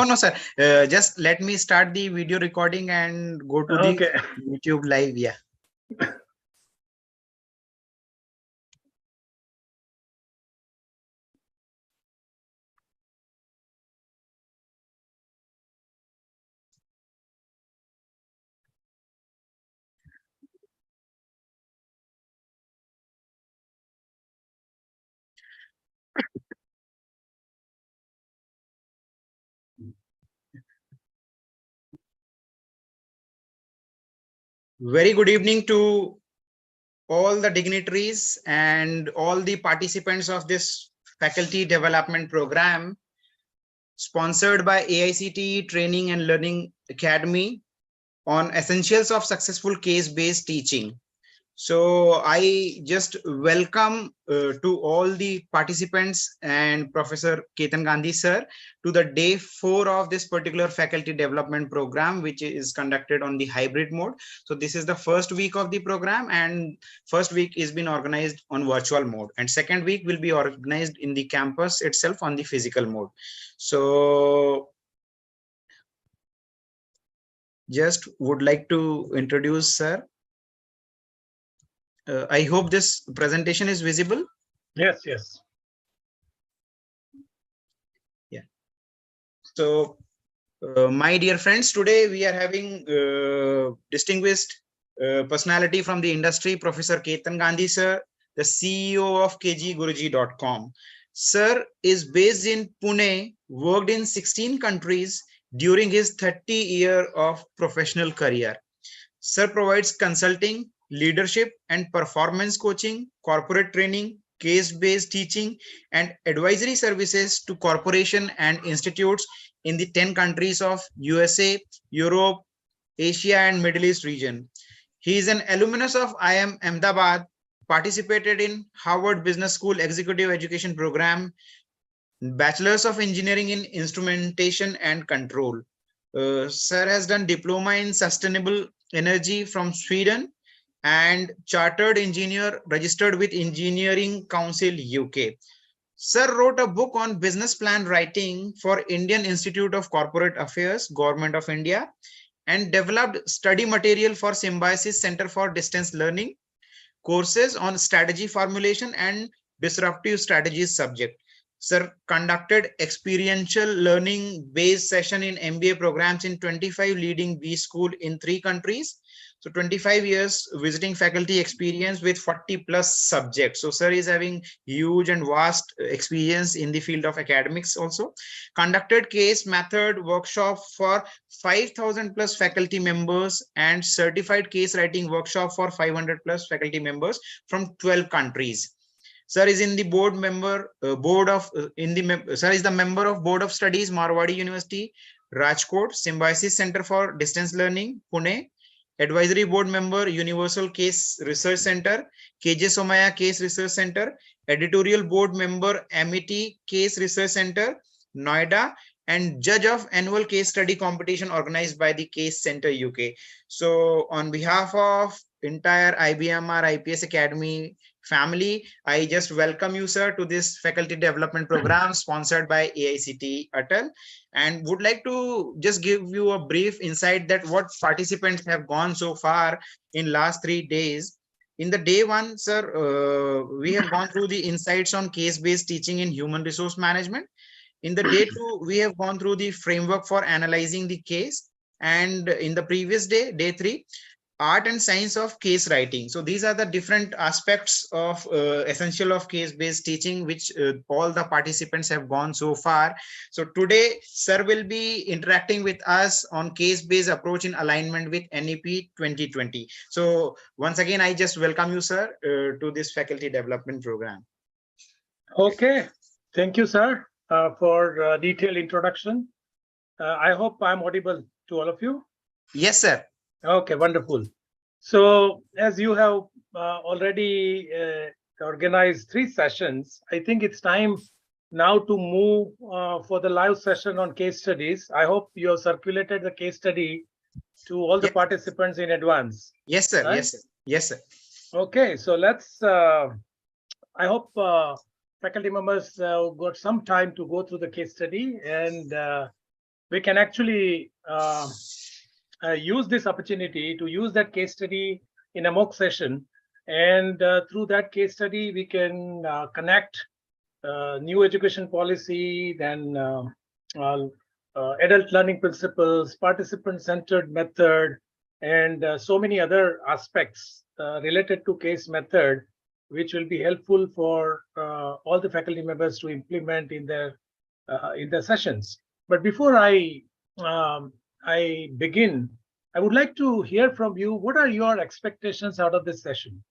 No, sir. Just let me start the video recording and go to the YouTube live. Yeah. Very good evening to all the dignitaries and all the participants of this faculty development program sponsored by AICTE Training and Learning Academy on essentials of successful case-based teaching. So I just welcome to all the participants and Professor Ketan Gandhi sir to the day 4 of this particular faculty development program, which is conducted on the hybrid mode. So this is the first week of the program, and first week is been organized on virtual mode, and second week will be organized in the campus itself on the physical mode. So just would like to introduce sir. I hope this presentation is visible. Yes, yes. Yeah. So, my dear friends, today we are having distinguished personality from the industry, Professor Ketan Gandhi sir, the CEO of kgguruji.com. Sir is based in Pune, worked in 16 countries during his 30-year of professional career. Sir provides consulting, leadership and performance coaching, corporate training, case-based teaching, and advisory services to corporations and institutes in the 10 countries of USA, Europe, Asia, and Middle East region. He is an alumnus of IIM Ahmedabad, participated in Harvard Business School Executive Education Program, Bachelor's of Engineering in Instrumentation and Control. Sir has done diploma in sustainable energy from Sweden and chartered engineer registered with Engineering Council UK. Sir wrote a book on business plan writing for Indian Institute of Corporate Affairs, Government of India, and developed study material for Symbiosis Center for Distance Learning, courses on strategy formulation and disruptive strategies subject. Sir conducted experiential learning based session in MBA programs in 25 leading B school in 3 countries. So 25 years visiting faculty experience with 40 plus subjects. So sir is having huge and vast experience in the field of academics also. Conducted case method workshop for 5,000 plus faculty members and certified case writing workshop for 500 plus faculty members from 12 countries. Sir is in the board member sir is the member of board of studies Marwadi University, Rajkot, Symbiosis Center for Distance Learning, Pune, advisory board member Universal Case Research Center, KJ Somaya Case Research Center, editorial board member Amity Case Research Center, Noida, and judge of annual case study competition organized by the Case Center UK. So on behalf of entire IBMR IPS Academy family, I just welcome you, sir, to this faculty development program sponsored by AICTE ATAL, and would like to just give you a brief insight that what participants have gone so far in last 3 days. In the day 1, sir, we have gone through the insights on case-based teaching in human resource management. In the day 2, we have gone through the framework for analyzing the case, and in the previous day, day 3, art and science of case writing. So these are the different aspects of essential of case-based teaching, which all the participants have gone so far. So today, sir will be interacting with us on case-based approach in alignment with NEP 2020. So once again, I just welcome you, sir, to this faculty development program. Okay, thank you, sir, for detailed introduction. I hope I'm audible to all of you. Yes, sir. Okay, wonderful. So as you have already organized 3 sessions, I think it's time now to move for the live session on case studies. I hope you have circulated the case study to all the participants in advance. Yes, sir. Right? Yes, sir. Yes, sir. Okay, so let's, I hope faculty members got some time to go through the case study, and we can actually use this opportunity to use that case study in a mock session. And through that case study, we can connect new education policy, then adult learning principles, participant-centered method, and so many other aspects related to case method, which will be helpful for all the faculty members to implement in their sessions. But before I begin, I would like to hear from you. What are your expectations out of this session?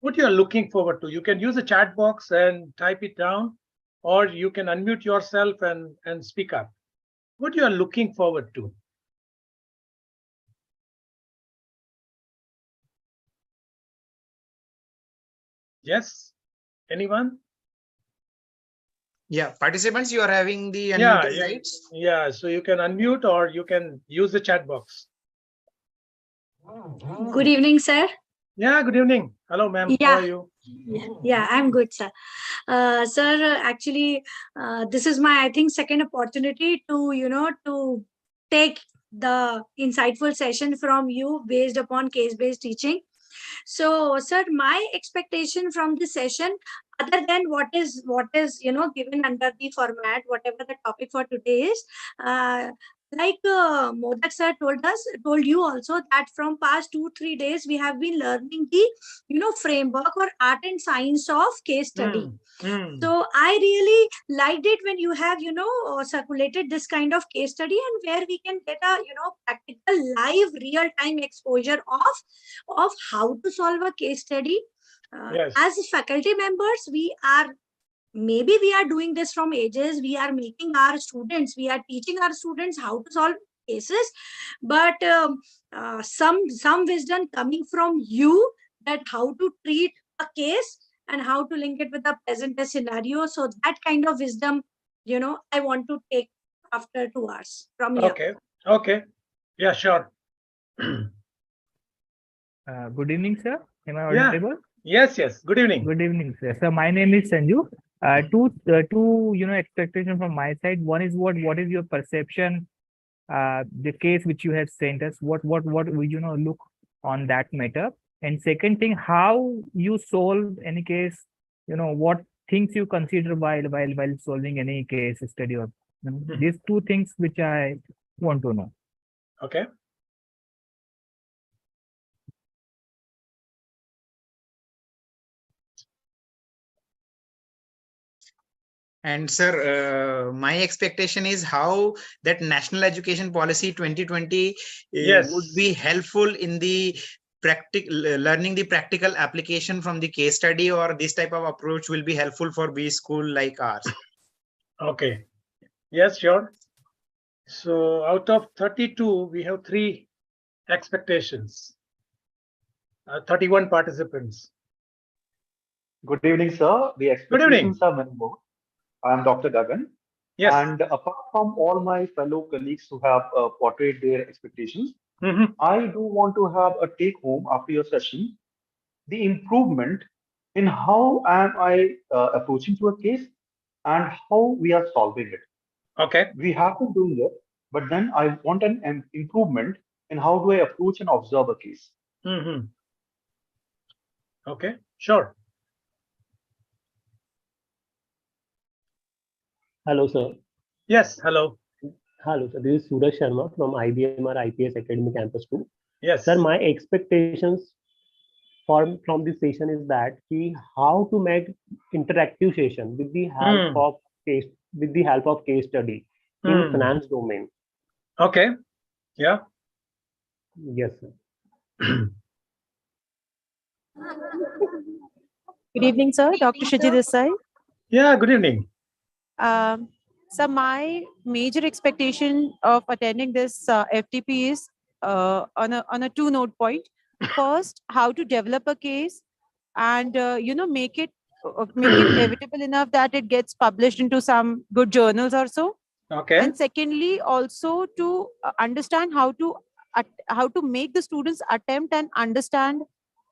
What you are looking forward to? You can use the chat box and type it down, or you can unmute yourself and speak up. What you are looking forward to? Yes, anyone? Yeah, participants, you are having the Yeah, unmuted rights. yeah. So you can unmute or you can use the chat box. Good evening, sir. Yeah, good evening. Hello, ma'am. Yeah. How are you? Yeah, I'm good, sir. Sir, actually, this is my, I think, second opportunity to, to take the insightful session from you based upon case-based teaching. So, sir, my expectation from this session, other than what is given under the format, whatever the topic for today is, like Modak sir told you also that from past 2-3 days we have been learning the framework or art and science of case study. So I really liked it when you have circulated this kind of case study, and where we can get a practical live real time exposure of how to solve a case study. Yes. As faculty members, we are doing this from ages. We are making our students, we are teaching our students how to solve cases, but some wisdom coming from you, that how to treat a case and how to link it with the present day scenario. So that kind of wisdom, I want to take after 2 hours from here. Okay. Yeah, sure. Good evening, sir. Am I Yeah. audible? Yes. Good evening. Good evening, sir. So my name is Sanju. Two expectation from my side. One is what is your perception, the case which you have sent us, what look on that matter. And second thing, how you solve any case, what things you consider while solving any case study, or these two things which I want to know. Okay. And sir, my expectation is how that National Education Policy 2020 would be helpful in the learning the practical application from the case study, or this type of approach will be helpful for B school like ours. Okay. Yes, sure. So out of 32, we have 3 expectations. 31 participants. Good evening, sir. The expectations are many more. I am Dr. Gagan. Yes. And apart from all my fellow colleagues who have portrayed their expectations, I do want to have a take home after your session, the improvement in how am I approaching to a case and how we are solving it. Okay. We have been doing it, but then I want an improvement in how do I approach and observe a case. Okay, sure. Hello, sir. Yes, hello. Hello, sir. This is Suraj Sharma from IBMR IPS Academy Campus 2. Yes. Sir, my expectations from this session is that how to make interactive session with the help of case study in finance domain. Okay. Yeah. Yes, sir. Good evening, sir. Dr. Shiji Desai. Yeah, good evening. So my major expectation of attending this FDP is on a 2-note point. First, how to develop a case and make it evitable enough that it gets published into some good journals or so. Okay. And secondly, also to understand how to make the students attempt and understand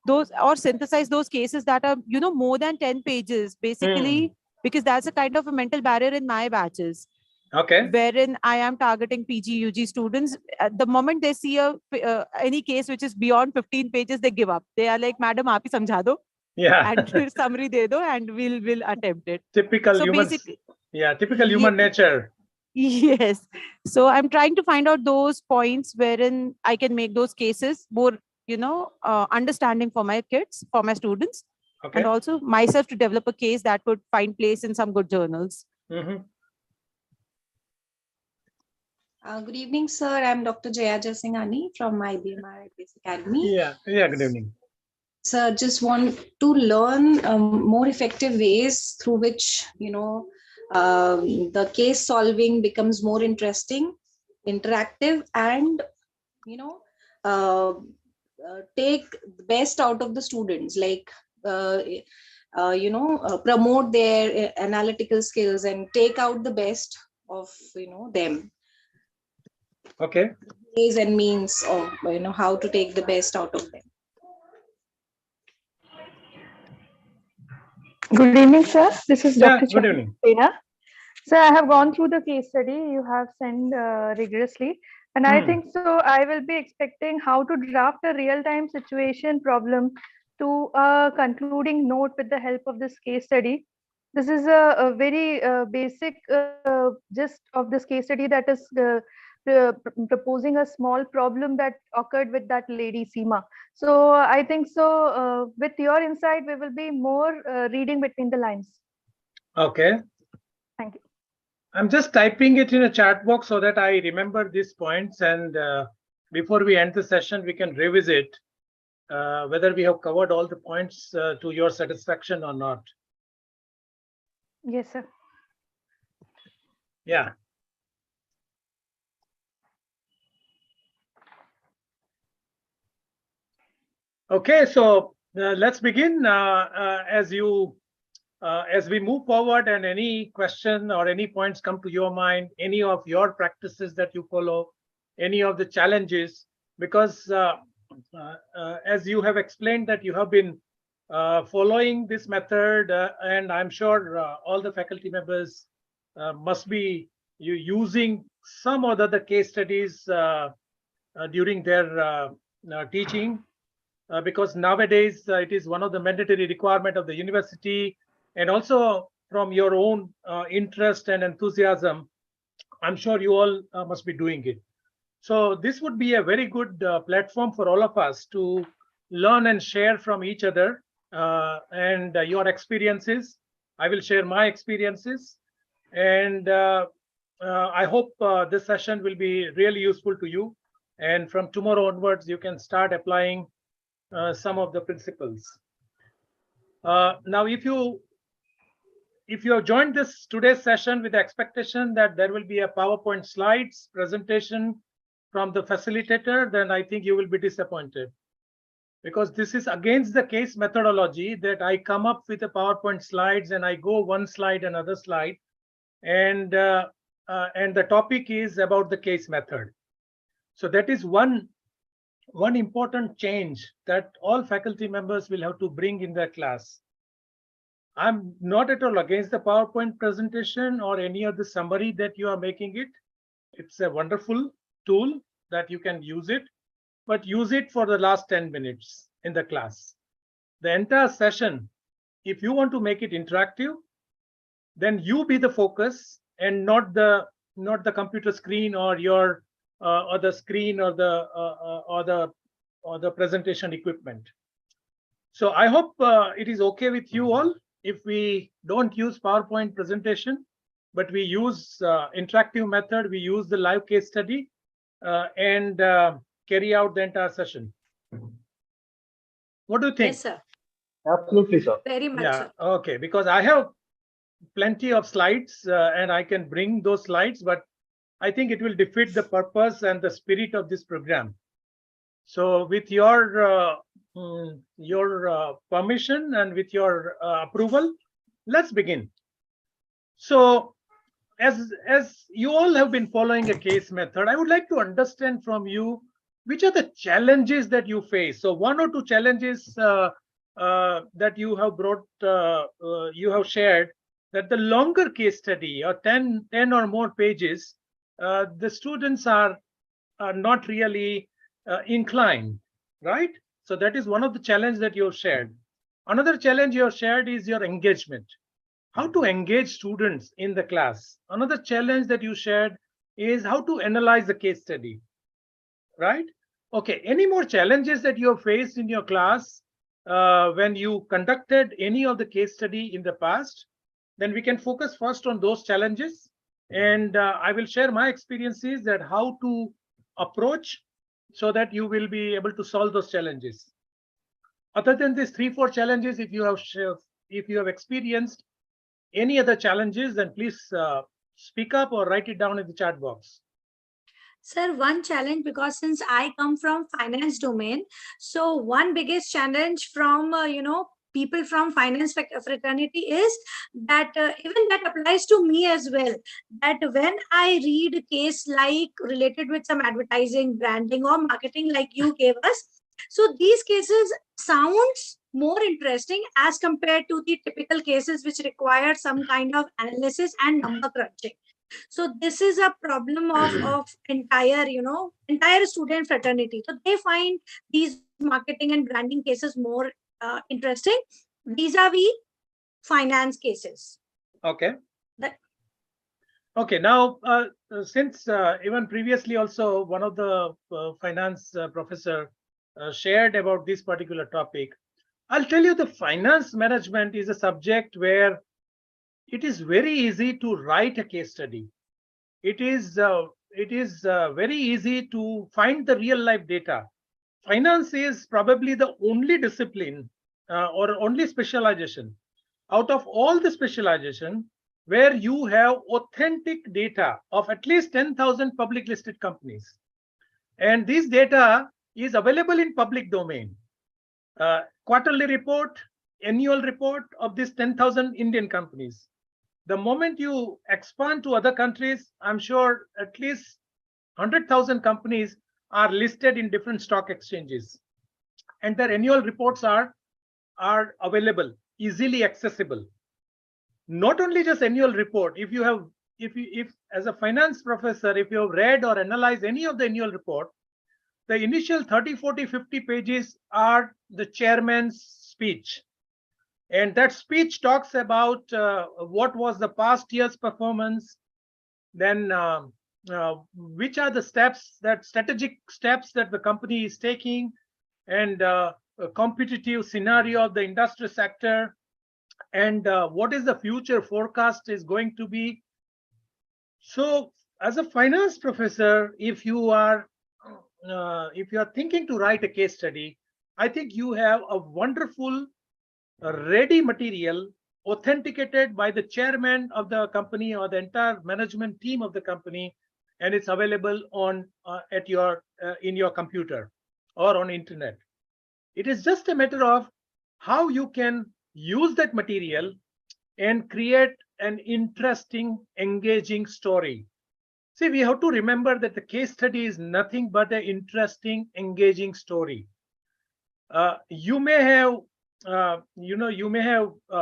those or synthesize those cases that are more than 10 pages, basically, because that's a kind of a mental barrier in my batches. Okay. wherein I am targeting PG, UG students. At the moment they see any case which is beyond 15 pages, they give up. They are like, "Madam, aap hi samjha do," Yeah. and फिर summary de do, and we'll attempt it. Typical So human. basically, Yeah, typical human nature. yes. So I'm trying to find out those points wherein I can make those cases more, understanding for my kids, for my students, Okay. and also myself to develop a case that would find place in some good journals. Mhm. Good evening, sir. I'm Dr. Jaya Jasinghani from my BMR Academy. Yeah. Good evening. Sir, just want to learn more effective ways through which, the case solving becomes more interesting, interactive, and, take the best out of the students, like, promote their analytical skills and take out the best of, them. Okay. Ways and means of how to take the best out of them. Good evening, sir. This is Yeah, Dr. good evening. Chandra. Sir, I have gone through the case study you have sent rigorously, and I think so. I will be expecting how to draft a real-time situation problem to a concluding note with the help of this case study. This is a very basic gist of this case study, that is proposing a small problem that occurred with that lady Seema. So I think so. With your insight, we will be more reading between the lines. Okay. Thank you. I'm just typing it in a chat box so that I remember these points, and before we end the session, we can revisit whether we have covered all the points to your satisfaction or not. Yes, sir. Yeah. Okay, so let's begin. As we move forward, and any question or any points come to your mind, any of your practices that you follow, any of the challenges, because as you have explained that you have been following this method, and I'm sure all the faculty members must be using some or the other case studies during their teaching, because nowadays it is one of the mandatory requirement of the university, and also from your own interest and enthusiasm, I'm sure you all must be doing it. So this would be a very good platform for all of us to learn and share from each other, and your experiences. I will share my experiences, and I hope this session will be really useful to you. And from tomorrow onwards, you can start applying some of the principles. Now, if you have joined this today's session with the expectation that there will be a PowerPoint slides presentation from the facilitator, then I think you will be disappointed, because this is against the case methodology that I come up with the PowerPoint slides and I go one slide, another slide, and the topic is about the case method. So that is one important change that all faculty members will have to bring in their class. I'm not at all against the PowerPoint presentation or any of the summary that you are making it. It's a wonderful tool that you can use it, but use it for the last 10 minutes in the class. The entire session, if you want to make it interactive, then you be the focus and not the computer screen or your or the screen or the presentation equipment. So I hope it is okay with you all if we don't use PowerPoint presentation, but we use interactive method, we use the live case study, and carry out the entire session. What do you think? Yes, sir. Absolutely, sir. Very much, Yeah, sir. okay, because I have plenty of slides and I can bring those slides, but I think it will defeat the purpose and the spirit of this program. So with your permission and with your approval, let's begin. So as you all have been following a case method, I would like to understand from you which are the challenges that you face. So one or two challenges that you have brought, you have shared that the longer case study or 10 or more pages, the students are not really inclined, right? So that is one of the challenges that you have shared. Another challenge you have shared is your engagement. How to engage students in the class. Another challenge that you shared is how to analyze the case study, right? Okay, any more challenges that you have faced in your class when you conducted any of the case study in the past? Then we can focus first on those challenges, and I will share my experiences that how to approach so that you will be able to solve those challenges. Other than these 3-4 challenges, if you have experienced any other challenges, then please speak up or write it down in the chat box. Sir, one challenge, because since I come from finance domain, so one biggest challenge from people from finance fraternity is that even that applies to me as well, that when I read a case like related with some advertising, branding or marketing like you gave us, so these cases sounds more interesting as compared to the typical cases which require some kind of analysis and number crunching. So this is a problem of entire student fraternity. So they find these marketing and branding cases more interesting vis-a-vis finance cases. Okay. Okay, now since even previously also one of the finance professor shared about this particular topic, I'll tell you the finance management is a subject where it is very easy to write a case study. It is very easy to find the real life data. Finance is probably the only discipline or only specialization out of all the specialization where you have authentic data of at least 10,000 public listed companies. And this data is available in public domain. Quarterly report, annual report of these 10,000 Indian companies. The moment you expand to other countries, I'm sure at least 100,000 companies are listed in different stock exchanges, and their annual reports are available, easily accessible. Not only just annual report, if as a finance professor, if you have read or analyzed any of the annual report, the initial 30, 40, 50 pages are the chairman's speech. And that speech talks about what was the past year's performance, then which are the strategic steps that the company is taking, and a competitive scenario of the industry sector, and what is the future forecast is going to be. So as a finance professor, if you are thinking to write a case study, I think you have a wonderful ready material authenticated by the chairman of the company or the entire management team of the company, and it's available on at your in your computer or on internet. It is just a matter of how you can use that material and create an interesting, engaging story. See, we have to remember that the case study is nothing but an interesting, engaging story. You may have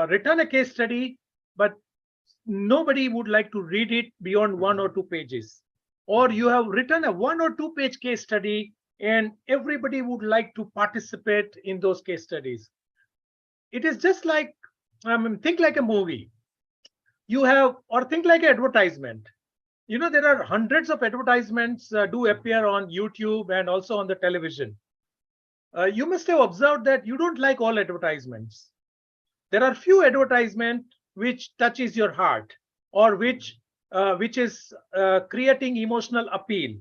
written a case study, but nobody would like to read it beyond 1 or 2 pages. Or you have written a 1 or 2 page case study and everybody would like to participate in those case studies. It is just like, think like a movie. Think like an advertisement. There are hundreds of advertisements do appear on YouTube and also on the television. You must have observed that you don't like all advertisements. There are few advertisements which touches your heart or which is creating emotional appeal.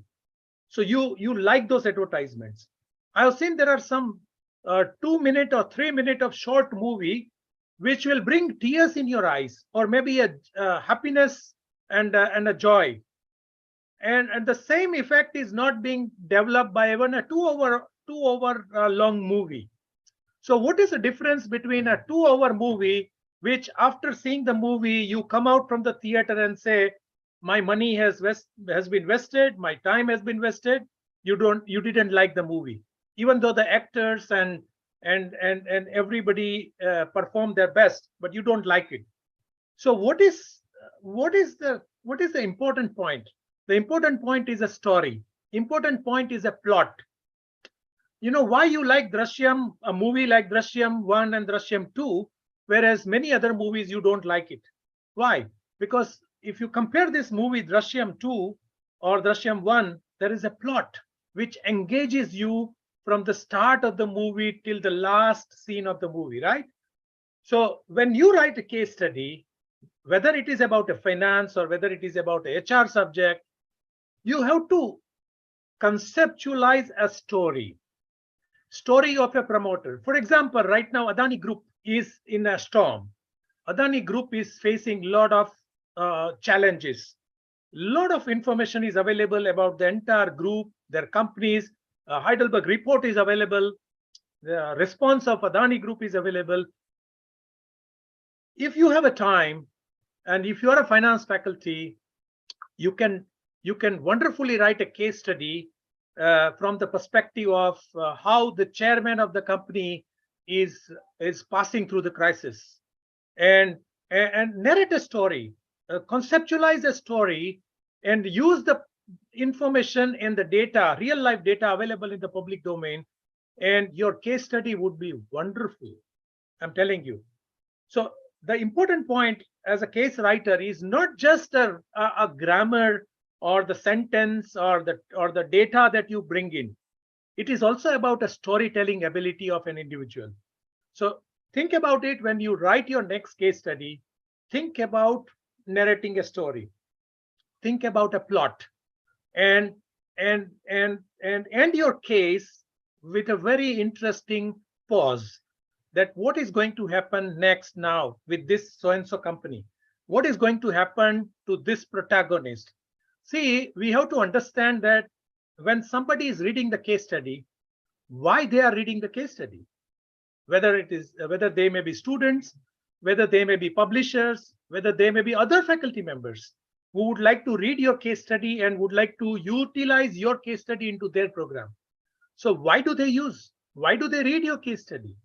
So you like those advertisements. I have seen there are some 2-minute or 3-minute of short movie which will bring tears in your eyes, or maybe a happiness and a joy. And the same effect is not being developed by even a 2-hour long movie. So what is the difference between a 2-hour movie, which after seeing the movie, you come out from the theater and say, my money has been wasted, my time has been wasted. You didn't like the movie, even though the actors and everybody perform their best, but you don't like it. So what is the important point? The important point is a story. Important point is a plot. You know why you like Drishyam, a movie like Drishyam 1 and Drishyam 2, whereas many other movies you don't like it. Why? Because if you compare this movie Drishyam 2 or Drishyam 1, there is a plot which engages you from the start of the movie till the last scene of the movie, right? So when you write a case study, whether it is about a finance or whether it is about a HR subject, you have to conceptualize a story of a promoter. For example, right now Adani Group is in a storm. Adani Group is facing a lot of challenges. Lot of information is available about the entire group, their companies. Heidelberg report is available. The response of Adani Group is available. If you have a time, and if you are a finance faculty, you can wonderfully write a case study from the perspective of how the chairman of the company is passing through the crisis, and narrate a story, conceptualize a story, and use the information and the data, real life data available in the public domain, and your case study would be wonderful. I'm telling you. So the important point as a case writer is not just a grammar or the sentence or the data that you bring in. It is also about a storytelling ability of an individual. So think about it when you write your next case study. Think about narrating a story. Think about a plot, and end your case with a very interesting pause. That what is going to happen next now with this so-and-so company? What is going to happen to this protagonist? See, we have to understand that when somebody is reading the case study, why they are reading the case study, whether they may be students, whether they may be publishers, whether they may be other faculty members who would like to read your case study and would like to utilize your case study into their program. So why do they read your case study?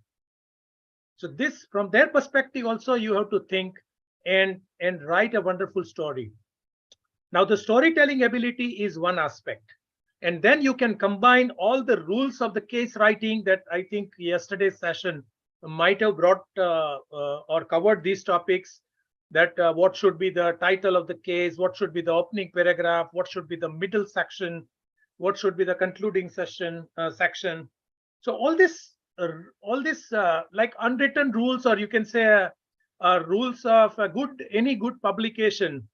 So this, from their perspective also, you have to think and write a wonderful story. Now the storytelling ability is one aspect, and then you can combine all the rules of the case writing that I think yesterday's session might have brought or covered these topics, that what should be the title of the case, what should be the opening paragraph, what should be the middle section, what should be the concluding section. So all this like unwritten rules, or you can say rules of any good publication,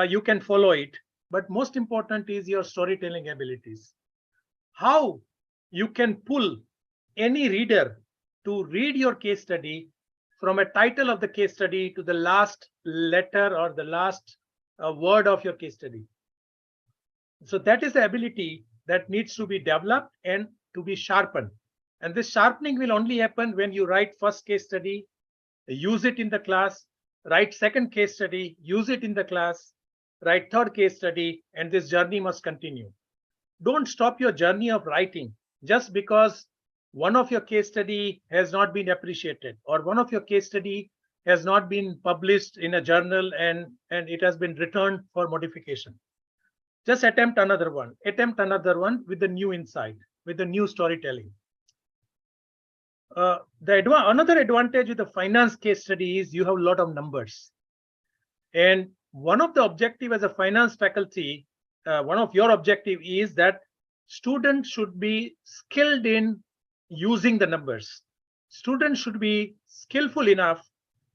you can follow it. But most important is your storytelling abilities. How you can pull any reader to read your case study from a title of the case study to the last letter or the last word of your case study. So that is the ability that needs to be developed and to be sharpened. And this sharpening will only happen when you write first case study, use it in the class, write second case study, use it in the class, write third case study, and this journey must continue. Don't stop your journey of writing just because one of your case study has not been appreciated, or one of your case study has not been published in a journal and it has been returned for modification. Just attempt another one with the new insight, with the new storytelling. Another advantage with the finance case study is you have a lot of numbers. And one of the objective as a finance faculty, one of your objective is that students should be skilled in using the numbers. Students should be skillful enough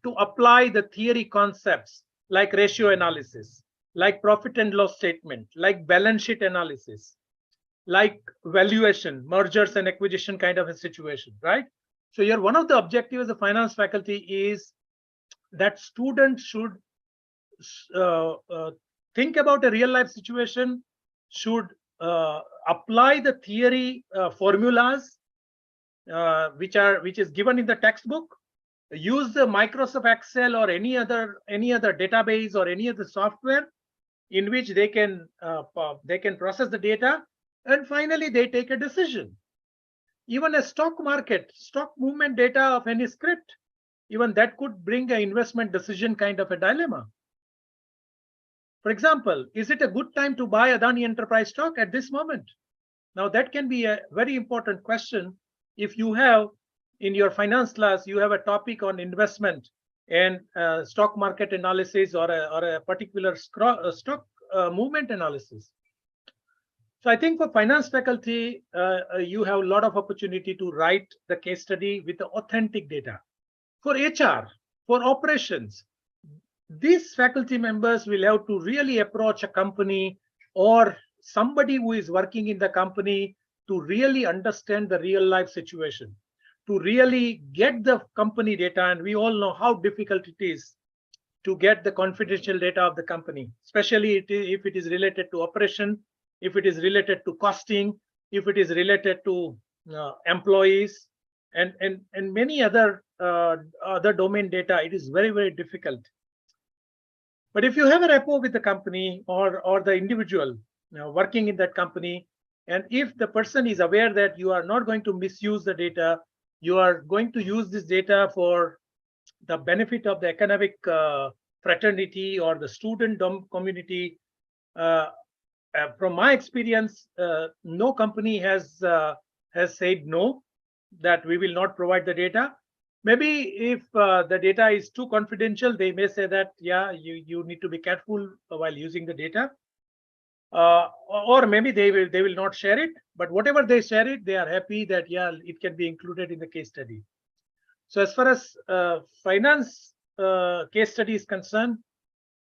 to apply the theory concepts like ratio analysis, like profit and loss statement, like balance sheet analysis, like valuation, mergers and acquisition kind of a situation, right? So here, one of the objectives of the finance faculty is that students should think about a real life situation, should apply the theory formulas which is given in the textbook, use the Microsoft Excel or any other database or any other software in which they can process the data, and finally they take a decision. Even a stock movement data of any script, even that could bring an investment decision kind of a dilemma. For example, is it a good time to buy Adani Enterprise stock at this moment? Now, that can be a very important question. If you have in your finance class, you have a topic on investment and stock market analysis or a particular stock movement analysis. So I think for finance faculty, you have a lot of opportunity to write the case study with the authentic data. For HR, for operations, these faculty members will have to really approach a company or somebody who is working in the company to really understand the real life situation, to really get the company data. And we all know how difficult it is to get the confidential data of the company, especially if it is related to operation, if it is related to costing, if it is related to employees and many other domain data. It is very, very difficult. But if you have a rapport with the company or the individual working in that company, and if the person is aware that you are not going to misuse the data, you are going to use this data for the benefit of the academic fraternity or the student community, from my experience, no company has said no, that we will not provide the data. Maybe if the data is too confidential, they may say that, yeah, you need to be careful while using the data. Or maybe they will not share it, but whatever they share it, they are happy that, yeah, it can be included in the case study. So as far as finance case study is concerned,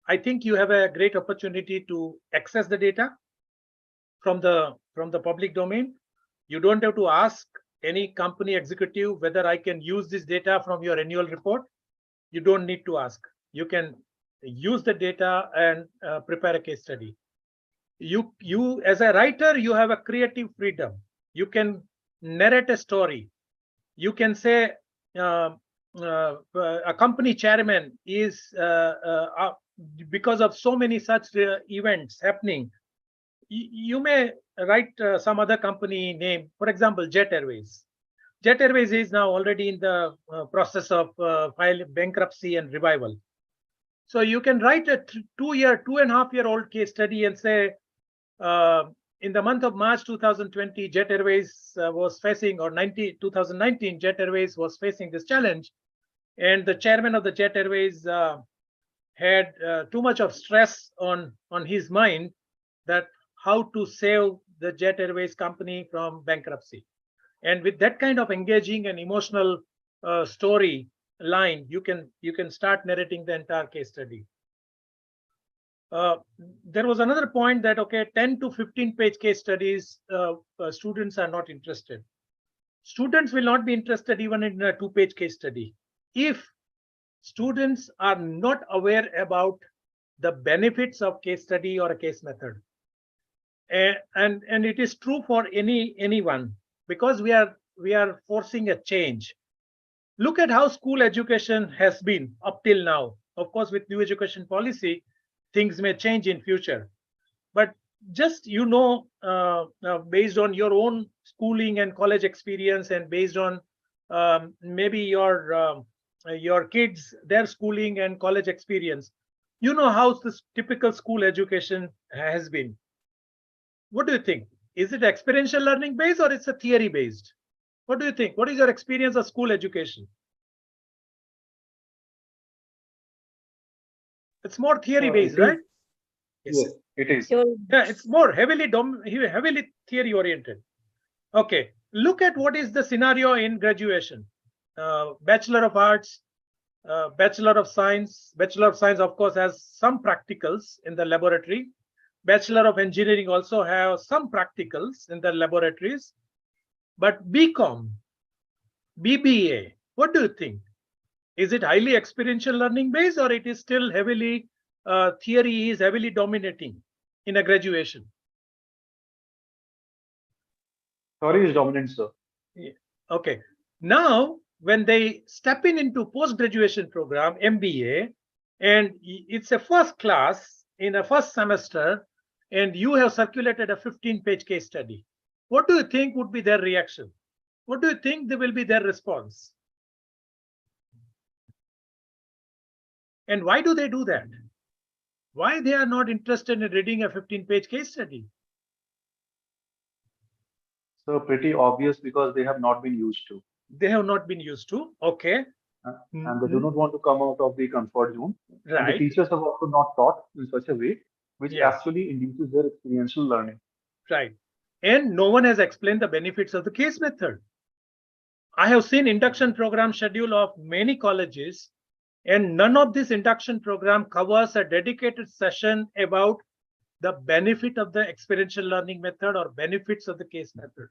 I think you have a great opportunity to access the data from the public domain. You don't have to ask any company executive whether I can use this data from your annual report. You don't need to ask. You can use the data and prepare a case study. You as a writer, you have a creative freedom. You can narrate a story. You can say a company chairman is because of so many such events happening. You may write some other company name, for example, Jet Airways. Jet Airways is now already in the process of filing bankruptcy and revival. So you can write a 2.5-year-old case study and say, in the month of March 2020, Jet Airways was facing, or 2019, Jet Airways was facing this challenge. And the chairman of the Jet Airways had too much of stress on his mind, that how to save the Jet Airways company from bankruptcy. And with that kind of engaging and emotional story line, you can start narrating the entire case study. There was another point that, okay, 10 to 15 page case studies, students are not interested. Students will not be interested even in a 2-page case study if students are not aware about the benefits of case study or a case method. And it is true for anyone, because we are forcing a change. Look at how school education has been up till now. Of course, with new education policy, things may change in future. But just, based on your own schooling and college experience, and based on maybe your kids, their schooling and college experience, you know how this typical school education has been. What do you think? Is it experiential learning based or it's a theory based? What do you think? What is your experience of school education? It's more theory based, right? Yes, it is. Yeah, it's more heavily theory oriented. Okay, look at what is the scenario in graduation. Bachelor of Arts, Bachelor of Science. Bachelor of Science, of course, has some practicals in the laboratory. Bachelor of Engineering also have some practicals in the laboratories. But BCom, BBA, what do you think? Is it highly experiential learning based, or it is still heavily theory is heavily dominating in a graduation? Theory is dominant, sir. Yeah. Okay. Now, when they step into post-graduation program, MBA, and it's a first class in a first semester, and you have circulated a 15-page case study, what do you think would be their reaction? What do you think will be their response? And why do they do that? Why they are not interested in reading a 15-page case study? So pretty obvious, because they have not been used to. They have not been used to. Okay. And they do not want to come out of the comfort zone. And the Right. teachers have also not taught in such a way which Yes. actually induces their experiential learning. Right. And no one has explained the benefits of the case method. I have seen induction program schedule of many colleges, and none of this induction program covers a dedicated session about the benefit of the experiential learning method or benefits of the case method,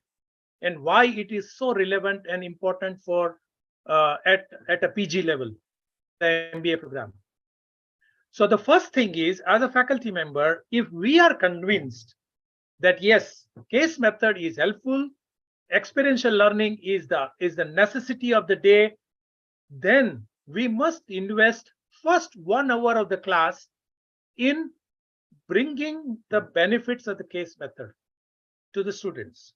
and why it is so relevant and important for at a PG level, the MBA program. So the first thing is, as a faculty member, if we are convinced that yes, case method is helpful, experiential learning is the necessity of the day, then we must invest first 1 hour of the class in bringing the benefits of the case method to the students.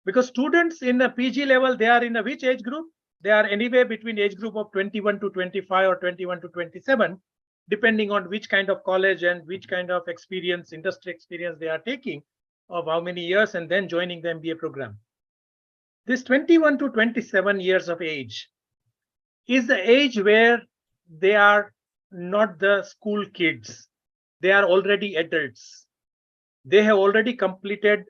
Because students in the PG level, they are in a which age group? They are anywhere between age group of 21 to 25 or 21 to 27, depending on which kind of college and which kind of experience, industry experience they are taking, of how many years, and then joining the MBA program. This 21 to 27 years of age is the age where they are not the school kids. They are already adults. They have already completed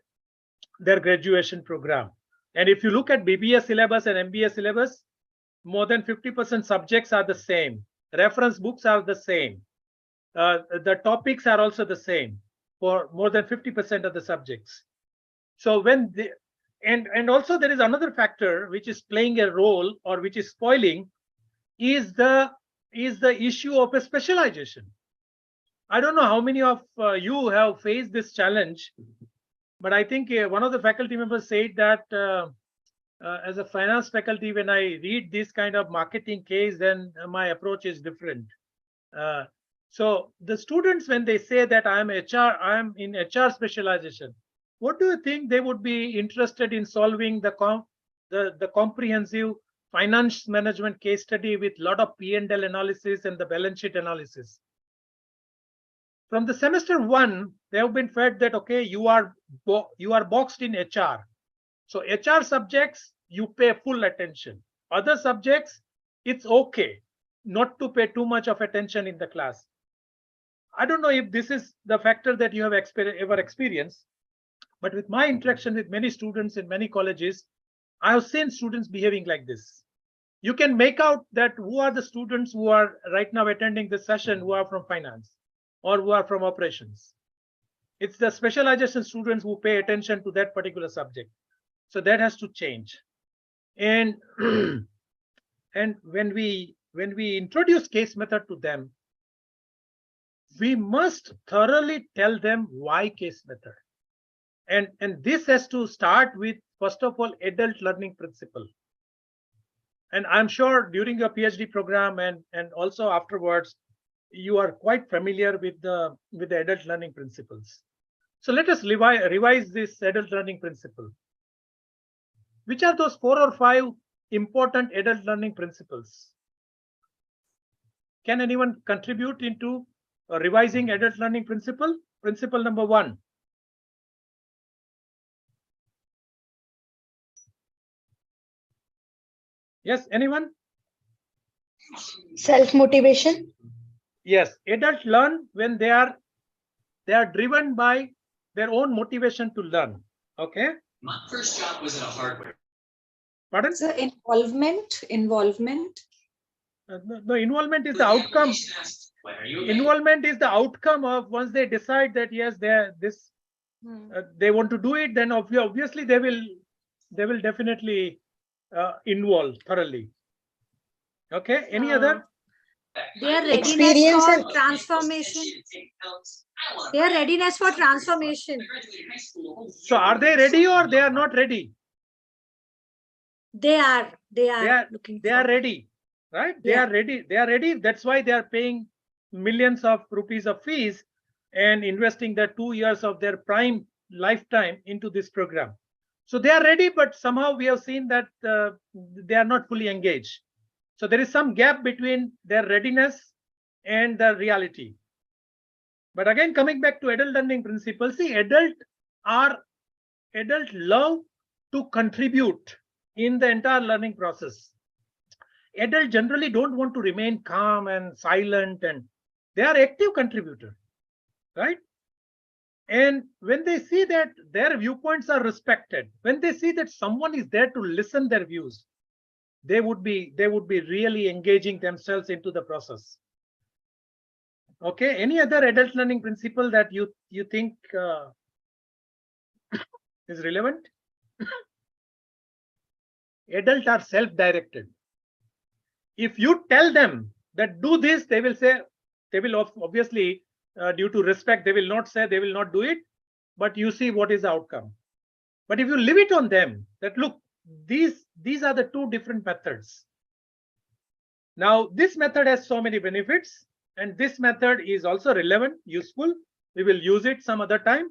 their graduation program. And if you look at BBA syllabus and MBA syllabus, more than 50% subjects are the same. Reference books are the same. The topics are also the same for more than 50% of the subjects. So when they, and also there is another factor which is playing a role, or which is spoiling, is the issue of a specialization. I don't know how many of you have faced this challenge, but I think one of the faculty members said that as a finance faculty, when I read this kind of marketing case, then my approach is different. So the students, when they say that I am in HR specialization, what do you think they would be interested in solving the comprehensive finance management case study with a lot of P&L analysis and the balance sheet analysis? From the semester 1, they have been fed that, okay, you are boxed in HR. So HR subjects, you pay full attention. Other subjects, it's okay not to pay too much of attention in the class. I don't know if this is the factor that you have ever experienced, but with my interaction with many students in many colleges, I have seen students behaving like this. You can make out that who are the students who are right now attending this session who are from finance or who are from operations. It's the specialization students who pay attention to that particular subject. So that has to change. And and when we introduce case method to them, we must thoroughly tell them why case method. And this has to start with, first of all, adult learning principle. And I'm sure during your PhD program and also afterwards, you are quite familiar with the adult learning principles. So let us revise this adult learning principle. Which are those 4 or 5 important adult learning principles? Can anyone contribute into revising adult learning principle? Principle number 1. Yes, anyone? Self-motivation. Yes, adults learn when they are driven by their own motivation to learn. Okay. My first job was in a hardware. Pardon? So involvement. No, involvement is the outcome. Involvement is the outcome of, once they decide that yes, they want to do it, then obviously they will definitely involve thoroughly. Okay. Any other? Their readiness for transformation. Their readiness for transformation. So are they ready or they are not ready? They are ready, right? They are ready. That's why they are paying millions of rupees of fees and investing their 2 years of their prime lifetime into this program. So they are ready, but somehow we have seen that they are not fully engaged. So there is some gap between their readiness and the reality. But again, coming back to adult learning principles, see, adult love to contribute in the entire learning process. Adults generally don't want to remain calm and silent, and they are active contributors, right? And when they see that their viewpoints are respected, when they see that someone is there to listen their views, they would be really engaging themselves into the process. Okay, any other adult learning principle that you think is relevant? Adults are self-directed. If you tell them that do this, they will say, they will obviously, due to respect, they will not say, they will not do it, but you see what is the outcome. But if you leave it on them that, look, these are the two different methods. Now, this method has so many benefits, and this method is also relevant, useful. We will use it some other time.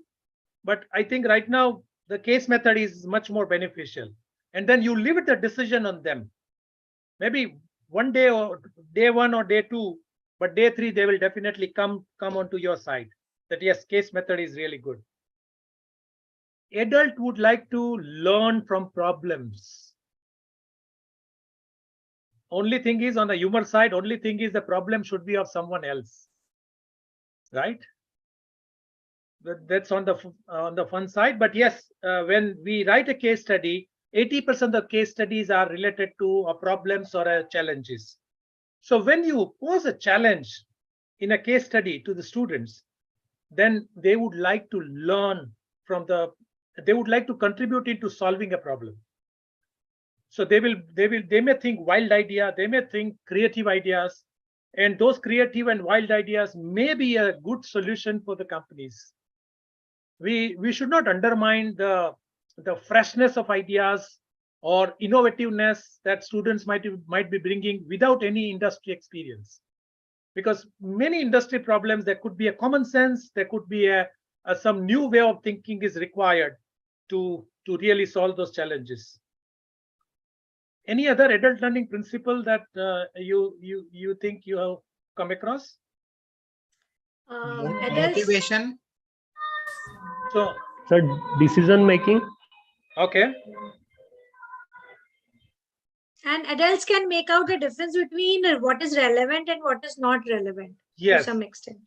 But I think right now, the case method is much more beneficial. And then you leave the decision on them. Maybe one day or day 1 or day 2, but day 3, they will definitely come onto your side that yes, case method is really good. Adult would like to learn from problems. Only thing is, on the humor side, only thing is the problem should be of someone else, right? That's on the fun side. But yes, when we write a case study, 80% of the case studies are related to problems or challenges. So when you pose a challenge in a case study to the students, then they would like to learn from they would like to contribute into solving a problem. So they may think wild idea, they may think creative ideas, and those creative and wild ideas may be a good solution for the companies. We should not undermine the freshness of ideas or innovativeness that students might be bringing without any industry experience. Because many industry problems, there could be a common sense, there could be some new way of thinking is required to really solve those challenges. Any other adult learning principle that you think you have come across? Motivation. So, decision making. Okay. And adults can make out the difference between what is relevant and what is not relevant, yes, to some extent.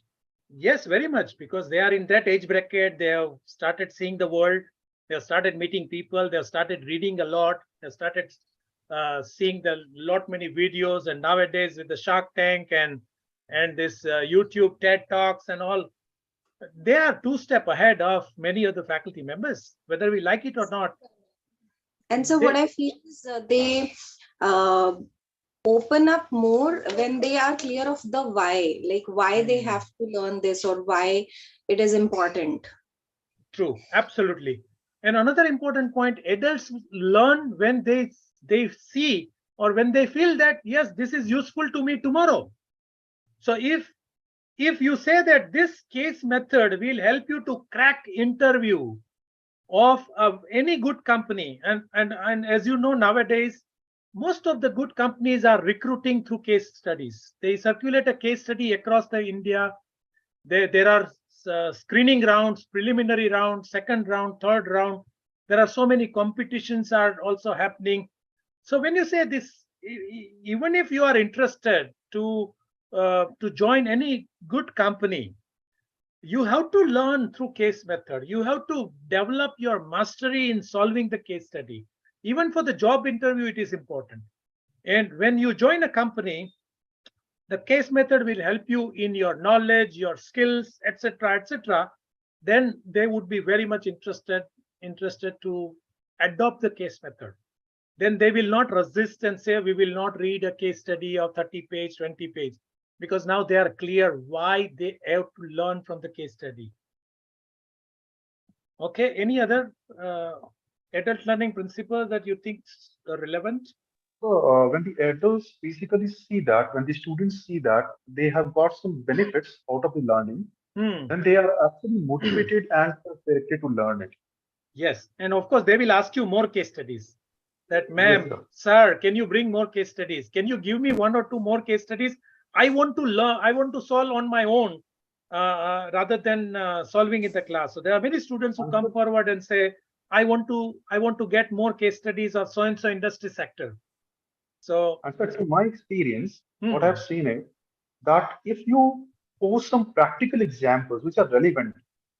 Yes, very much, because they are in that age bracket. They have started seeing the world. They have started meeting people. They have started reading a lot. They have started seeing many videos. And nowadays with the Shark Tank and this YouTube TED Talks and all, they are 2 steps ahead of many of the faculty members, whether we like it or not. And so what I feel is they open up more when they are clear of the why, like why they have to learn this or why it is important. True, absolutely. And another important point, adults learn when they see or when they feel that, yes, this is useful to me tomorrow. So if you say that this case method will help you to crack interview of any good company, and as you know, nowadays, most of the good companies are recruiting through case studies. They circulate a case study across the India. There are screening rounds, preliminary round, second round, third round. There are so many competitions are also happening. So when you say this, even if you are interested to join any good company, you have to learn through case method. You have to develop your mastery in solving the case study. Even for the job interview, it is important. And when you join a company, the case method will help you in your knowledge, your skills, etc., etc. Then they would be very much interested to adopt the case method. Then they will not resist and say, we will not read a case study of 30 page, 20 page, because now they are clear why they have to learn from the case study. Okay, any other adult learning principles that you think are relevant? So when the adults basically see that, when the students see that they have got some benefits out of the learning, then they are actually motivated and self-directed to learn it. Yes, and of course they will ask you more case studies. that, ma'am, sir, can you bring more case studies? Can you give me 1 or 2 more case studies? I want to learn, I want to solve on my own rather than solving in the class. So there are many students who come forward and say, I want to get more case studies of so and so industry sector. So, in my experience, what I've seen is that if you post some practical examples which are relevant,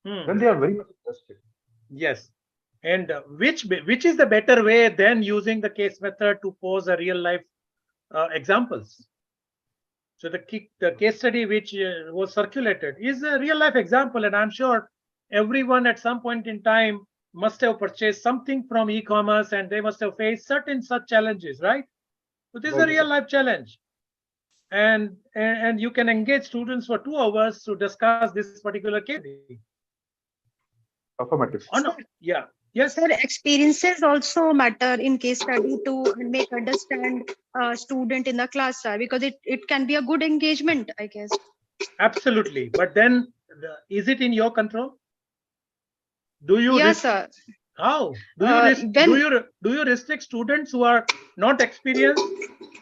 then they are very much interested. Yes. And which is the better way than using the case method to pose a real life examples? So the case study which was circulated is a real life example, and I'm sure everyone at some point in time must have purchased something from e-commerce, and they must have faced certain such challenges, right? So this is a real life challenge, and you can engage students for 2 hours to discuss this particular case. Affirmative. Oh, no. Yeah. Yes. Sir, experiences also matter in case study to make understand student in the class, sir, because it can be a good engagement, I guess. Absolutely. But then, is it in your control? Do you? Yes, sir. How? Do you restrict students who are not experienced?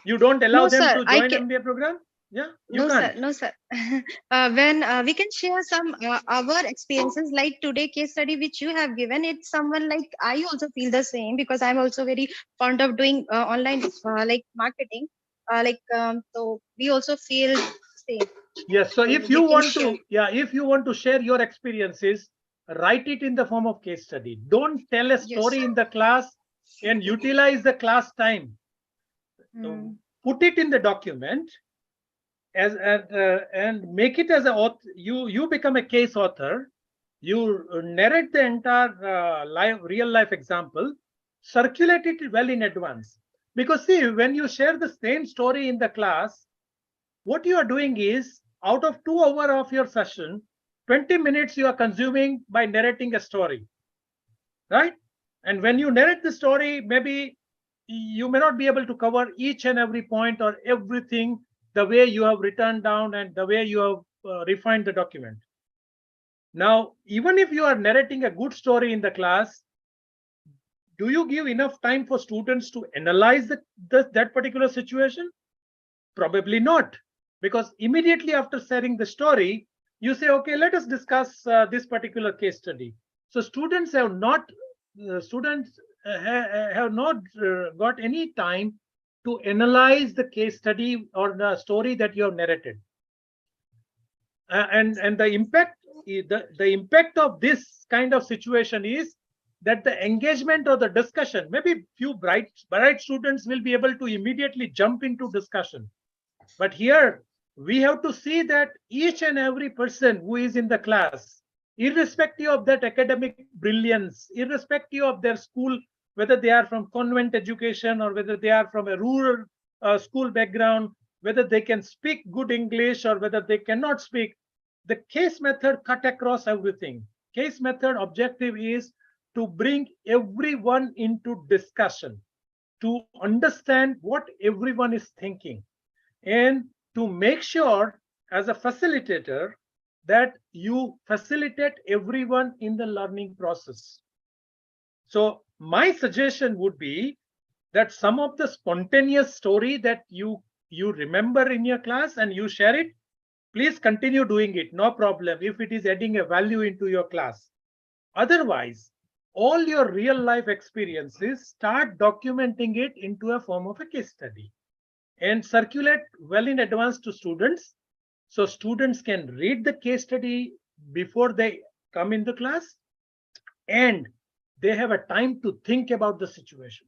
You don't allow them to join MBA program? Yeah, you can't. No, sir. When we can share some our experiences, like today case study which you have given, it's someone like I also feel the same, because I'm also very fond of doing online like marketing. So we also feel same. Yes. So if you want to, if you want to share your experiences, write it in the form of case study. Don't tell a story in the class and utilize the class time. Put it in the document as and make it as a author. You become a case author. You narrate the entire real life example, circulate it well in advance. Because see, when you share the same story in the class, what you are doing is, out of 2 hours of your session, 20 minutes you are consuming by narrating a story, right? And when you narrate the story, maybe you may not be able to cover each and every point or everything the way you have written down and the way you have refined the document. Now, even if you are narrating a good story in the class, do you give enough time for students to analyze that particular situation? Probably not, because immediately after sharing the story, you say, okay, let us discuss this particular case study. So students have not got any time to analyze the case study or the story that you have narrated. And the impact of this kind of situation is that the engagement or the discussion, maybe few bright students will be able to immediately jump into discussion. But here we have to see that each and every person who is in the class, irrespective of that academic brilliance, irrespective of their school, whether they are from convent education or whether they are from a rural school background, whether they can speak good English or whether they cannot speak, the case method cut across everything. Case method objective is to bring everyone into discussion, to understand what everyone is thinking, and to make sure as a facilitator that you facilitate everyone in the learning process. So my suggestion would be that some of the spontaneous story that you remember in your class and you share it, please continue doing it, no problem, if it is adding a value into your class. Otherwise, all your real life experiences, start documenting it into a form of a case study and circulate well in advance to students, so students can read the case study before they come in the class and they have a time to think about the situation.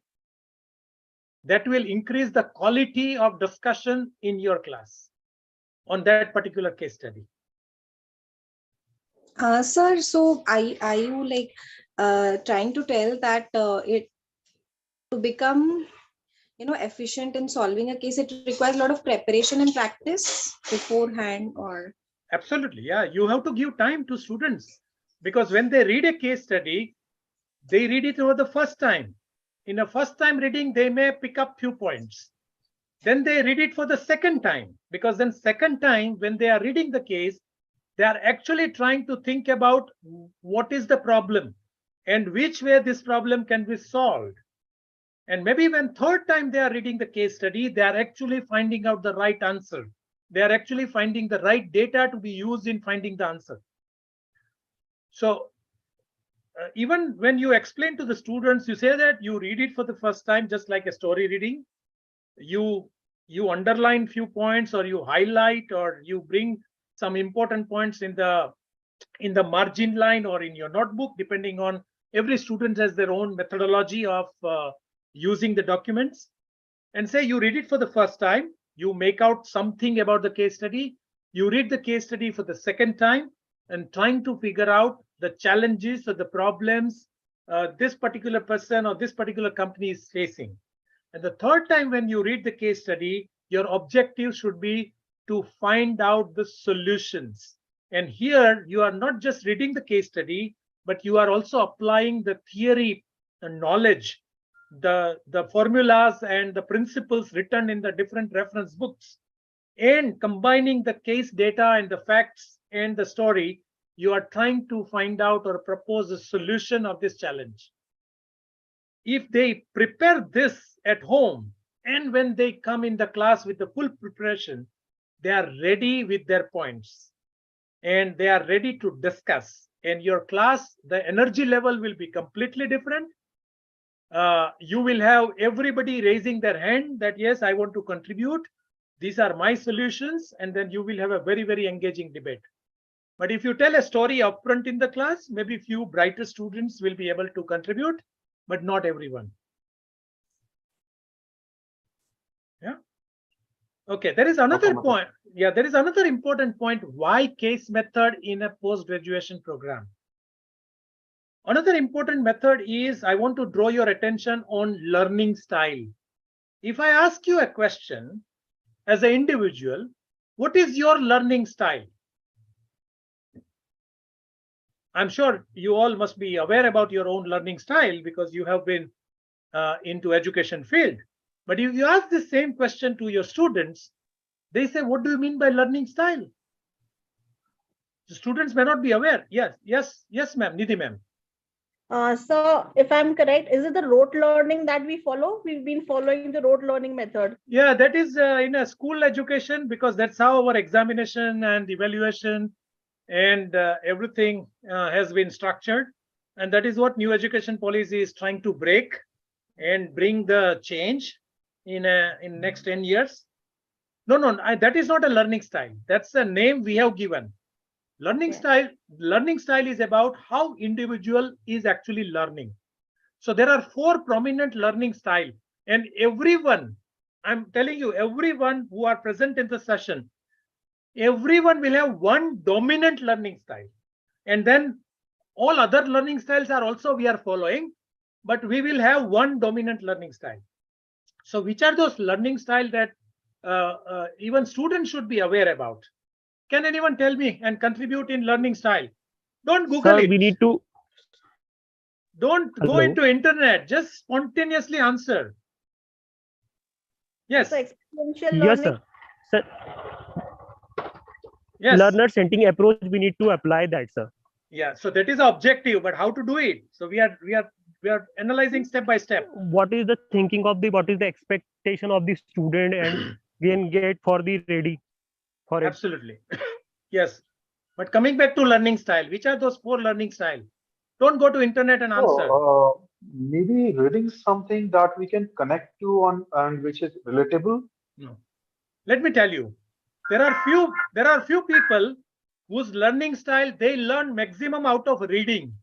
That will increase the quality of discussion in your class on that particular case study. Sir, so are you like trying to tell that it to become efficient in solving a case, it requires a lot of preparation and practice beforehand? Or absolutely, yeah, you have to give time to students, because when they read a case study, they read it for the first time. In a first time reading, they may pick up few points. Then they read it for the second time, because then second time when they are reading the case, they are actually trying to think about what is the problem and which way this problem can be solved. And maybe when third time they are reading the case study, they are actually finding out the right answer. They are actually finding the right data to be used in finding the answer. So even when you explain to the students, you say that you read it for the first time, just like a story reading. You underline few points, or you highlight, or you bring some important points in the margin line or in your notebook, depending on every student has their own methodology of using the documents. And say you read it for the first time, you make out something about the case study, you read the case study for the second time and trying to figure out the challenges or the problems this particular person or this particular company is facing. And the third time when you read the case study, your objective should be to find out the solutions. And here you are not just reading the case study, but you are also applying the theory, the knowledge, the formulas and the principles written in the different reference books, and combining the case data and the facts and the story. You are trying to find out or propose a solution of this challenge. If they prepare this at home, and when they come in the class with the full preparation, they are ready with their points and they are ready to discuss. And your class, the energy level will be completely different. You will have everybody raising their hand that yes, I want to contribute, these are my solutions, and then you will have a very, very engaging debate. But if you tell a story upfront in the class, maybe few brighter students will be able to contribute, but not everyone. Yeah. Okay, there is another point. Yeah, there is another important point. Why case method in a post-graduation program? Another important method is, I want to draw your attention on learning style. If I ask you a question as an individual, what is your learning style? I'm sure you all must be aware about your own learning style because you have been into education field. But if you ask the same question to your students, they say, what do you mean by learning style? The students may not be aware. Yes, ma'am, Nidhi ma'am. So if I'm correct, is it the rote learning that we follow? We've been following the rote learning method. Yeah, that is in a school education, because that's how our examination and evaluation and everything has been structured. And that is what new education policy is trying to break and bring the change in next 10 years. No, that is not a learning style. That's the name we have given. Learning style is about how individual is actually learning. So there are 4 prominent learning style, and everyone, I'm telling you, everyone who are present in the session, everyone will have one dominant learning style. And then all other learning styles are also we are following, but we will have one dominant learning style. So which are those learning style that even students should be aware about? Can anyone tell me and contribute in learning style? Don't Google it. We need to. Don't go into internet. Just spontaneously answer. Yes. So experiential Yes, learning. sir. Yes. Learner-centered approach. We need to apply that, sir. Yeah. So that is the objective, but how to do it? So we are analyzing step by step. What is the thinking of what is the expectation of the student, and then get for the ready for it. Absolutely. Yes. But coming back to learning style, which are those 4 learning style? Don't go to internet and answer. Maybe reading something that we can connect to on and which is relatable. No. Let me tell you, there are few people whose learning style, they learn maximum out of reading.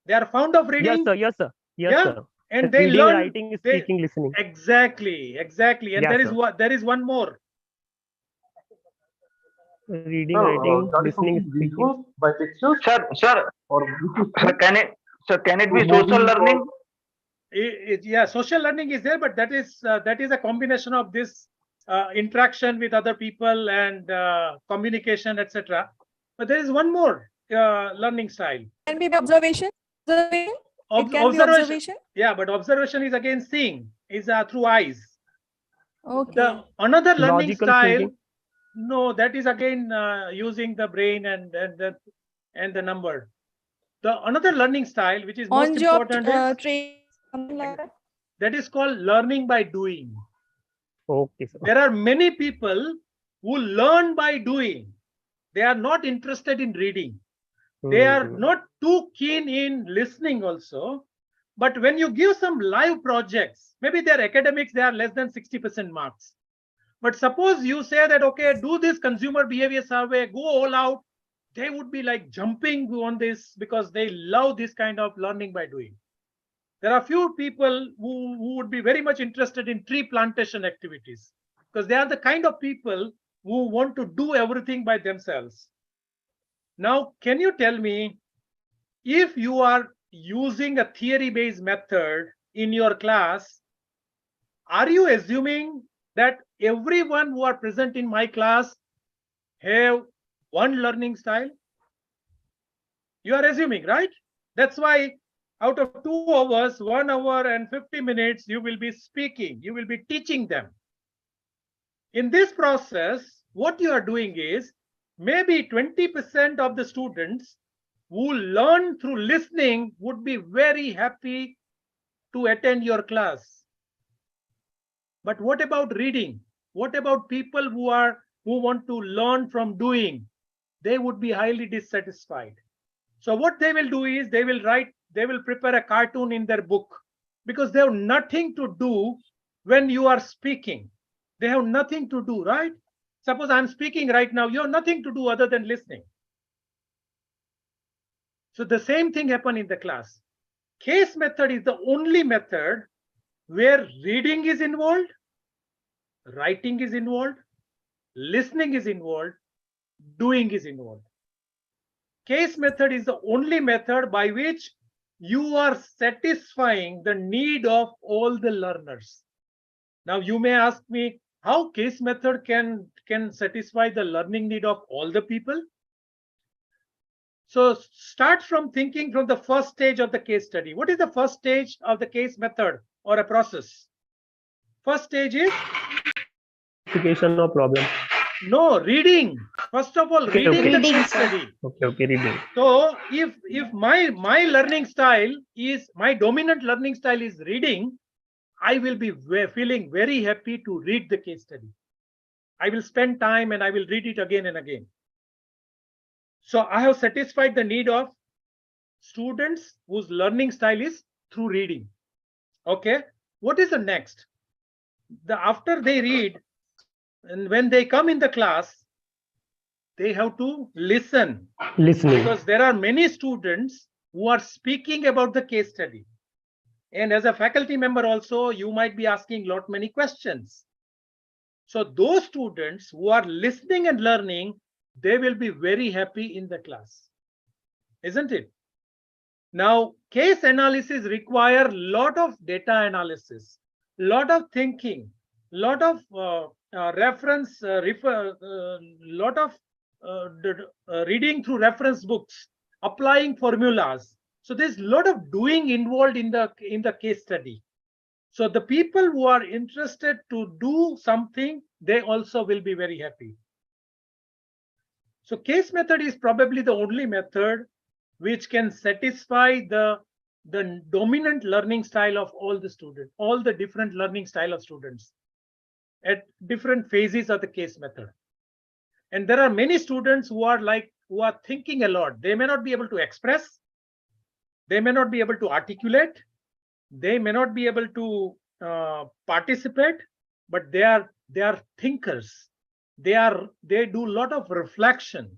They are fond of reading. Yes, sir. Yes, sir. And they reading, learn writing, speaking, listening. Exactly. And Yes, there is one more. Reading, writing, listening, speaking. By pictures. Sir. Or can it be social learning? Yeah, social learning is there, but that is a combination of this interaction with other people and communication, etc. But there is one more learning style. Can be observation. It can be observation. Yeah, but observation is again seeing, is through eyes. Okay. Another learning Logical style. thinking. No, that is again using the brain and the number. The another learning style which is most important is something like that. That is called learning by doing. Okay, sir. There are many people who learn by doing. They are not interested in reading. They are not too keen in listening also. But when you give some live projects, maybe their academics, they are less than 60% marks. But suppose you say that, okay, do this consumer behavior survey, go all out, they would be like jumping on this because they love this kind of learning by doing. There are few people who would be very much interested in tree plantation activities because they are the kind of people who want to do everything by themselves. Now, can you tell me, if you are using a theory-based method in your class, are you assuming that everyone who are present in my class have one learning style? You are assuming, right? That's why out of 2 hours, 1 hour and 50 minutes, you will be speaking, you will be teaching them. In this process, what you are doing is maybe 20% of the students who learn through listening would be very happy to attend your class. But what about reading? What about people who want to learn from doing? They would be highly dissatisfied. So what they will do is they will prepare a cartoon in their book because they have nothing to do when you are speaking. They have nothing to do, right? Suppose I'm speaking right now, you have nothing to do other than listening. So the same thing happened in the class. Case method is the only method where reading is involved, writing is involved, listening is involved, doing is involved. Case method is the only method by which you are satisfying the need of all the learners. Now you may ask me, how case method can satisfy the learning need of all the people? So start from thinking from the first stage of the case study. What is the first stage of the case method or a process? First stage is Identification of problem. No, reading. First of all, reading the case study. Okay, reading. So if my learning style is, my dominant learning style is reading, I will be feeling very happy to read the case study. I will spend time and I will read it again and again. So I have satisfied the need of students whose learning style is through reading. Okay, what is the next? After they read, and when they come in the class, they have to listen. Listening. Because there are many students who are speaking about the case study. And as a faculty member also, you might be asking many questions. So those students who are listening and learning, they will be very happy in the class. Isn't it? Now, case analysis require lot of data analysis, lot of thinking, lot of reference, lot of reading through reference books, applying formulas. So there's a lot of doing involved in the case study. So the people who are interested to do something, they also will be very happy. So case method is probably the only method which can satisfy the dominant learning style of all the students, all the different learning style of students at different phases of the case method. And there are many students who are thinking a lot. They may not be able to express, they may not be able to articulate, they may not be able to participate, but they are thinkers. They do a lot of reflection.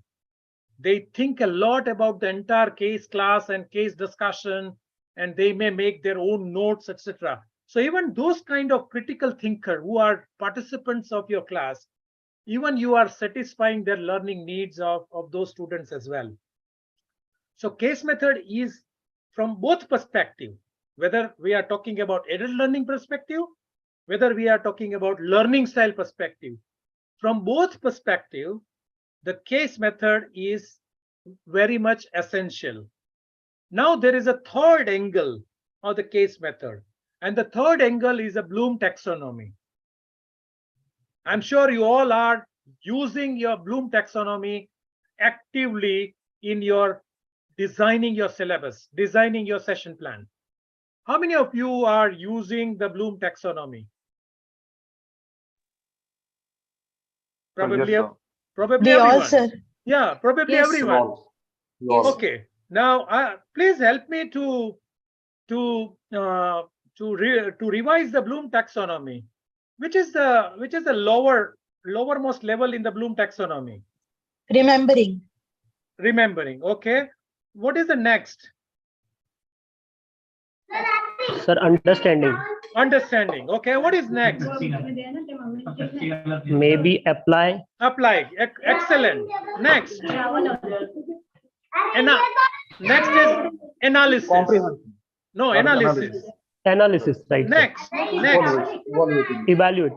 They think a lot about the entire case class and case discussion, and they may make their own notes, etc. So even those kind of critical thinkers who are participants of your class, even you are satisfying their learning needs of those students as well. So case method is from both perspectives, whether we are talking about adult learning perspective, whether we are talking about learning style perspective. From both perspectives, the case method is very much essential. Now there is a third angle of the case method, and the third angle is a Bloom taxonomy. I'm sure you all are using your Bloom taxonomy actively in your designing your syllabus, designing your session plan. How many of you are using the Bloom taxonomy? Probably, Yes, sir. probably We all, everyone. sir. Yeah, probably Yes. everyone. Yes. Okay. Now, please help me to revise the Bloom taxonomy. Which is the lowermost level in the Bloom taxonomy? Remembering. Remembering. Okay. What is the next? Sir, understanding. Understanding. Okay. What is next? Maybe apply. Apply. Excellent. Next. Next is analysis. Comprehension. No, analysis. Analysis, right? Sir. Next. Next. Evaluate.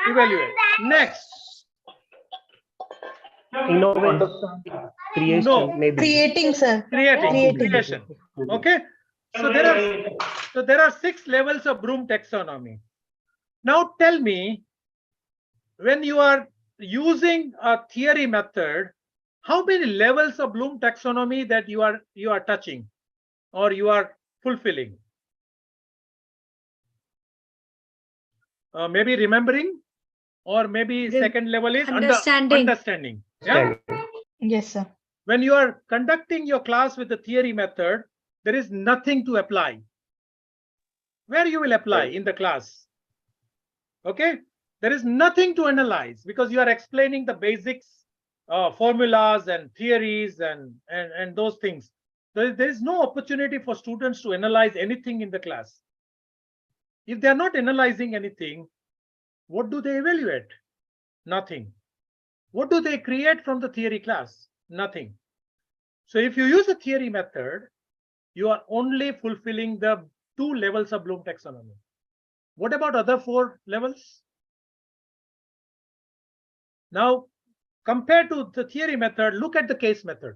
Evaluate. Next. Innovate. Creation. No. Maybe. Creating, sir. Creation. Okay. So there are 6 levels of Bloom taxonomy. Now tell me, when you are using a theory method, how many levels of Bloom taxonomy that you are touching or you are fulfilling? Maybe remembering, or maybe second level is understanding. Yeah. Yes, sir. When you are conducting your class with the theory method, there is nothing to apply. Where you will apply in the class? Okay. There is nothing to analyze because you are explaining the basics, formulas and theories and those things. There is no opportunity for students to analyze anything in the class. If they are not analyzing anything, what do they evaluate? Nothing. What do they create from the theory class? Nothing. So if you use a theory method, you are only fulfilling the 2 levels of Bloom taxonomy. What about other 4 levels? Now, compared to the theory method, look at the case method.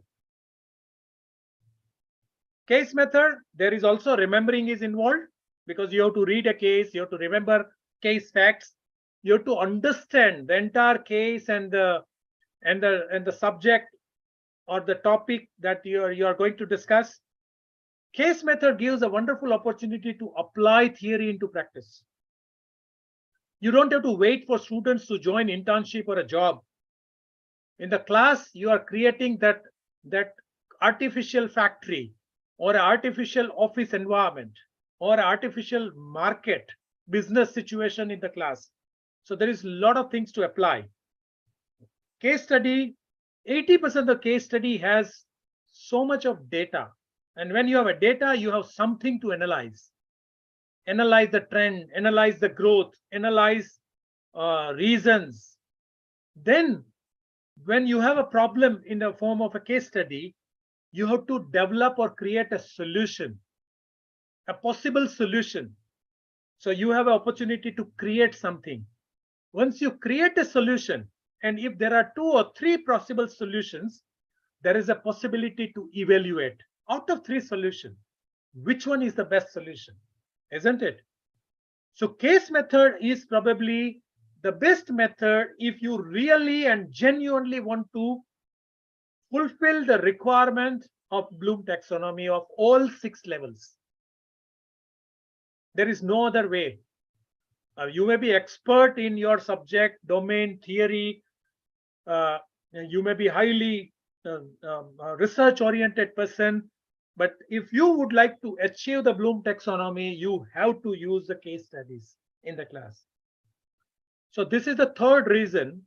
Case method, there is also remembering is involved because you have to read a case, you have to remember case facts, you have to understand the entire case and the subject or the topic that you are going to discuss. Case method gives a wonderful opportunity to apply theory into practice. You don't have to wait for students to join internship or a job. In the class, you are creating that artificial factory or an artificial office environment or an artificial market business situation in the class. So there is a lot of things to apply. Case study, 80% of the case study has so much of data. And when you have a data, you have something to analyze. Analyze the trend, analyze the growth, analyze reasons. Then when you have a problem in the form of a case study, you have to develop or create a solution, a possible solution. So you have an opportunity to create something. Once you create a solution, and if there are 2 or 3 possible solutions, there is a possibility to evaluate out of 3 solutions, which one is the best solution, isn't it? So case method is probably the best method if you really and genuinely want to fulfill the requirement of Bloom taxonomy of all 6 levels. There is no other way. You may be expert in your subject, domain, theory. You may be highly research-oriented person. But if you would like to achieve the Bloom taxonomy, you have to use the case studies in the class. So this is the third reason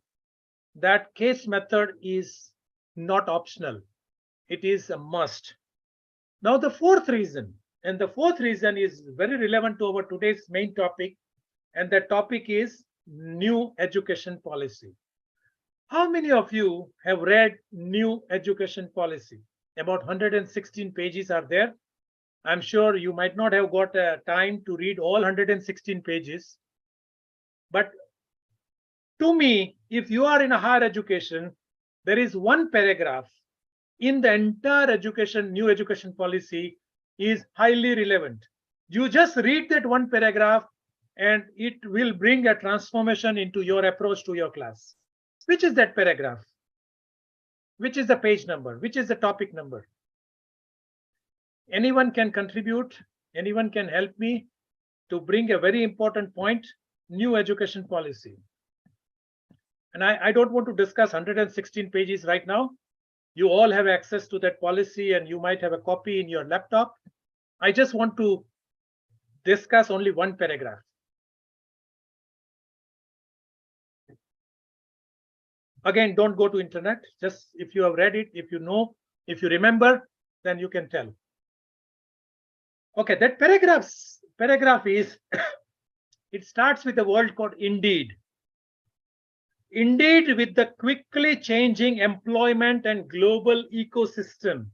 that case method is not optional. It is a must. Now the fourth reason, and the fourth reason is very relevant to our today's main topic, and the topic is new education policy. How many of you have read new education policy? About 116 pages are there. I'm sure you might not have got time to read all 116 pages. But to me, if you are in a higher education, there is one paragraph in the entire new education policy is highly relevant. You just read that one paragraph and it will bring a transformation into your approach to your class. Which is that paragraph? Which is the page number? Which is the topic number? Anyone can contribute Anyone can help me to bring a very important point, new education policy. And I don't want to discuss 116 pages right now. You all have access to that policy and you might have a copy in your laptop. I just want to discuss only one paragraph. Again, don't go to internet. Just if you have read it, if you know, if you remember, then you can tell. Okay, that paragraph is, it starts with a word called indeed. Indeed, with the quickly changing employment and global ecosystem,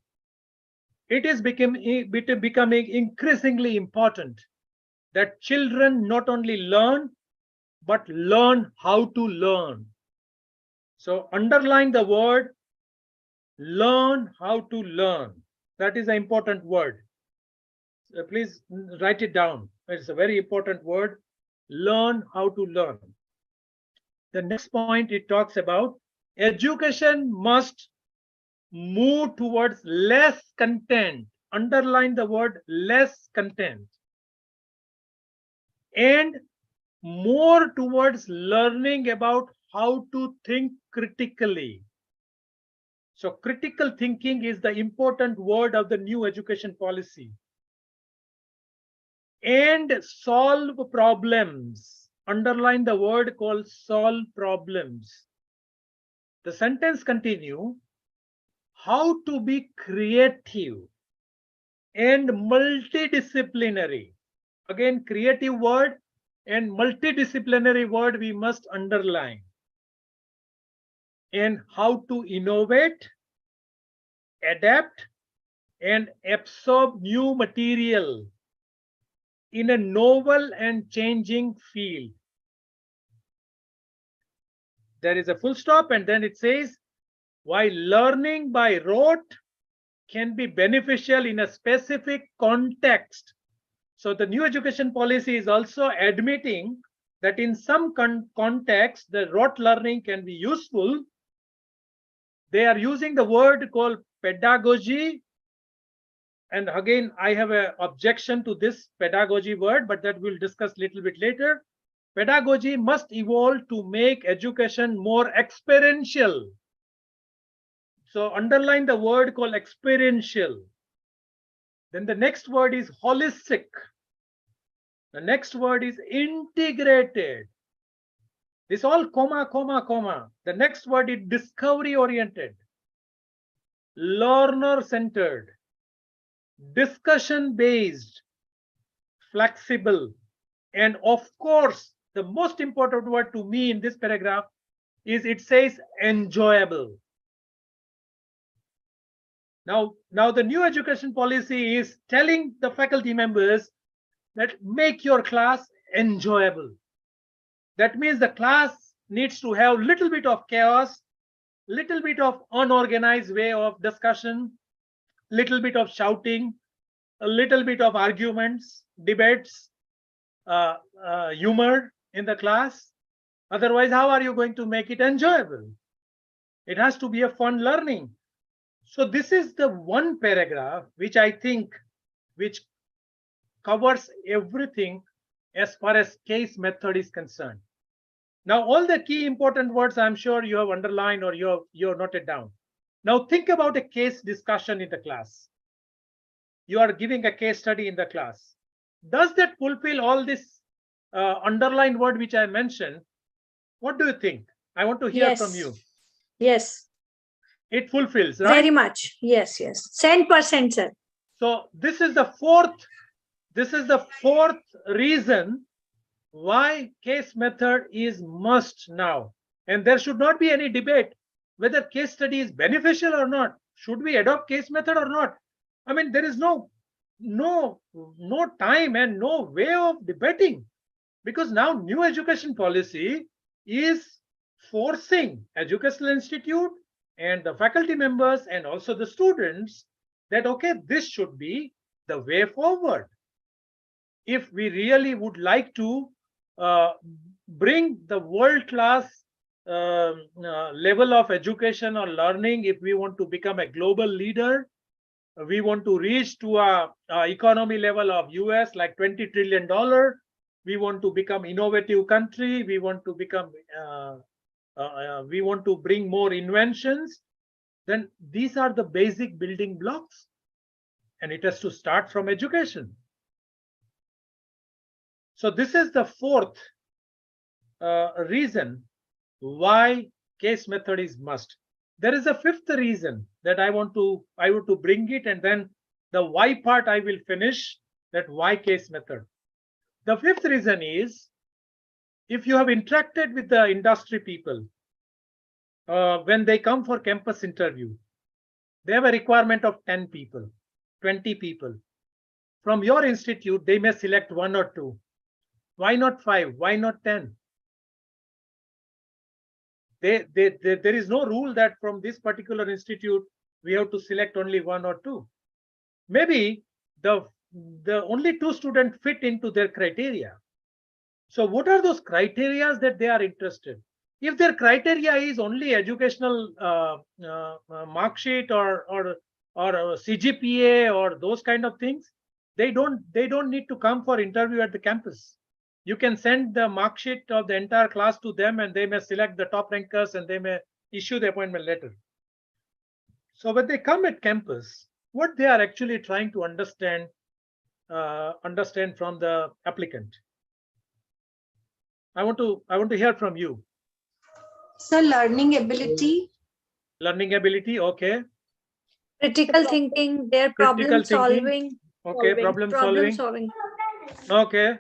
it is becoming increasingly important that children not only learn, but learn how to learn. So underline the word learn how to learn. That is an important word. So please write it down. It's a very important word. Learn how to learn. The next point it talks about education must move towards less content. Underline the word less content. And more towards learning about how to think critically. So critical thinking is the important word of the new education policy. And solve problems. Underline the word called solve problems. The sentence continue, how to be creative and multidisciplinary. Again, creative word and multidisciplinary word we must underline. And how to innovate, adapt, and absorb new material in a novel and changing field. There is a full stop and then it says, while learning by rote can be beneficial in a specific context. So the new education policy is also admitting that in some context, the rote learning can be useful. They are using the word called pedagogy. And again, I have an objection to this pedagogy word, but that we'll discuss a little bit later. Pedagogy must evolve to make education more experiential. So underline the word called experiential. Then the next word is holistic. The next word is integrated. This all comma, comma, comma. The next word is discovery oriented, learner centered, discussion based, flexible, and of course, the most important word to me in this paragraph is it says enjoyable. Now the new education policy is telling the faculty members that make your class enjoyable. That means the class needs to have little bit of chaos, little bit of unorganized way of discussion, little bit of shouting, a little bit of arguments, debates, humor in the class. Otherwise, how are you going to make it enjoyable? It has to be a fun learning. So this is the one paragraph which I think which covers everything as far as case method is concerned. Now, all the key important words I'm sure you have underlined or you have noted down. Now think about a case discussion in the class. You are giving a case study in the class. Does that fulfill all this underlined word which I mentioned? What do you think? I want to hear from you. Yes. It fulfills, right? Very much. Yes, yes. 10%, sir. So this is the fourth reason why case method is must now. And there should not be any debate whether case study is beneficial or not. Should we adopt case method or not? I mean, there is no time and no way of debating, because now new education policy is forcing educational institute and the faculty members and also the students that, okay, this should be the way forward. If we really would like to bring the world-class level of education or learning, if we want to become a global leader, we want to reach to a economy level of US like $20 trillion. We want to become innovative country. We want to become, we want to bring more inventions. Then these are the basic building blocks. And it has to start from education. So this is the fourth reason why case method is must. There is a fifth reason that I want to bring it, and then the why part I will finish, that why case method. The fifth reason is, if you have interacted with the industry people, when they come for campus interview, they have a requirement of 10 people, 20 people. From your institute, they may select 1 or 2. Why not 5? Why not 10? There is no rule that from this particular institute, we have to select only 1 or 2. Maybe the only 2 students fit into their criteria. So what are those criteria that they are interested? If their criteria is only educational mark sheet or CGPA or those kind of things, they don't need to come for interview at the campus. You can send the mark sheet of the entire class to them, and they may select the top rankers, and they may issue the appointment letter. So when they come at campus, what they are actually trying to understand from the applicant. I want to hear from you. So learning ability. Learning ability, okay. Critical thinking, their problem solving. Okay, problem solving. Okay.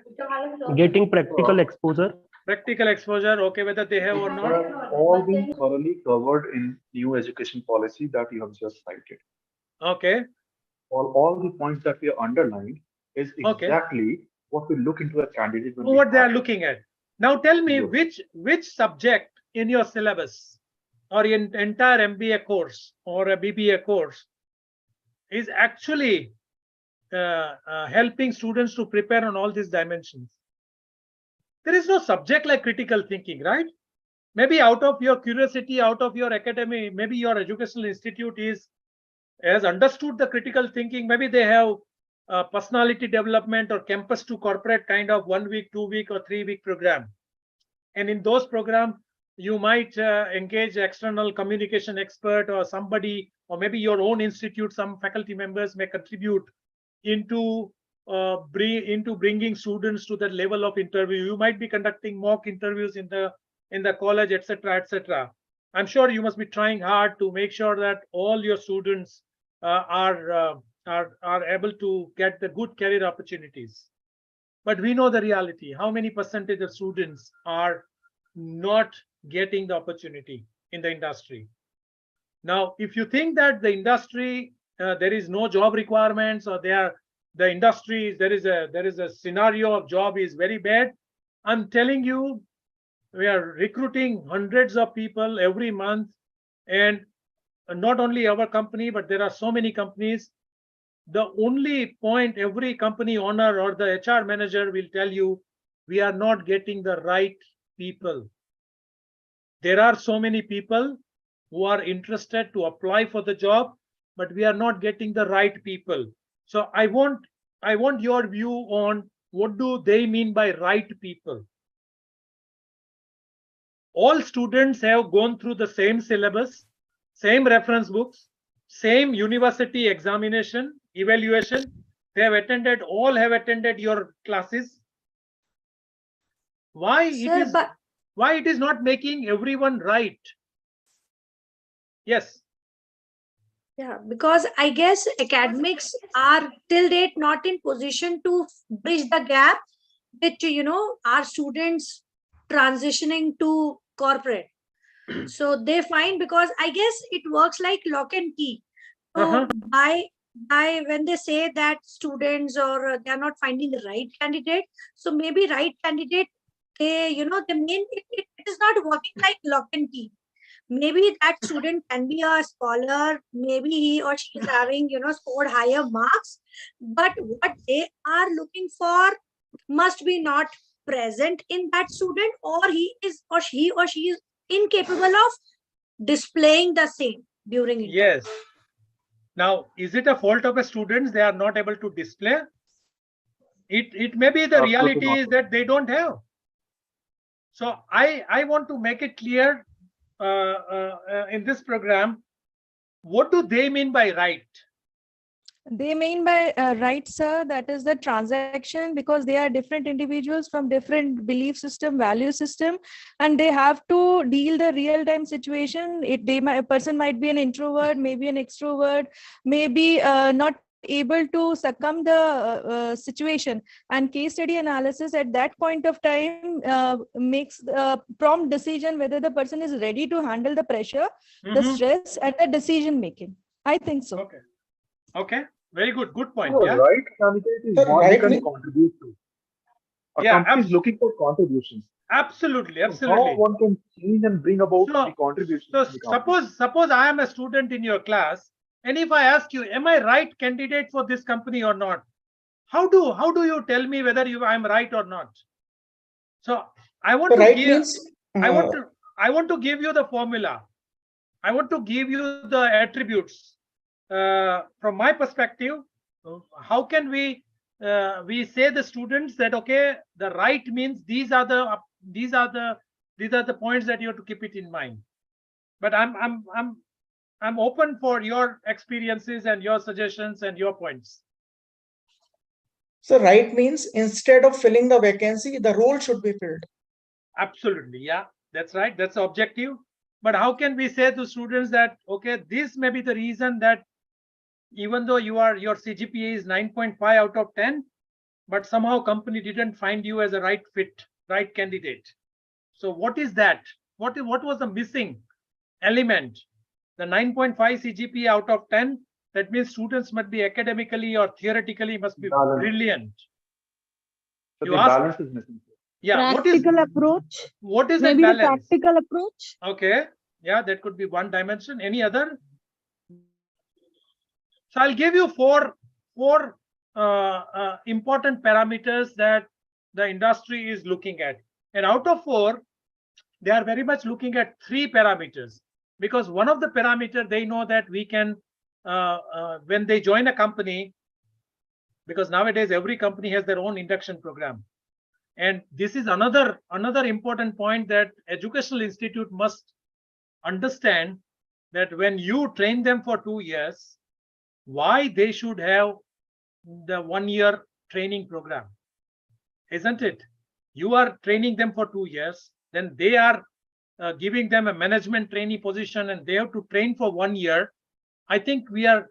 Getting practical exposure. Practical exposure, okay, whether they have or not. All been thoroughly covered in new education policy that you have just cited. Okay. All the points that we have underlined is exactly what we look into a candidate. What they are looking at. Now tell me, which subject in your syllabus or in entire MBA course or a BBA course is actually helping students to prepare on all these dimensions? There is no subject like critical thinking, right? Maybe out of your curiosity, out of your academy, maybe your educational institute has understood the critical thinking. Maybe they have personality development or campus to corporate kind of 1 week, 2 week or 3 week program. And in those programs, you might engage external communication expert or somebody, or maybe your own institute, some faculty members may contribute into bringing students to that level of interview. You might be conducting mock interviews in the college, etc., etc. I'm sure you must be trying hard to make sure that all your students are able to get the good career opportunities. But we know the reality. How many percentage of students are not getting the opportunity in the industry? Now, if you think that the industry, there is no job requirements, or the industry, there is a scenario of job is very bad, I'm telling you, we are recruiting hundreds of people every month, and not only our company, but there are so many companies. The only point every company owner or the HR manager will tell you, we are not getting the right people. There are so many people who are interested to apply for the job, but we are not getting the right people. So I want your view on what do they mean by right people. All students have gone through the same syllabus, same reference books, same university examination, evaluation. They have attended, all have attended your classes. Why it is not making everyone right? Yes. Yeah, because I guess academics are till date not in position to bridge the gap with, our students transitioning to corporate. So they find, because I guess it works like lock and key. So by when they say that students or they are not finding the right candidate, so maybe right candidate, they it is not working like lock and key. Maybe that student can be a scholar, maybe he or she is having scored higher marks, but what they are looking for must be not present in that student, or he or she is incapable of displaying the same during it. Yes. Now, is it a fault of the students? They are not able to display. It may be the reality is that they don't have. So I want to make it clear in this program, what do they mean by right? They mean by right, sir, that is the transaction, because they are different individuals from different belief system, value system, and they have to deal the real time situation. A person might be an introvert, maybe an extrovert, maybe not able to succumb the situation, and case study analysis at that point of time makes a prompt decision whether the person is ready to handle the pressure, the stress, and the decision making. I think so. Okay, very good point. So, Yeah, right candidate is what they can contribute to. A company is looking for contributions. Absolutely. So how one can change and bring about the contributions. So suppose I am a student in your class, and if I ask you, am I right candidate for this company or not? How do you tell me whether I'm right or not? So I want to give I want to give you the formula. I want to give you the attributes. From my perspective, how can we say the students that okay, the right means these are the points that you have to keep it in mind. But I'm open for your experiences and your suggestions and your points. So right means instead of filling the vacancy, the role should be filled. Absolutely, yeah, that's right. That's the objective. But how can we say to students that okay, this may be the reason that even though your CGPA is 9.5 out of 10, but somehow company didn't find you as a right fit, right candidate. So what is that? What was the missing element? The 9.5 CGPA out of 10, that means students must be academically or theoretically must be brilliant. So the balance is missing. Yeah, practical approach. What is maybe that the balance? practical approach. Okay, yeah, that could be one dimension. Any other? So I'll give you four important parameters that the industry is looking at, and out of 4, they are very much looking at 3 parameters, because one of the parameter they know that we can when they join a company, because nowadays every company has their own induction program, and this is another important point that educational institute must understand, that when you train them for 2 years, why they should have the 1-year training program, isn't it? You are training them for 2 years, then they are giving them a management trainee position, and they have to train for 1 year. I think we are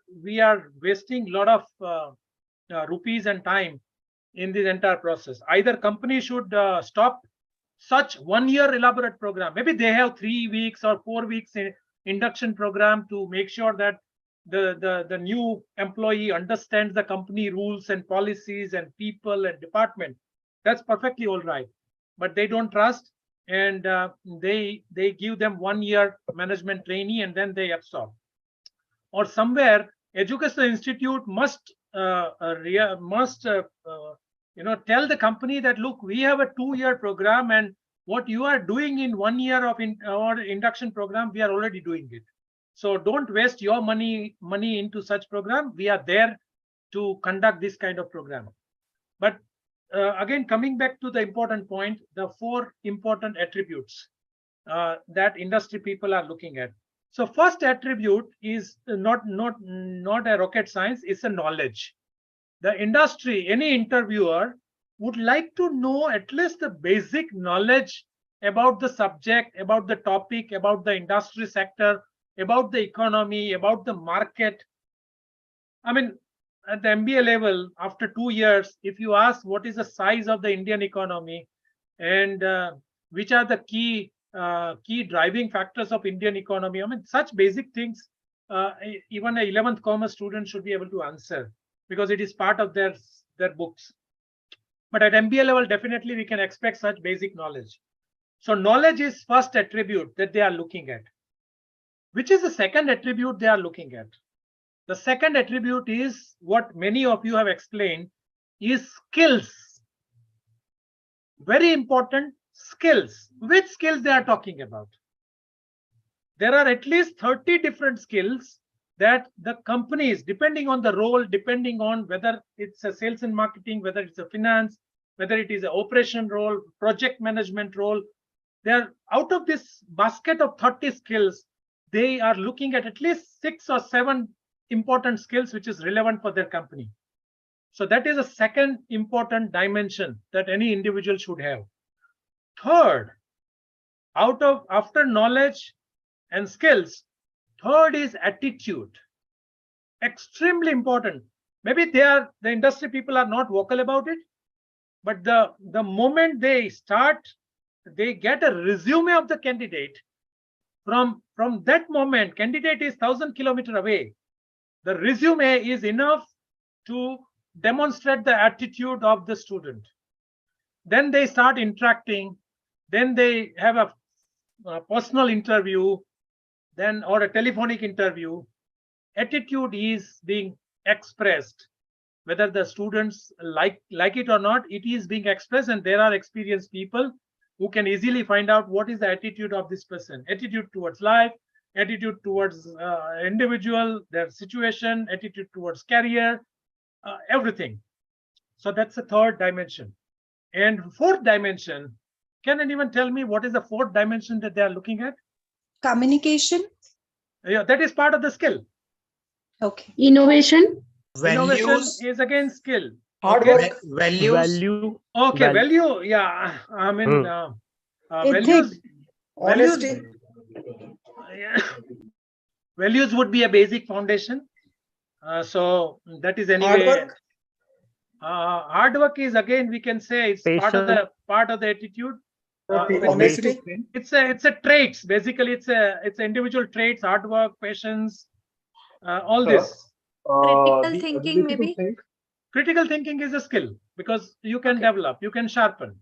wasting a lot of rupees and time in this entire process. Either company should stop such 1-year elaborate program. Maybe they have 3 weeks or 4 weeks induction program to make sure that the new employee understands the company rules and policies and people and department. That's perfectly all right, but they don't trust, and they give them 1-year management trainee, and then they absorb. Or somewhere educational institute must tell the company that look, we have a 2-year program, and what you are doing in 1 year of our induction program, we are already doing it. So don't waste your money into such program. We are there to conduct this kind of program. But again, coming back to the important point, the 4 important attributes that industry people are looking at. So first attribute is not a rocket science, it's a knowledge. The industry, any interviewer would like to know at least the basic knowledge about the subject, about the topic, about the industry sector, about the economy, about the market. I mean, at the MBA level, after 2 years, if you ask what is the size of the Indian economy and which are the key driving factors of Indian economy, I mean, such basic things, even a 11th commerce student should be able to answer, because it is part of their books. But at MBA level, definitely we can expect such basic knowledge. So knowledge is first attribute that they are looking at. Which is the second attribute they are looking at? The second attribute is what many of you have explained, is skills. Very important, skills. Which skills they are talking about? There are at least 30 different skills that the companies, depending on the role, depending on whether it's a sales and marketing, whether it's a finance, whether it is an operation role, project management role, they're out of this basket of 30 skills, they are looking at least 6 or 7 important skills which is relevant for their company. So that is a second important dimension that any individual should have. Third, after knowledge and skills, third is attitude. Extremely important. Maybe the industry people are not vocal about it, but the moment they start, they get a resume of the candidate. From that moment, candidate is 1,000 kilometers away. The resume is enough to demonstrate the attitude of the student. Then they start interacting. Then they have a personal interview, then or a telephonic interview. Attitude is being expressed. Whether the students like it or not, it is being expressed, and there are experienced people who can easily find out what is the attitude of this person. Attitude towards life, attitude towards individual, their situation, attitude towards career, everything. So that's the third dimension. And fourth dimension, can anyone tell me what is the fourth dimension that they are looking at? Communication. Yeah, that is part of the skill. Okay. Innovation. Innovation Values, is again skill. Hard Okay. work. values, Value. Okay, Val- value. Yeah, I mean, values. Ethics. Values. Honesty. Yeah. Values would be a basic foundation. So that is Hard anyway. work. Hard work is again, we can say it's part of the attitude. Honesty. It's a traits. Basically, it's individual traits. Hard work, patience, all this. Critical The thinking, ability to maybe? think. Critical thinking is a skill because you can develop, you can sharpen.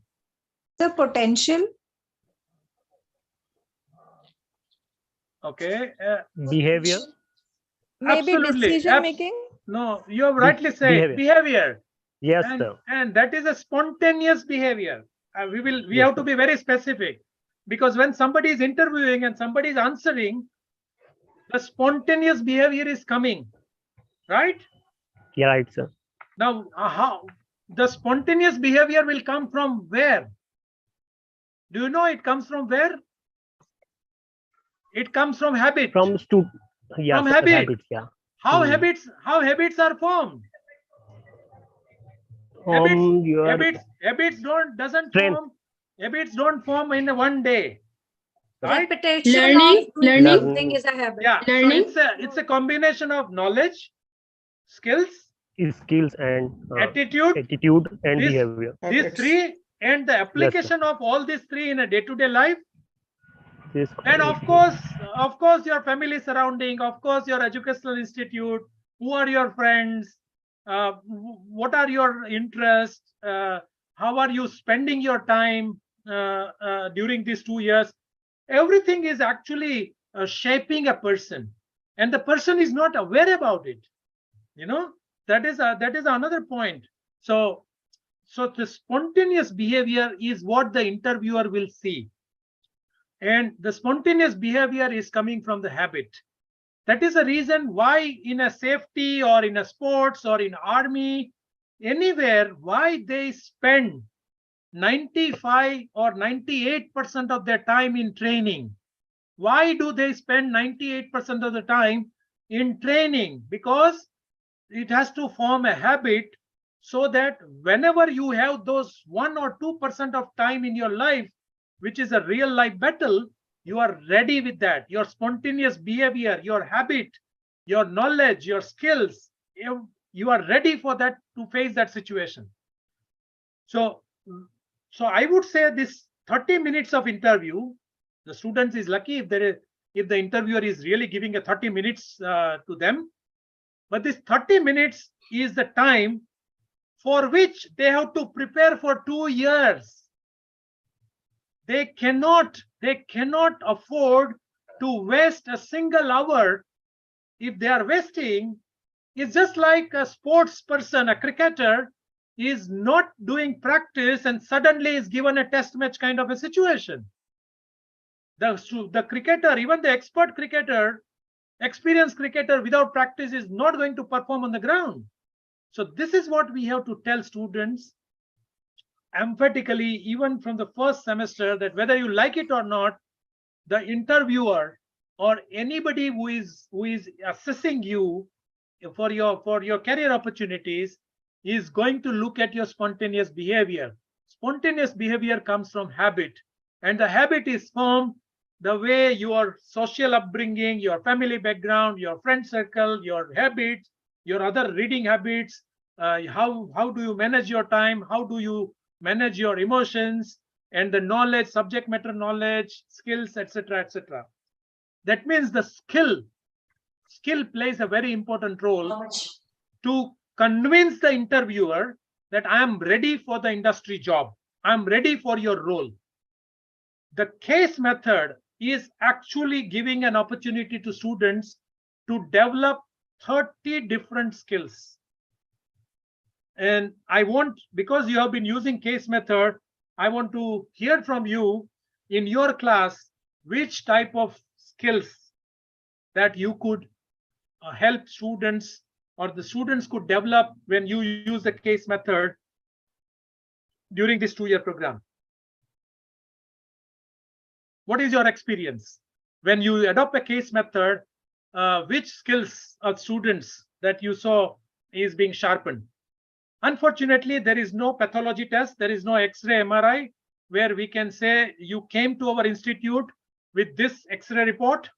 The potential. Okay. Behavior. Maybe Absolutely. decision making. No, you have rightly said behavior. Yes, and, sir. and that is a spontaneous behavior. We Yes, have to be very specific, because when somebody is interviewing and somebody is answering, the spontaneous behavior is coming, right? Yeah, right, sir. Now, how the spontaneous behavior will come from where? Do you know it comes from where? It comes from habit. From yeah, From sir, habit. habits, yeah. How habits are formed? Habits don't form in one day, right? Repetition of doing something is a habit. Yeah, Learning. so it's a combination of knowledge, skills, and attitude and this, behavior. These three, and the application of all these three in a day-to-day life. And of course, your family surrounding, of course, your educational institute, who are your friends, what are your interests, how are you spending your time during these 2 years? Everything is actually shaping a person, and the person is not aware about it. You know, that is another point. So the spontaneous behavior is what the interviewer will see. And the spontaneous behavior is coming from the habit. That is the reason why in a safety or in a sports or in army, anywhere, why they spend 95 or 98% of their time in training. Why do they spend 98% of the time in training? Because it has to form a habit, so that whenever you have those 1 or 2% of time in your life, which is a real life battle, you are ready with that. Your spontaneous behavior, your habit, your knowledge, your skills, you are ready for that, to face that situation. So I would say this 30 minutes of interview, the students is lucky if the interviewer is really giving a 30 minutes to them. But this 30 minutes is the time for which they have to prepare for 2 years. They cannot afford to waste a single hour. If they are wasting, it's just like a sports person, a cricketer is not doing practice and suddenly is given a test match kind of a situation. The cricketer, even the expert cricketer, Experienced cricketer without practice is not going to perform on the ground. So this is what we have to tell students emphatically, even from the first semester, that whether you like it or not, the interviewer or anybody who is assessing you for your career opportunities is going to look at your spontaneous behavior. Spontaneous behavior comes from habit, and the habit is formed the way your social upbringing, your family background, your friend circle, your habits, your other reading habits, how do you manage your time, how do you manage your emotions, and the knowledge, subject matter knowledge, skills, etc., etc. That means the skill plays a very important role to convince the interviewer that I am ready for the industry job, I am ready for your role. The case method is actually giving an opportunity to students to develop 30 different skills. And I want, because you have been using case method, I want to hear from you in your class which type of skills that you could help students, or the students could develop when you use the case method during this 2-year program. What is your experience when you adopt a case method? Which skills of students that you saw is being sharpened? Unfortunately, there is no pathology test, there is no X-ray, MRI, where we can say you came to our institute with this X-ray report,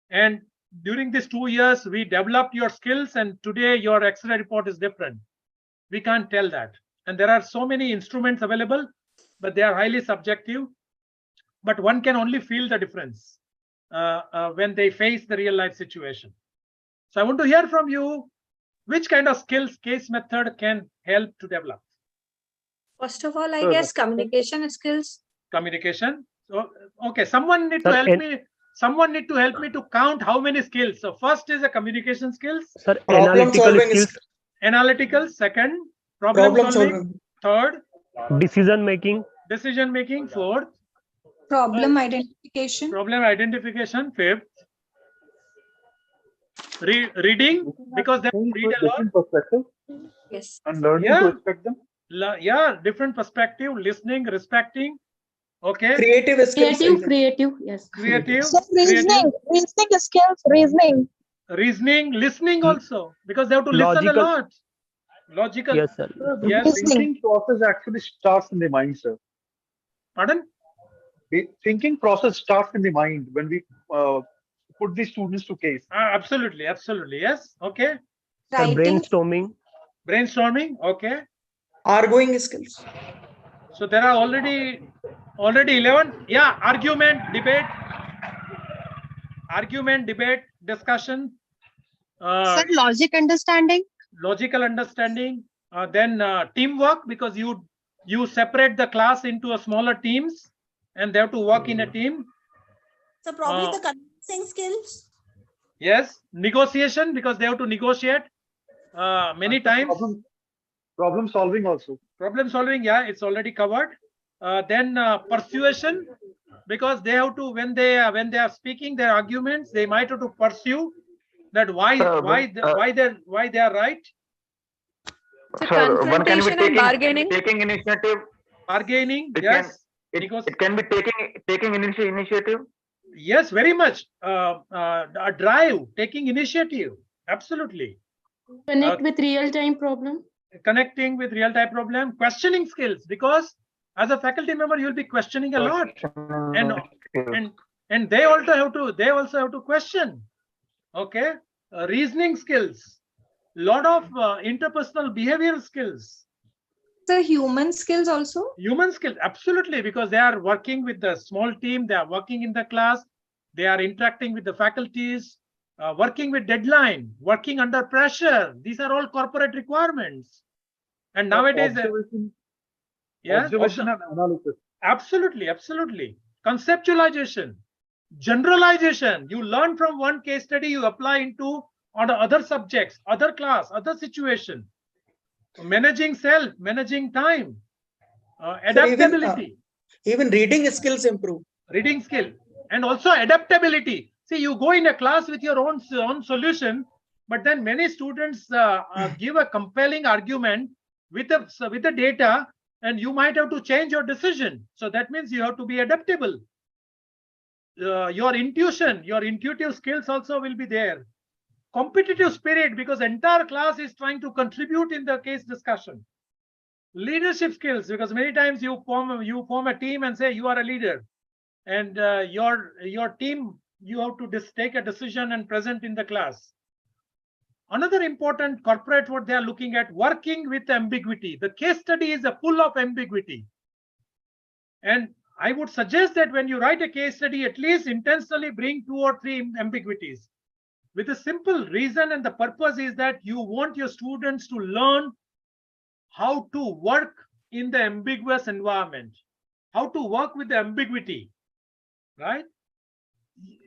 and during these 2 years we developed your skills, and today your X-ray report is different. We can't tell that. And there are so many instruments available, but they are highly subjective. But one can only feel the difference when they face the real life situation. So I want to hear from you, which kind of skills case method can help to develop? First of all, I guess communication skills. Communication. So, okay, someone need to help me. Someone need to help me to count how many skills. So first is a communication skills. Sir, Problem solving skills. Analytical. Second, problem solving. Third, decision making. Decision making. Fourth, problem identification. Problem identification. Fifth, reading, because they read a lot. Different perspective. Yes. And learning to respect them. Yeah, different perspective, listening, respecting. Okay. Creative skills. Creative, yes. Creative. So reasoning skills, reasoning, listening also, because they have to listen a lot. Logical. Yes, sir. Yes. Thinking process actually starts in the mind, sir. Pardon? The thinking process starts in the mind when we put the students to case. Absolutely, absolutely. Yes. Okay. Sir, brainstorming. Brainstorming. Okay. Arguing skills. So there are already 11. Yeah. Argument, debate, discussion. Sir, logic understanding. Logical understanding. Then teamwork, because you separate the class into a smaller teams, and they have to work in a team. So probably the convincing skills. Yes. Negotiation, because they have to negotiate many times. Problem solving also. Problem solving, yeah, it's already covered. Then persuasion, because they have to, when they are speaking their arguments, they might have to pursue that why they are right. So confrontation and bargaining. Taking initiative. Bargaining, It yes. It can be taking initiative. Yes, very much. A drive, taking initiative. Absolutely. Connect with real-time problem. Connecting with real-time problem. Questioning skills, because as a faculty member, you'll be questioning a lot, and they also have to question. Okay. Reasoning skills. Lot of interpersonal behavioral skills. The human skills also? Human skills, absolutely, because they are working with the small team, they are working in the class, they are interacting with the faculties, working with deadline, working under pressure. These are all corporate requirements. And nowadays, observation and analysis. Absolutely, absolutely. Conceptualization, generalization. You learn from one case study, you apply into on other subjects, other class, other situation. Managing self, managing time, adaptability. Even reading skills improve. Reading skill, and also adaptability. See, you go in a class with your own solution, but then many students give a compelling argument with the data, and you might have to change your decision. So that means you have to be adaptable. Your intuition, your intuitive skills also will be there. Competitive spirit, because entire class is trying to contribute in the case discussion. Leadership skills, because many times you form a team and say you are a leader, and your team, you have to take a decision and present in the class. Another important corporate, what they are looking at, working with ambiguity. The case study is full of ambiguity, and I would suggest that when you write a case study, at least intentionally bring 2 or 3 ambiguities, with a simple reason, and the purpose is that you want your students to learn how to work in the ambiguous environment, how to work with the ambiguity, right?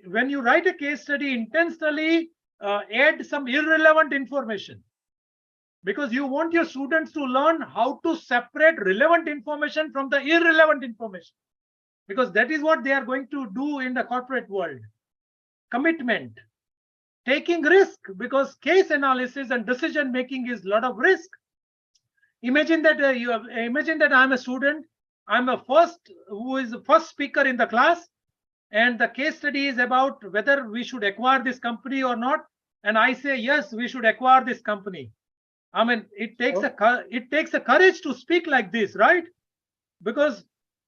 When you write a case study, intentionally add some irrelevant information, because you want your students to learn how to separate relevant information from the irrelevant information, because that is what they are going to do in the corporate world. Commitment, taking risk, because case analysis and decision making is a lot of risk. Imagine that I'm a student, I'm a first speaker in the class, and the case study is about whether we should acquire this company or not, and I say yes, we should acquire this company. I mean, it takes a courage to speak like this, right? Because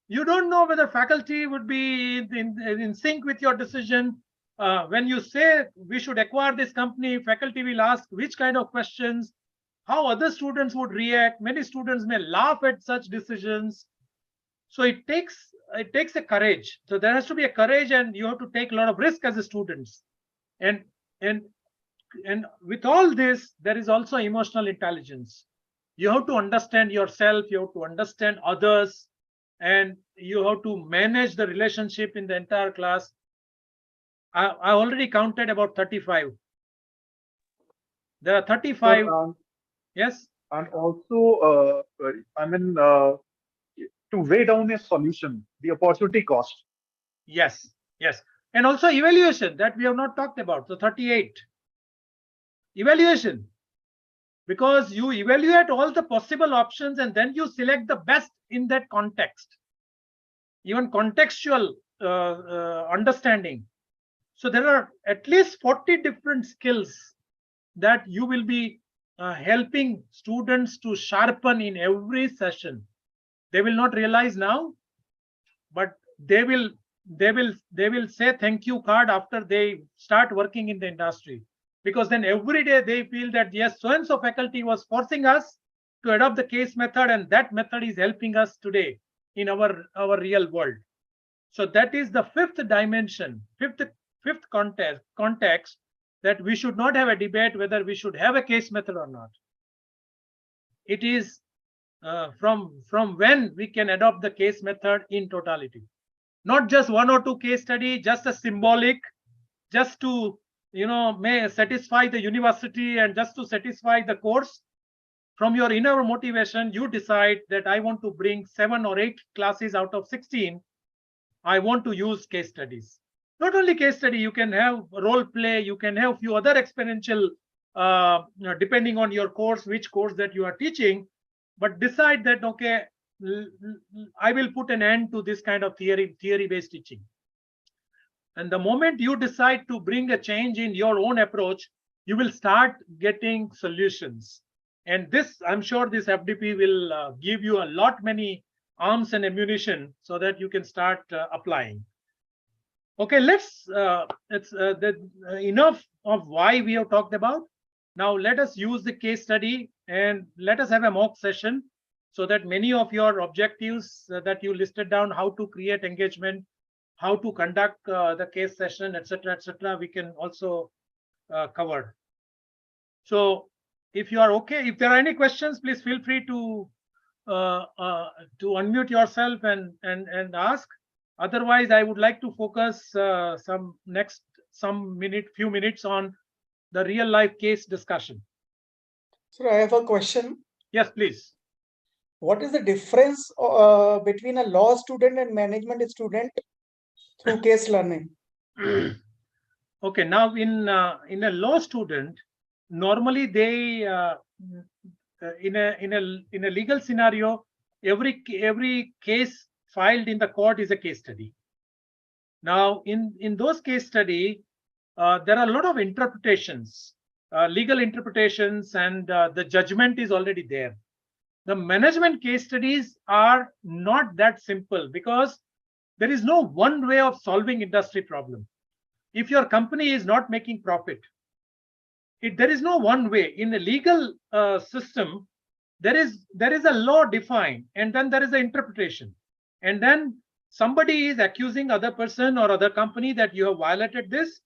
you don't know whether faculty would be in sync with your decision. When you say we should acquire this company, faculty will ask which kind of questions, how other students would react. Many students may laugh at such decisions. So it takes a courage. So there has to be a courage, and you have to take a lot of risk as a students. And with all this, there is also emotional intelligence. You have to understand yourself, you have to understand others, and you have to manage the relationship in the entire class. I already counted about 35. There are 35. Yes. And also, to weigh down a solution, the opportunity cost. Yes, yes. And also evaluation, that we have not talked about. So 38. Evaluation, because you evaluate all the possible options and then you select the best in that context. Even contextual understanding. So there are at least 40 different skills that you will be helping students to sharpen in every session. They will not realize now, but they will say thank you card after they start working in the industry, because then every day they feel that yes, so and so faculty was forcing us to adopt the case method, and that method is helping us today in our real world. So that is the fifth dimension, fifth context, that we should not have a debate whether we should have a case method or not. It is from when we can adopt the case method in totality, not just 1 or 2 case study, just a symbolic, just to may satisfy the university and just to satisfy the course. From your inner motivation, you decide that I want to bring 7 or 8 classes out of 16. I want to use case studies. Not only case study, you can have role play, you can have few other experiential, depending on your course, which course that you are teaching, but decide that, okay, I will put an end to this kind of theory-based teaching. And the moment you decide to bring a change in your own approach, you will start getting solutions. And this, I'm sure this FDP will give you a lot many arms and ammunition so that you can start applying. Okay, it's enough of why we have talked about. Now let us use the case study and let us have a mock session so that many of your objectives that you listed down, how to create engagement, how to conduct the case session, etc., we can also cover. So if you are okay, if there are any questions, please feel free to unmute yourself and ask. Otherwise, I would like to focus few minutes on the real life case discussion. Sir, I have a question. Yes, please. What is the difference between a law student and management student through case learning? Okay, now in a law student, normally they in a legal scenario, every case filed in the court is a case study. Now in those case study, there are a lot of interpretations, legal interpretations, and the judgment is already there. The management case studies are not that simple because there is no one way of solving industry problem. If your company is not making profit, there is no one way. In a legal system, there is a law defined, and then there is an interpretation, and then somebody is accusing other person or other company that you have violated this,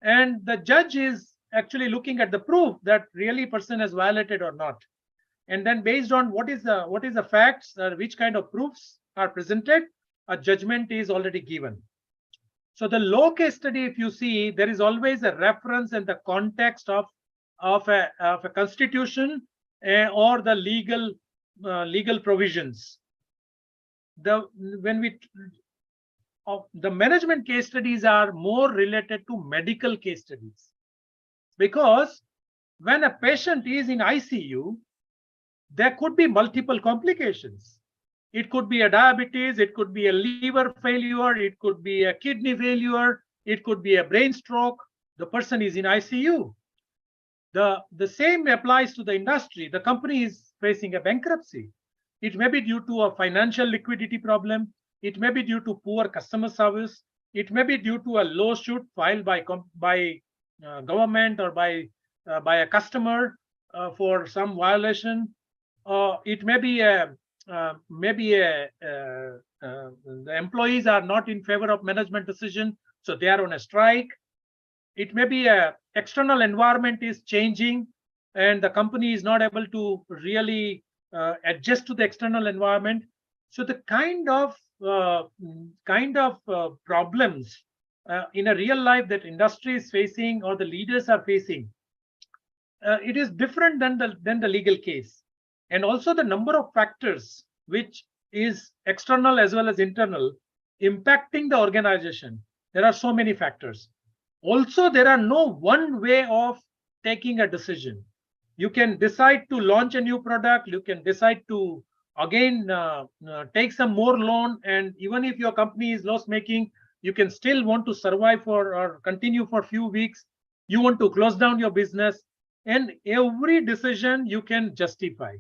and the judge is actually looking at the proof that really person has violated or not, and then based on what is the facts, which kind of proofs are presented, a judgment is already given. So the law case study, if you see, there is always a reference in the context of a constitution or the legal provisions. The management case studies are more related to medical case studies, because when a patient is in ICU, there could be multiple complications. It could be a diabetes, it could be a liver failure, it could be a kidney failure, it could be a brain stroke. The person is in ICU. The same applies to the industry. The company is facing a bankruptcy. It may be due to a financial liquidity problem. It may be due to poor customer service. It may be due to a lawsuit filed by government or by a customer for some violation. It may be the employees are not in favor of management decision, so they are on a strike. It may be a external environment is changing and the company is not able to really adjust to the external environment. So the kind of problems in a real life that industry is facing or the leaders are facing, it is different than the legal case. And also the number of factors which is external as well as internal impacting the organization. There are so many factors. Also, there are no one way of taking a decision. You can decide to launch a new product. You can decide to again take some more loan, and even if your company is loss making, you can still want to survive or continue for a few weeks. You want to close down your business, and every decision you can justify.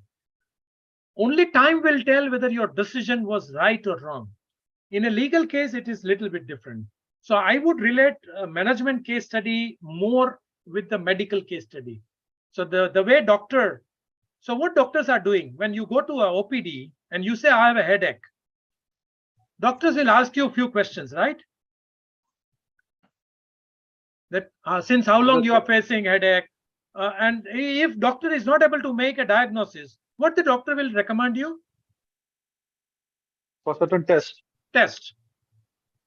Only time will tell whether your decision was right or wrong. In a legal case, it is a little bit different. So I would relate a management case study more with the medical case study. So the way so what doctors are doing, when you go to a OPD and you say, I have a headache, doctors will ask you a few questions, right? That since how long you are facing headache, and if doctor is not able to make a diagnosis, what the doctor will recommend you? For certain Test.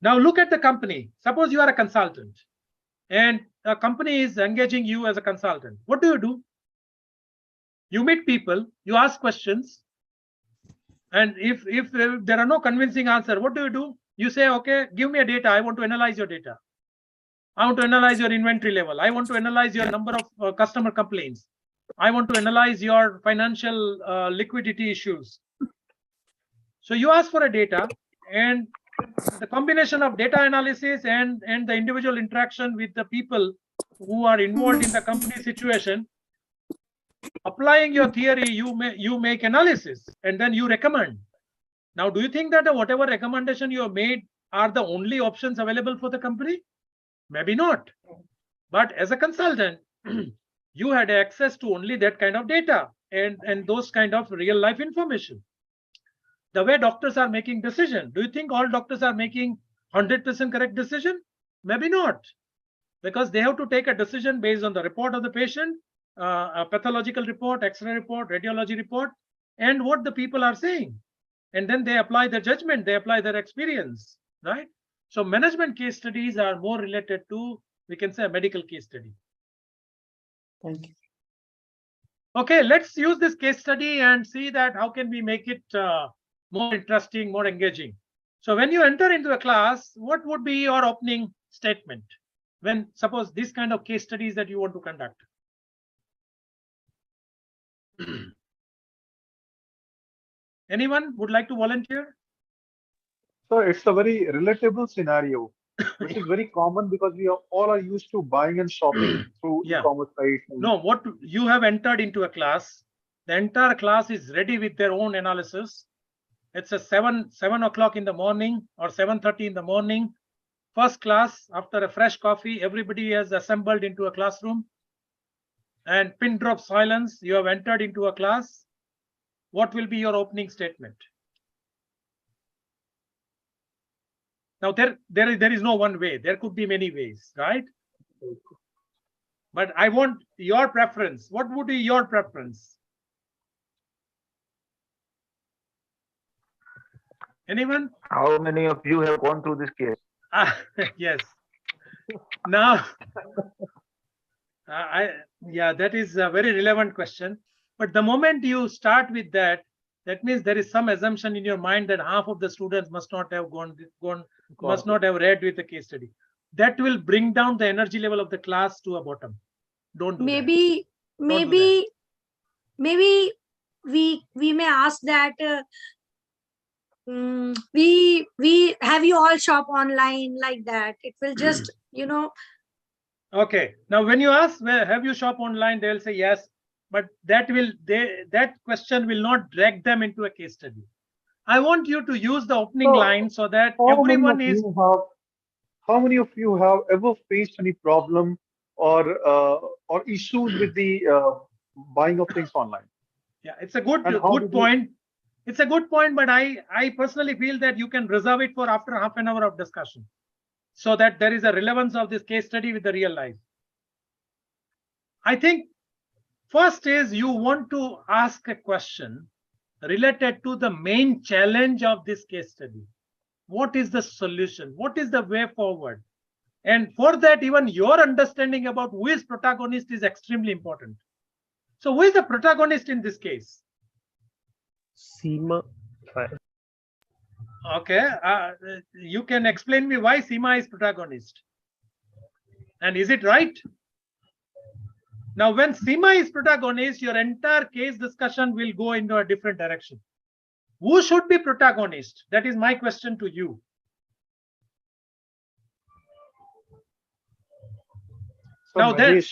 Now look at the company. Suppose you are a consultant and a company is engaging you as a consultant. What do? You meet people, you ask questions, and if there are no convincing answer, what do? You say, okay, give me a data. I want to analyze your data. I want to analyze your inventory level. I want to analyze your number of customer complaints. I want to analyze your financial liquidity issues. So you ask for a data, and the combination of data analysis and the individual interaction with the people who are involved in the company situation, applying your theory, you make analysis and then you recommend. Now, do you think that whatever recommendation you have made are the only options available for the company? Maybe not. But as a consultant, you had access to only that kind of data and those kind of real life information. The way doctors are making decision, do you think all doctors are making 100% correct decision? Maybe not, because they have to take a decision based on the report of the patient, a pathological report, X-ray report, radiology report, and what the people are saying. And then they apply their judgment, they apply their experience, right? So management case studies are more related to, we can say, a medical case study. Thank you. Okay, let's use this case study and see that how can we make it more interesting, more engaging. So when you enter into a class, what would be your opening statement? when suppose this kind of case studies that you want to conduct? Anyone would like to volunteer? So it's a very relatable scenario, which is very common because we are all are used to buying and shopping through Yeah. e-commerce sites. No, what you have entered into a class, the entire class is ready with their own analysis. It's a 7 o'clock in the morning or 7:30 in the morning. First class, after a fresh coffee, everybody has assembled into a classroom. And pin drop silence, you have entered into a class. What will be your opening statement? Now there is no one way. There could be many ways, right? But I want your preference. What would be your preference? Anyone? How many of you have gone through this case? Yes. Now, yeah, that is a very relevant question. But the moment you start with that, that means there is some assumption in your mind that half of the students must not have must not have read with the case study. That will bring down the energy level of the class to a bottom. Don't do maybe that. maybe we may ask that we have you all shop online, like that. It will just Okay. Now, when you ask, well, have you shop online, they'll say yes, but that question will not drag them into a case study. I want you to use the opening line so that everyone is. How many of you have ever faced any problem or issues with the buying of things online? Yeah, it's a good point. It's a good point, but I personally feel that you can reserve it for after half an hour of discussion, so that there is a relevance of this case study with the real life. I think first is you want to ask a question related to the main challenge of this case study. What is the solution? What is the way forward? And for that, even your understanding about who is protagonist is extremely important. So who is the protagonist in this case? Seema. Okay, you can explain me why Seema is protagonist. And is it right? Now, when Seema is protagonist, your entire case discussion will go into a different direction. Who should be protagonist? That is my question to you. So now Mahesh.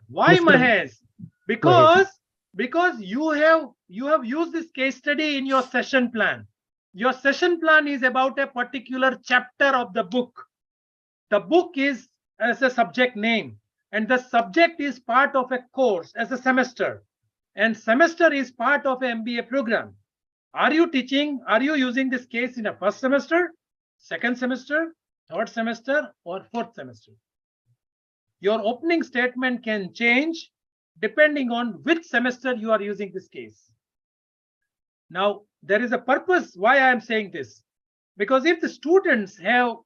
Why Mr. Mahesh? Because you have used this case study in your session plan. Your session plan is about a particular chapter of the book. The book is as a subject name, and the subject is part of a course as a semester, and semester is part of an MBA program. Are you using this case in a first semester, second semester, third semester, or fourth semester? Your opening statement can change depending on which semester you are using this case. Now, there is a purpose why I am saying this, because if the students have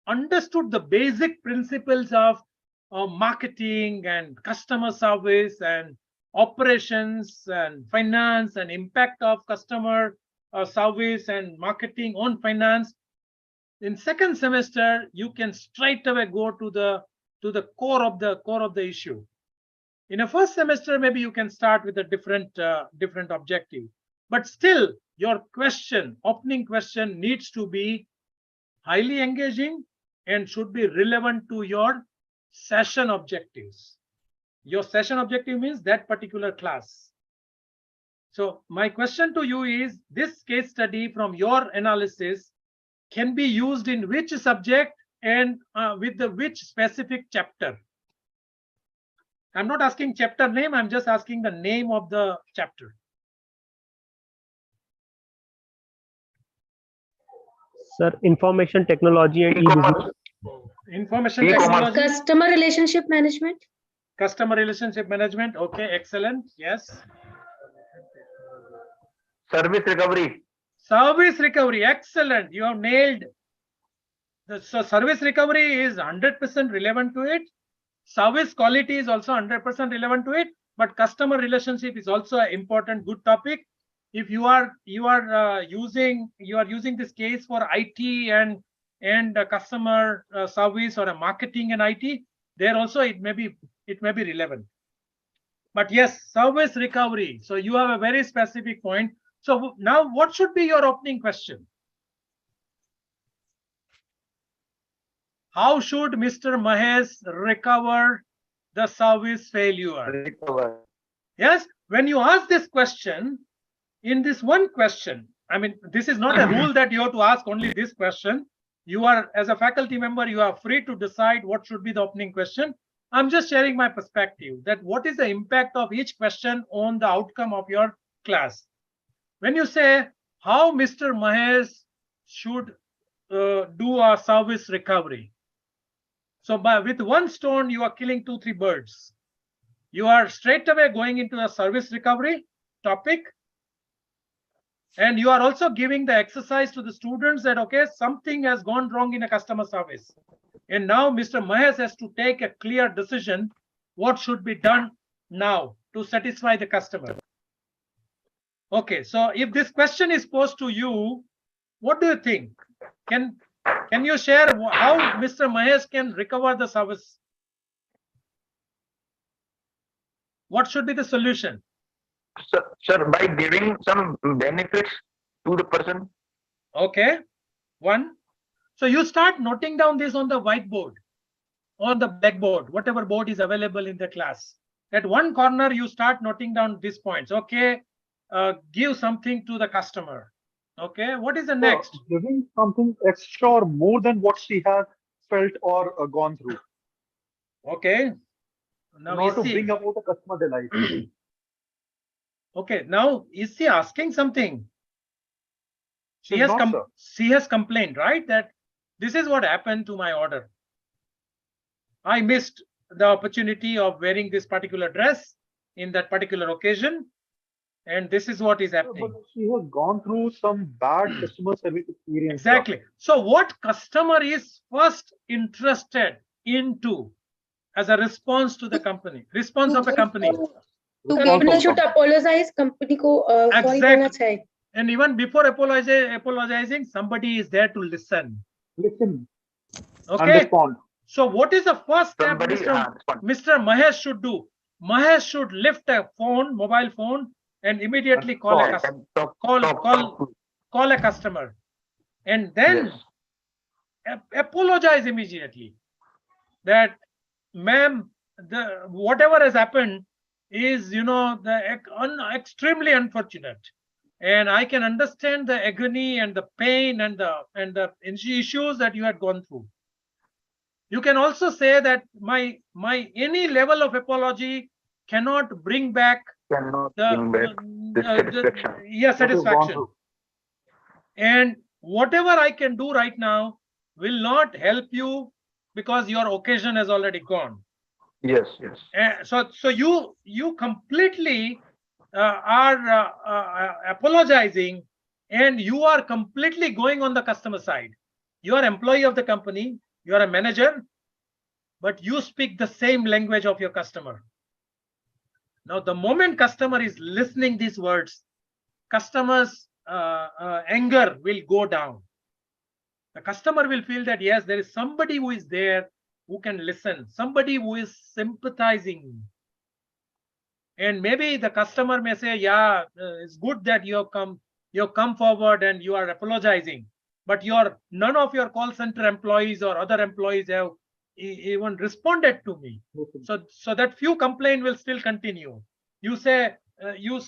understood the basic principles of marketing and customer service and operations and finance and impact of customer service and marketing on finance, in second semester you can straight away go to the core of the issue. In a first semester, maybe you can start with a different objective, but still your opening question needs to be highly engaging and should be relevant to your session objectives. Your session objective means that particular class. So my question to you is, this case study from your analysis can be used in which subject and with which specific chapter? I'm not asking chapter name, I'm just asking the name of the chapter. Sir, information technology and e-business. Information technology. Customer relationship management. Customer relationship management. Okay, excellent. Yes. Service recovery. Service recovery. Excellent. You have nailed. So service recovery is 100% relevant to it. Service quality is also 100% relevant to it. But customer relationship is also an important, good topic. If you are using this case for IT and and customer service or a marketing and IT, there also it may be relevant. But yes, service recovery. So you have a very specific point. So now what should be your opening question? How should Mr. Mahesh recover the service failure? Recover. Yes, when you ask this question, in this one question, I mean, this is not a rule that you have to ask only this question. You are, as a faculty member, you are free to decide what should be the opening question. I'm just sharing my perspective that what is the impact of each question on the outcome of your class. When you say how Mr. Mahesh should do a service recovery. So with one stone, you are killing 2-3 birds. You are straight away going into the service recovery topic. And you are also giving the exercise to the students that, okay, something has gone wrong in a customer service. And now Mr. Mahesh has to take a clear decision what should be done now to satisfy the customer. Okay, so if this question is posed to you, what do you think? Can you share how Mr. Mahesh can recover the service? What should be the solution? Sir, by giving some benefits to the person. Okay, one. So you start noting down this on the whiteboard, on the blackboard, whatever board is available in the class. At one corner, you start noting down these points. Okay, give something to the customer. Okay, what is the next? Giving something extra or more than what she has felt or gone through. Okay. Now in order to bring about a customer delight. Okay, now is she asking something? She has complained, right? That this is what happened to my order. I missed the opportunity of wearing this particular dress in that particular occasion. And this is what is happening. But she has gone through some bad customer service experience. Exactly. So what customer is first interested into as a response to the company, response of a company? Company should apologize. Company ko sorry कहना चाहिए. And even before apologizing, somebody is there to listen. Listen. Okay. And respond. So what is the first step Mr. Mahesh should do? Mahesh should lift a phone, mobile phone, and immediately call a customer. Call a customer, and then apologize immediately. That, ma'am, whatever has happened is, extremely unfortunate, and I can understand the agony and the pain and the issues that you had gone through. You can also say that my any level of apology cannot bring back satisfaction. And whatever I can do right now will not help you because your occasion has already gone. Yes. So you completely are apologizing, and you are completely going on the customer side. You are employee of the company. You are a manager, but you speak the same language of your customer. Now, the moment customer is listening these words, customer's anger will go down. The customer will feel that, yes, there is somebody who is there who can listen, somebody who is sympathizing. And maybe the customer may say, yeah, it's good that you have come forward and you are apologizing, but none of your call center employees or other employees have even responded to me. So that few complaint will still continue. You say you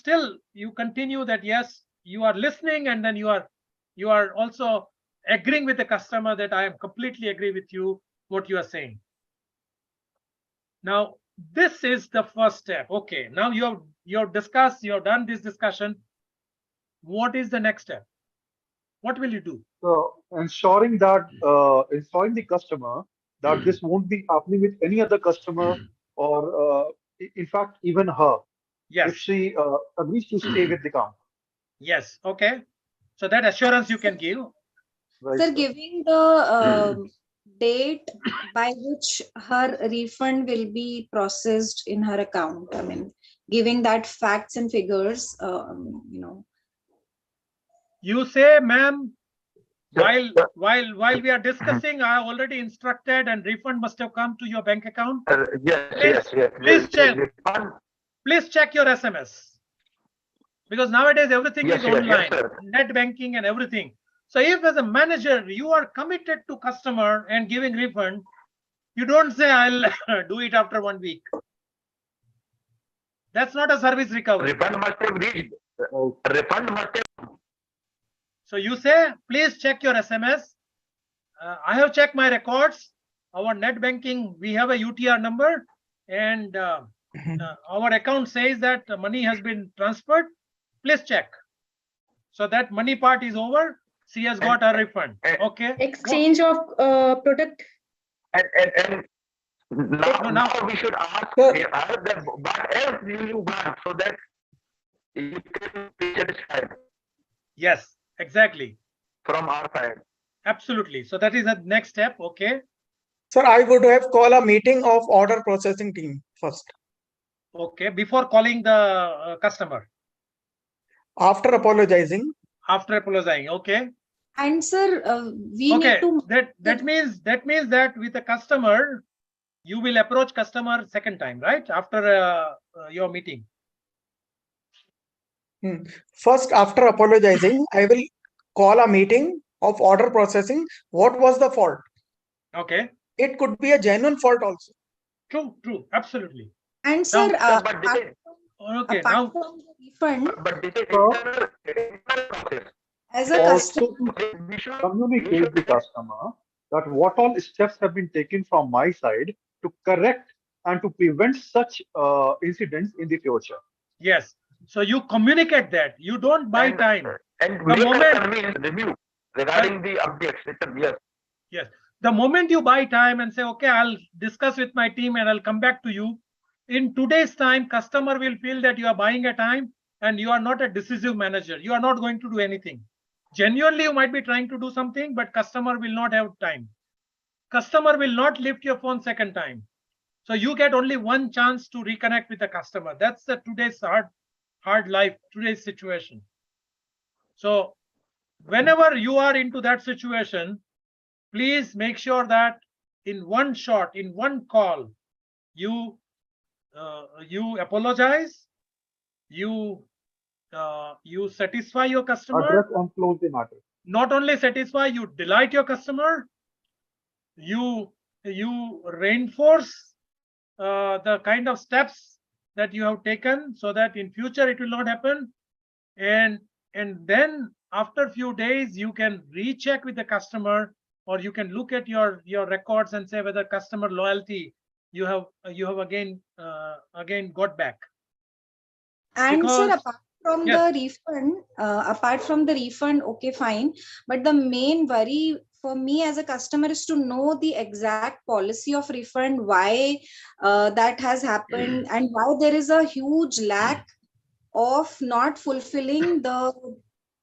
continue that, yes, you are listening, and then you are also agreeing with the customer that I am completely agree with you what you are saying. Now this is the first step. Okay, now you have discussed, you have done this discussion. What is the next step? What will you do? So ensuring the customer that this won't be happening with any other customer, or in fact even her. Yes. If she agrees to stay with the company. Yes. Okay. So that assurance you can give. Right, sir, giving the date by which her refund will be processed in her account. I mean, giving that facts and figures. You say, ma'am, While we are discussing, I already instructed and refund must have come to your bank account. Yes. Please check your SMS, because nowadays everything is online, net banking and everything. So if as a manager you are committed to customer and giving refund, you don't say I'll do it after 1 week. That's not a service recovery. Refund must have reached. Refund must have. So you say, please check your SMS. I have checked my records. Our net banking, we have a UTR number, and our account says that money has been transferred. Please check. So that money part is over. She has got a refund. Okay. Exchange of product. And now we should ask that what else do you want so that you can be satisfied. Yes, exactly. From our side. Absolutely. So that is the next step. Okay. Sir, I would have called a meeting of order processing team first. Okay. Before calling the customer. After apologizing. After apologizing. Okay. And sir, we need to. That means that with the customer, you will approach customer second time, right? After your meeting. First, after apologizing, I will call a meeting of order processing. What was the fault? Okay. It could be a genuine fault also. True. Absolutely. And sir, okay. Now, from the refund, but this is process. As a also customer, to communicate the customer that what all steps have been taken from my side to correct and to prevent such incidents in the future. Yes. So you communicate that. You don't buy time. And the moment review regarding the updates. Yes. The moment you buy time and say, okay, I'll discuss with my team and I'll come back to you. In today's time, customer will feel that you are buying a time and you are not a decisive manager. You are not going to do anything. Genuinely, you might be trying to do something, but customer will not have time. Customer will not lift your phone second time. So you get only one chance to reconnect with the customer. That's the today's hard life, today's situation. So whenever you are into that situation, please make sure that in one shot, in one call, you apologize, you satisfy your customer. Address and close the matter. Not only satisfy, you delight your customer. You reinforce the kind of steps that you have taken so that in future it will not happen. And then after a few days, you can recheck with the customer, or you can look at your records and say whether customer loyalty you have again got back. And because, sir, apart from the refund, okay, fine. But the main worry for me as a customer is to know the exact policy of refund, why that has happened, and why there is a huge lack of not fulfilling the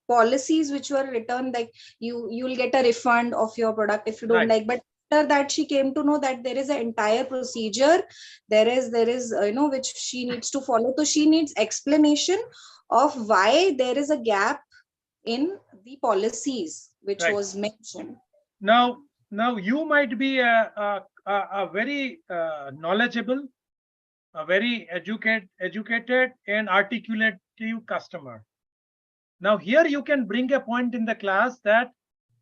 policies which were written, like you'll get a refund of your product if you don't like. But after that, she came to know that there is an entire procedure. There is which she needs to follow. So she needs explanation of why there is a gap in the policies which was mentioned. Now you might be a very knowledgeable, a very educated and articulative customer. Now here you can bring a point in the class that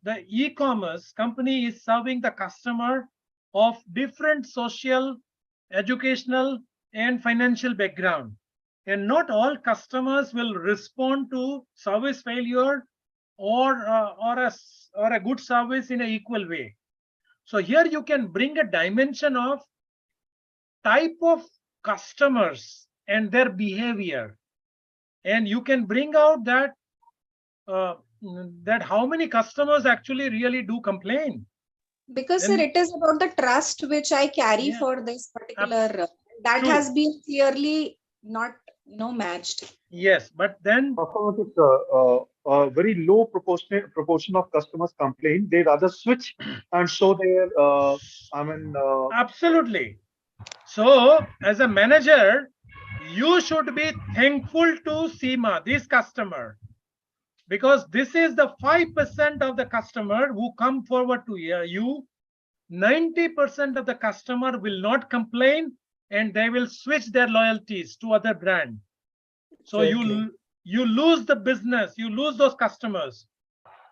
the e-commerce company is serving the customer of different social, educational, and financial background. And not all customers will respond to service failure or a good service in an equal way. So here you can bring a dimension of type of customers and their behavior, and you can bring out that how many customers actually really do complain. Because sir, it is about the trust which I carry for this particular that has been clearly not matched. Yes, but then a very low proportion of customers complain. They rather switch and show their absolutely. So as a manager, you should be thankful to Seema, this customer, Because this is the 5% of the customer who come forward to you. 90% of the customer will not complain, and they will switch their loyalties to other brand. So Exactly. you lose the business, you lose those customers.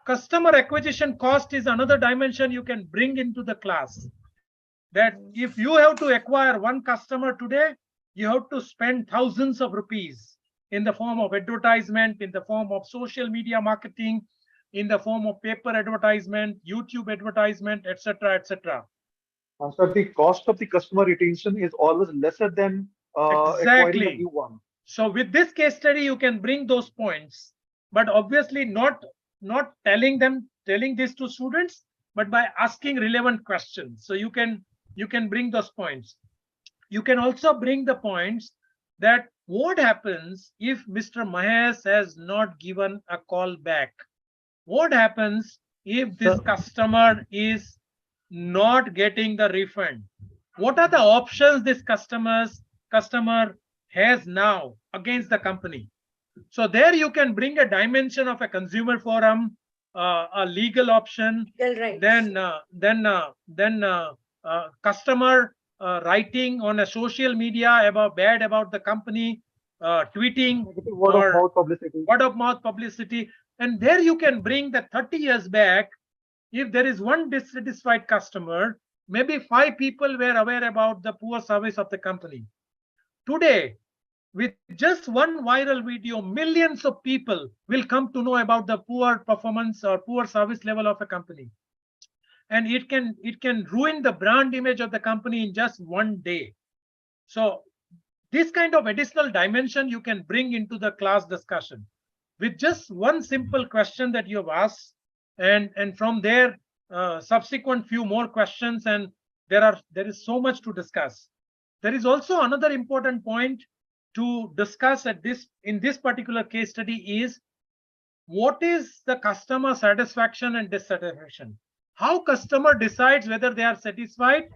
Customer acquisition cost is another dimension you can bring into the class. That if you have to acquire one customer today, you have to spend thousands of rupees in the form of advertisement, in the form of social media marketing, in the form of paper advertisement, YouTube advertisement, etc., etc. And so the cost of the customer retention is always lesser than acquiring a Exactly. new one. So with this case study, you can bring those points, but obviously not telling this to students, but by asking relevant questions. So you can bring those points. You can also bring the points that what happens if Mr. Mahesh has not given a call back? What happens if this customer is not getting the refund? What are the options this customer has now against the company? So there you can bring a dimension of a consumer forum, a legal option, then customer writing on a social media about bad about the company, tweeting, word of mouth publicity. Word of mouth publicity. And there you can bring the 30 years back. If there is one dissatisfied customer, maybe 5 people were aware about the poor service of the company. Today, with just one viral video, millions of people will come to know about the poor performance or poor service level of a company. And it can ruin the brand image of the company in just one day. So this kind of additional dimension you can bring into the class discussion with just one simple question that you have asked, and from there subsequent few more questions, and there is so much to discuss. There is also another important point to discuss in this particular case study is what is the customer satisfaction and dissatisfaction. How customer decides whether they are satisfied,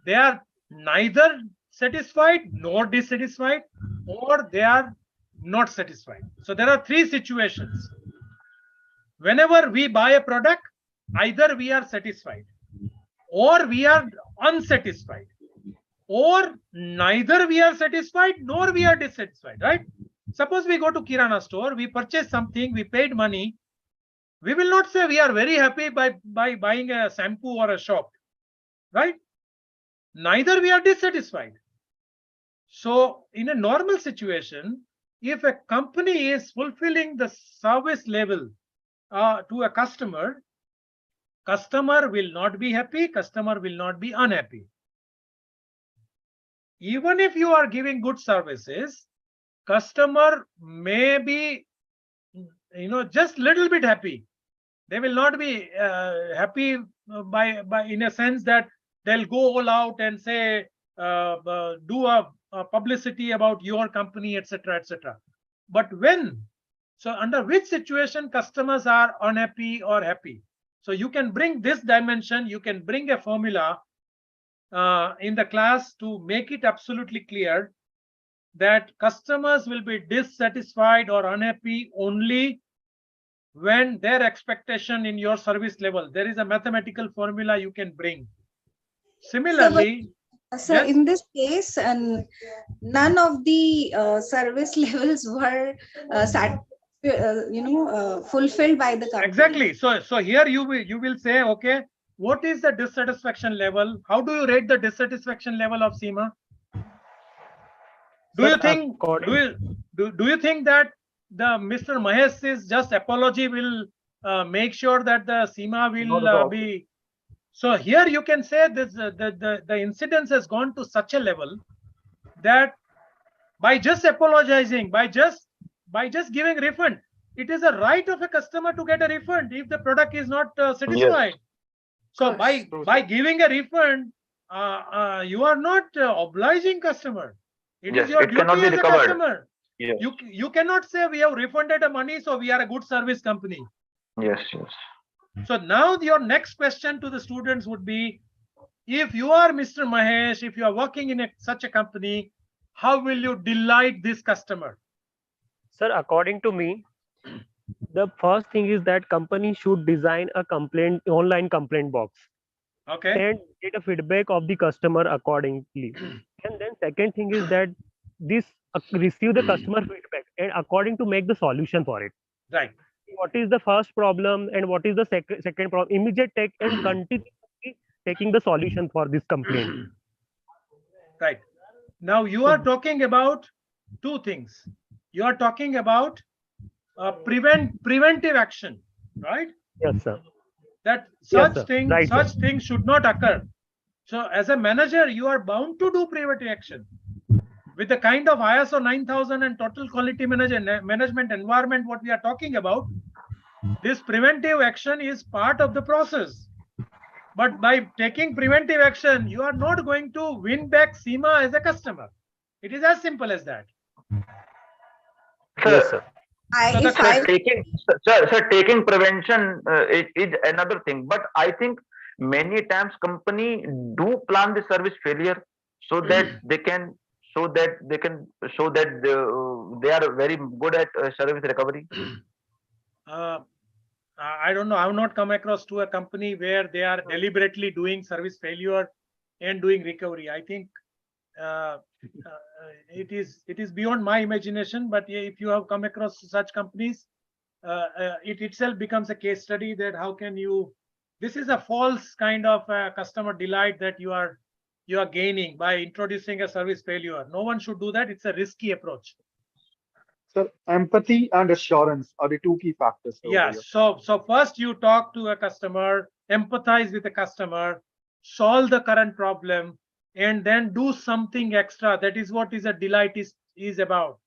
they are neither satisfied nor dissatisfied, or they are not satisfied. So there are 3 situations. Whenever we buy a product, either we are satisfied or we are unsatisfied, or neither we are satisfied nor we are dissatisfied, right? Suppose we go to Kirana store, we purchase something, we paid money. We will not say we are very happy by buying a shampoo or a soap, right? Neither we are dissatisfied. So in a normal situation, if a company is fulfilling the service level to a customer, customer will not be happy, customer will not be unhappy. Even if you are giving good services, customer may be, just little bit happy. They will not be happy by in a sense that they'll go all out and say, do a publicity about your company, etc., etc. But under which situation customers are unhappy or happy? So you can bring this dimension, you can bring a formula in the class to make it absolutely clear that customers will be dissatisfied or unhappy only when their expectation in your service level. There is a mathematical formula you can bring. Similarly, so in this case, none of the service levels were fulfilled by the company. Exactly. So here you will say, okay, what is the dissatisfaction level? How do you rate the dissatisfaction level of Seema? Do you think that the Mr. Mahesh's just apology will make sure that the Seema will be? So here you can say this the incidence has gone to such a level that by just apologizing, by just giving refund, it is a right of a customer to get a refund if the product is not satisfied. Yes. So by giving a refund, you are not obliging customer. It is your duty as a customer. Yes. You cannot say we have refunded the money, so we are a good service company. Yes. So now your next question to the students would be, if you are Mr. Mahesh, if you are working in such a company, how will you delight this customer? Sir, according to me, The first thing is that company should design a online complaint box. Okay. And get a feedback of the customer accordingly. And then second thing is that this receive the customer feedback and according to make the solution for it. Right. What is the first problem and what is the second problem? Immediate take and continuously taking the solution for this complaint. Right. Now you are talking about two things. You are talking about preventive action, right? Yes, sir. That Yes, such sir. things should not occur. So as a manager, you are bound to do preventive action. With the kind of ISO 9000 and total quality management environment what we are talking about, this preventive action is part of the process. But by taking preventive action, you are not going to win back SEMA as a customer. It is as simple as that. Yes, sir. Taking prevention is another thing. But I think many times company do plan the service failure so that they can show that they are very good at service recovery. I don't know. I have not come across to a company where they are deliberately doing service failure and doing recovery. I think it is beyond my imagination. But if you have come across such companies, it itself becomes a case study that how can you. This is a false kind of customer delight that you are gaining by introducing a service failure. No one should do that. It's a risky approach. So empathy and assurance are the two key factors. Yes. So first you talk to a customer, empathize with the customer, solve the current problem, and then do something extra. That is what is a delight is about.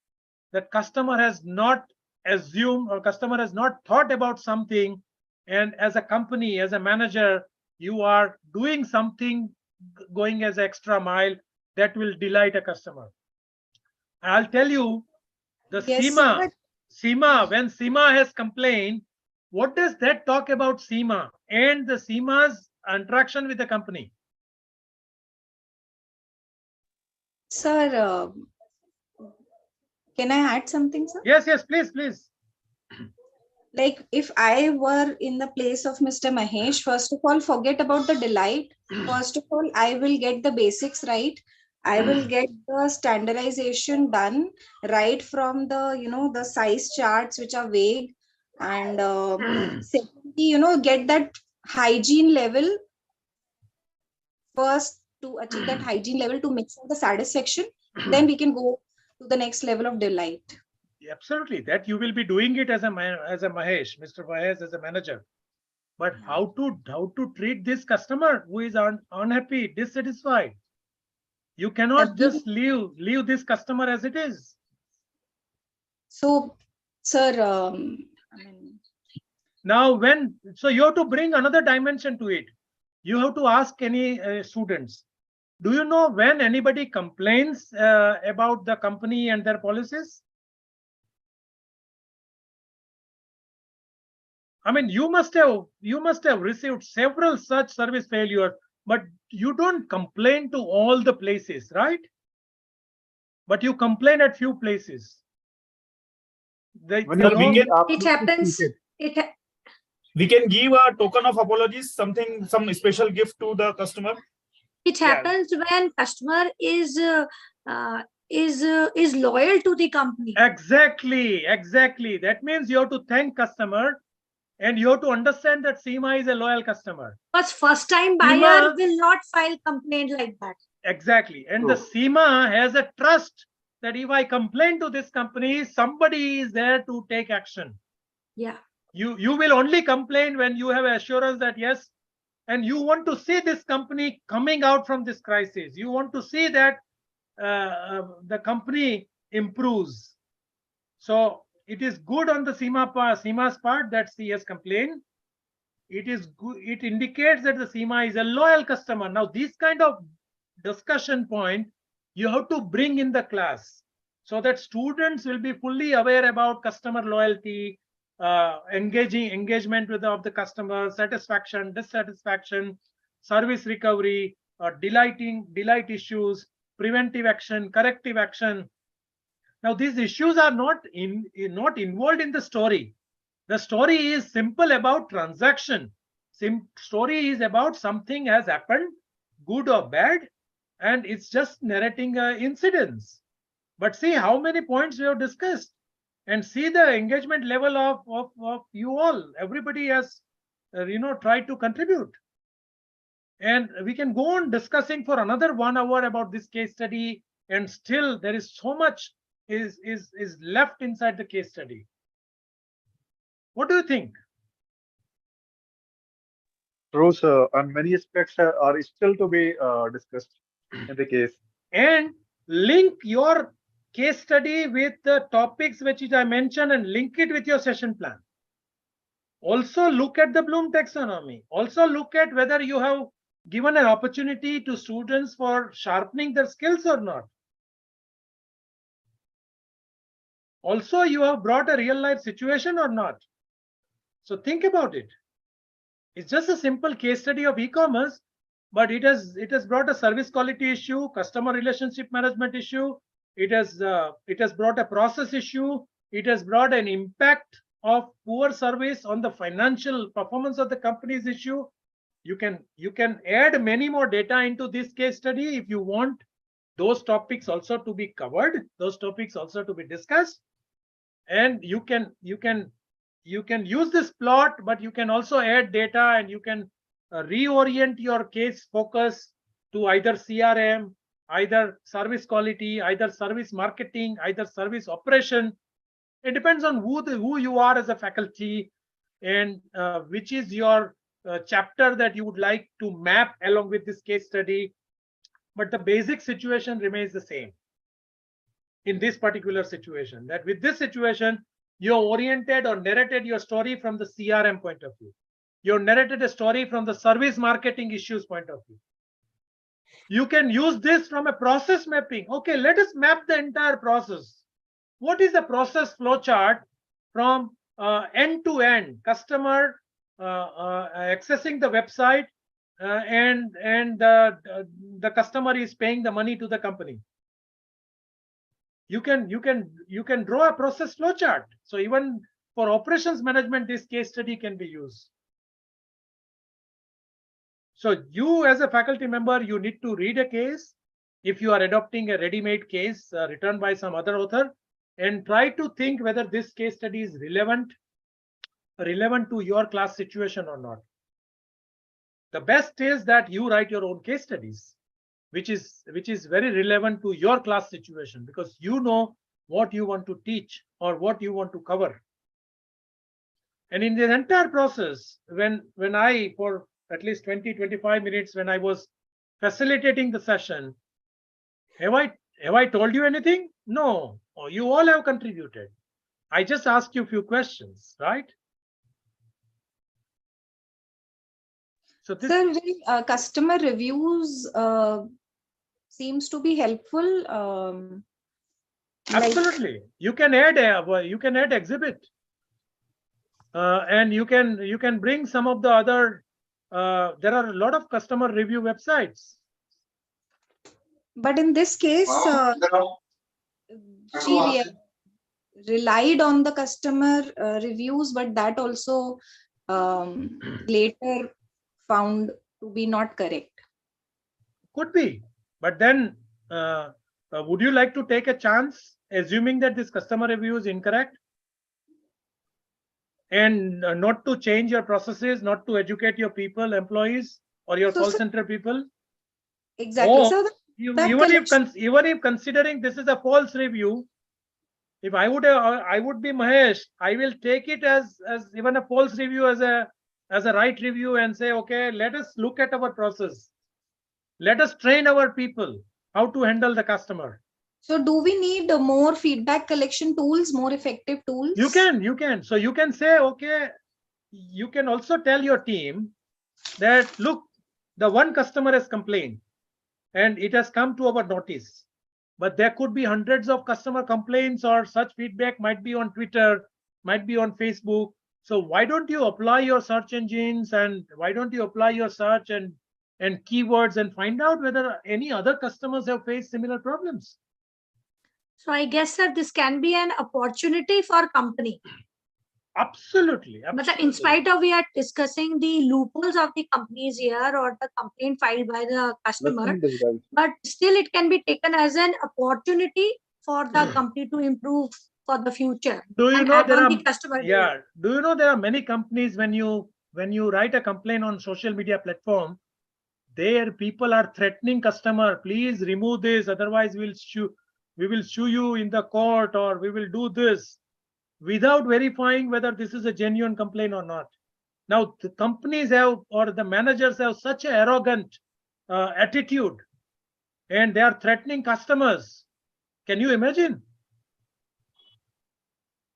The customer has not assumed or customer has not thought about something, and as a company, as a manager, you are doing something, going as an extra mile that will delight a customer. I'll tell you, the SEMA, when SEMA has complained, what does that talk about SEMA and the SEMA's interaction with the company? Sir, can I add something, sir? Yes, please. Like if I were in the place of Mr. Mahesh, first of all, forget about the delight. First of all, I will get the basics right. I will get the standardization done right from the, the size charts, which are vague. And secondly, get that hygiene level first to achieve that hygiene level to mix up the satisfaction. Then we can go to the next level of delight. Absolutely, that you will be doing it as a Mahesh, Mr. Mahesh, as a manager. But how to treat this customer who is unhappy, dissatisfied? You cannot just leave this customer as it is. So, sir, now so you have to bring another dimension to it. You have to ask any students, do you know when anybody complains about the company and their policies? I mean, you must have received several such service failures, but you don't complain to all the places, right? But you complain at few places. It happens. We can give a token of apologies, some special gift to the customer. It happens when customer is loyal to the company. Exactly. That means you have to thank customer. And you have to understand that SEMA is a loyal customer. Because first time buyer will not file complaint like that. Exactly. And the SEMA has a trust that if I complain to this company, somebody is there to take action. Yeah. You will only complain when you have assurance that yes, and you want to see this company coming out from this crisis. You want to see that the company improves. So it is good on the SEMA's part that she has complained. It is good. It indicates that the SEMA is a loyal customer. Now, this kind of discussion point you have to bring in the class so that students will be fully aware about customer loyalty, engagement with the customer, satisfaction, dissatisfaction, service recovery, delight issues, preventive action, corrective action. Now, these issues are not involved in the story. The story is simple about transaction. Story is about something has happened, good or bad, and it's just narrating incidents. But see how many points we have discussed, and see the engagement level of you all. Everybody has, tried to contribute. And we can go on discussing for another 1 hour about this case study, and still there is so much is left inside the case study. What do you think? True, sir. And many aspects are still to be discussed in the case. And link your case study with the topics which I mentioned and link it with your session plan. Also look at the Bloom taxonomy. Also look at whether you have given an opportunity to students for sharpening their skills or not. Also, you have brought a real life situation or not. So think about it. It's just a simple case study of e-commerce, but it has brought a service quality issue, customer relationship management issue. It has brought a process issue. It has brought an impact of poor service on the financial performance of the company's issue. You can add many more data into this case study if you want those topics also to be covered, those topics also to be discussed. And you can use this plot, but you can also add data, and you can reorient your case focus to either CRM, either service quality, either service marketing, either service operation. It depends on who you are as a faculty, and which is your chapter that you would like to map along with this case study. But the basic situation remains the same in this particular situation, that with this situation, you oriented or narrated your story from the CRM point of view. You narrated a story from the service marketing issues point of view. You can use this from a process mapping. Okay, let us map the entire process. What is the process flow chart from end to end? Customer accessing the website and the customer is paying the money to the company. You can draw a process flow chart. So even for operations management, this case study can be used. So you as a faculty member, you need to read a case. If you are adopting a ready-made case written by some other author, and try to think whether this case study is relevant to your class situation or not. The best is that you write your own case studies, which is very relevant to your class situation, because you know what you want to teach or what you want to cover. And in the entire process, when I, for at least 20-25 minutes, when I was facilitating the session, have I told you anything? No. Oh, you all have contributed. I just asked you a few questions, right? So this, Sir, customer reviews seems to be helpful. Absolutely, like, you can add exhibit, and you can bring some of the other. There are a lot of customer review websites. But in this case, she relied on the customer reviews, but that also later found to be not correct. Could be, but then would you like to take a chance, assuming that this customer review is incorrect, and not to change your processes, not to educate your people, employees, or your call center people? Exactly. Or So even if considering this is a false review, if I would be Mahesh, I will take it as even a false review as a right review, and say, okay, let us look at our process. Let us train our people how to handle the customer. So do we need more feedback collection tools, more effective tools? You can. So you can say, okay, you can also tell your team that, look, the one customer has complained and it has come to our notice, but there could be hundreds of customer complaints, or such feedback might be on Twitter, might be on Facebook. So why don't you apply your search engines, and why don't you apply your search and keywords, and find out whether any other customers have faced similar problems? So I guess that this can be an opportunity for company. Absolutely. But in spite of we are discussing the loopholes of the companies here or the complaint filed by the customer, but still it can be taken as an opportunity for the company to improve for the future. Do you know there are customer do you know there are many companies when you write a complaint on social media platform, there people are threatening customer, please remove this, otherwise we will sue you in the court, or we will do this, without verifying whether this is a genuine complaint or not. Now the companies have, or the managers have, such an arrogant attitude, and they are threatening customers. Can you imagine?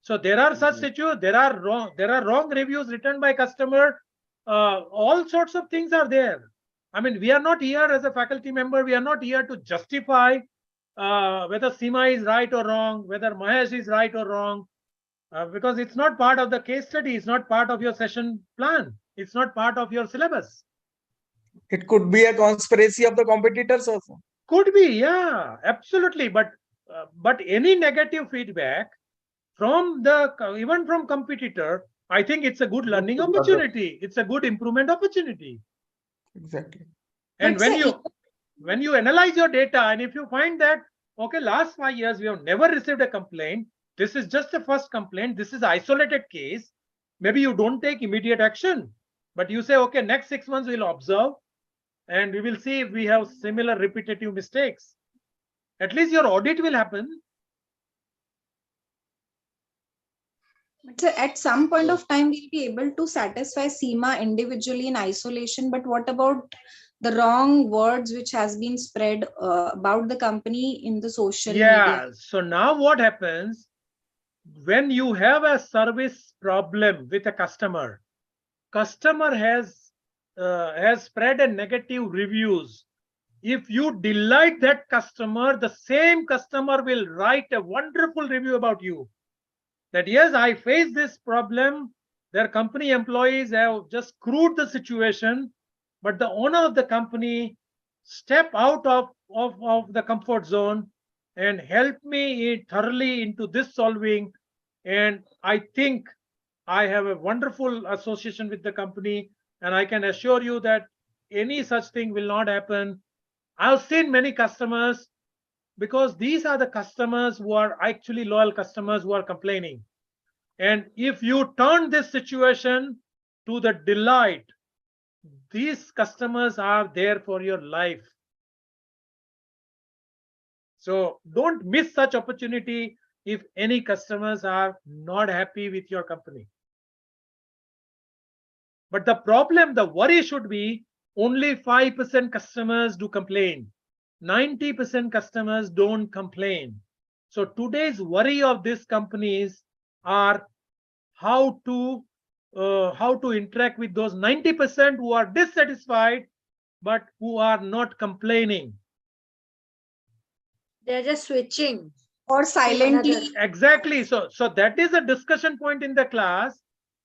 So there are such situations. There are wrong reviews written by customer. All sorts of things are there. I mean, we are not here as a faculty member. We are not here to justify whether Seema is right or wrong, whether Mahesh is right or wrong, because it's not part of the case study. It's not part of your session plan. It's not part of your syllabus. It could be a conspiracy of the competitors also. Could be, yeah, absolutely. But any negative feedback from even from competitor, I think it's a good learning opportunity. It's a good improvement opportunity. Exactly. And when you analyze your data, and if you find that, okay, last 5 years we have never received a complaint, this is just the first complaint, this is isolated case, maybe you don't take immediate action, but you say, okay, next 6 months we'll observe and we will see if we have similar repetitive mistakes. At least your audit will happen. So at some point of time, we'll be able to satisfy Seema individually in isolation. But what about the wrong words which has been spread about the company in the social media? So now what happens when you have a service problem with a customer has spread a negative reviews. If you delight that customer, the same customer will write a wonderful review about you. That yes, I faced this problem. Their company employees have just screwed the situation, but the owner of the company step out of the comfort zone and help me thoroughly into this solving. And I think I have a wonderful association with the company, and I can assure you that any such thing will not happen. I've seen many customers, because these are the customers who are actually loyal customers who are complaining. And if you turn this situation to the delight, these customers are there for your life. So don't miss such opportunity if any customers are not happy with your company. But the problem, the worry should be only 5% customers do complain. 90% customers don't complain. So today's worry of these companies are how to interact with those 90% who are dissatisfied but who are not complaining. They're just switching or silently. Exactly. So that is a discussion point in the class,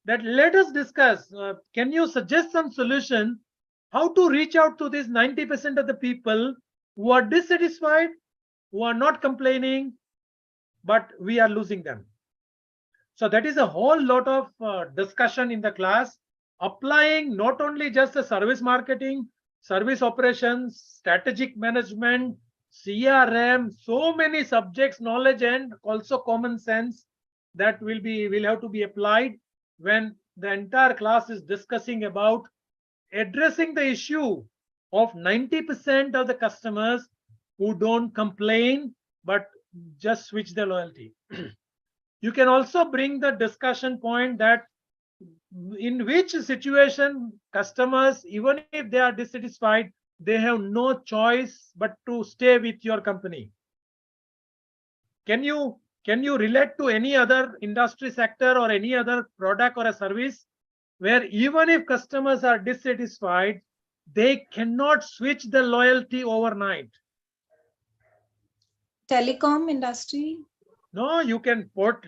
that let us discuss. Can you suggest some solution how to reach out to these 90% of the people who are dissatisfied, who are not complaining, but we are losing them? So that is a whole lot of discussion in the class, applying not only just the service marketing, service operations, strategic management, CRM, so many subjects, knowledge, and also common sense that will have to be applied when the entire class is discussing about addressing the issue of 90% of the customers who don't complain but just switch their loyalty. You can also bring the discussion point that in which situation customers, even if they are dissatisfied, they have no choice but to stay with your company. Can you relate to any other industry sector or any other product or a service where even if customers are dissatisfied, they cannot switch the loyalty overnight? Telecom industry? No, you can port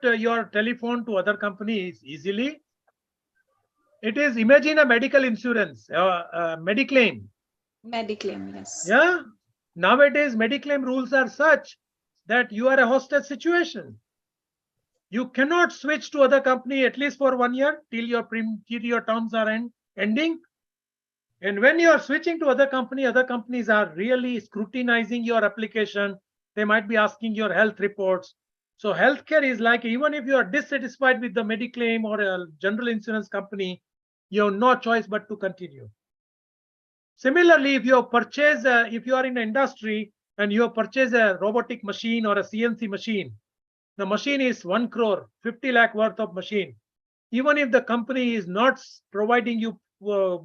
your telephone to other companies easily. It is, imagine a medical insurance, Mediclaim. Mediclaim, yes. Yeah. Nowadays, Mediclaim rules are such that you are a hostage situation. You cannot switch to other company at least for 1 year till your terms are ending. And when you are switching to other companies are really scrutinizing your application. They might be asking your health reports. So healthcare is like, even if you are dissatisfied with the Mediclaim or a general insurance company, you have no choice but to continue. Similarly, if you have purchased, if you are in the industry and you have purchased a robotic machine or a CNC machine, the machine is 1 crore, 50 lakh worth of machine. Even if the company is not providing you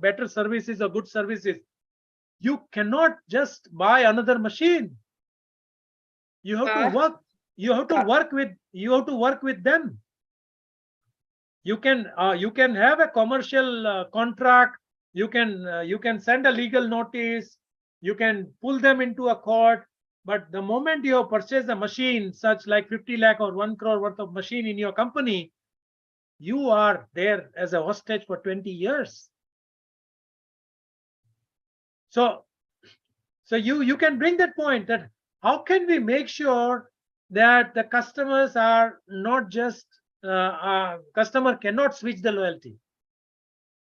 better services or good services, you cannot just buy another machine. You have to work. You have to work with them. You can have a commercial contract. You can send a legal notice. You can pull them into a court. But the moment you have purchased a machine, such like 50 lakh or 1 crore worth of machine in your company, you are there as a hostage for 20 years. So you can bring that point, that how can we make sure that the customers are not just customer cannot switch the loyalty.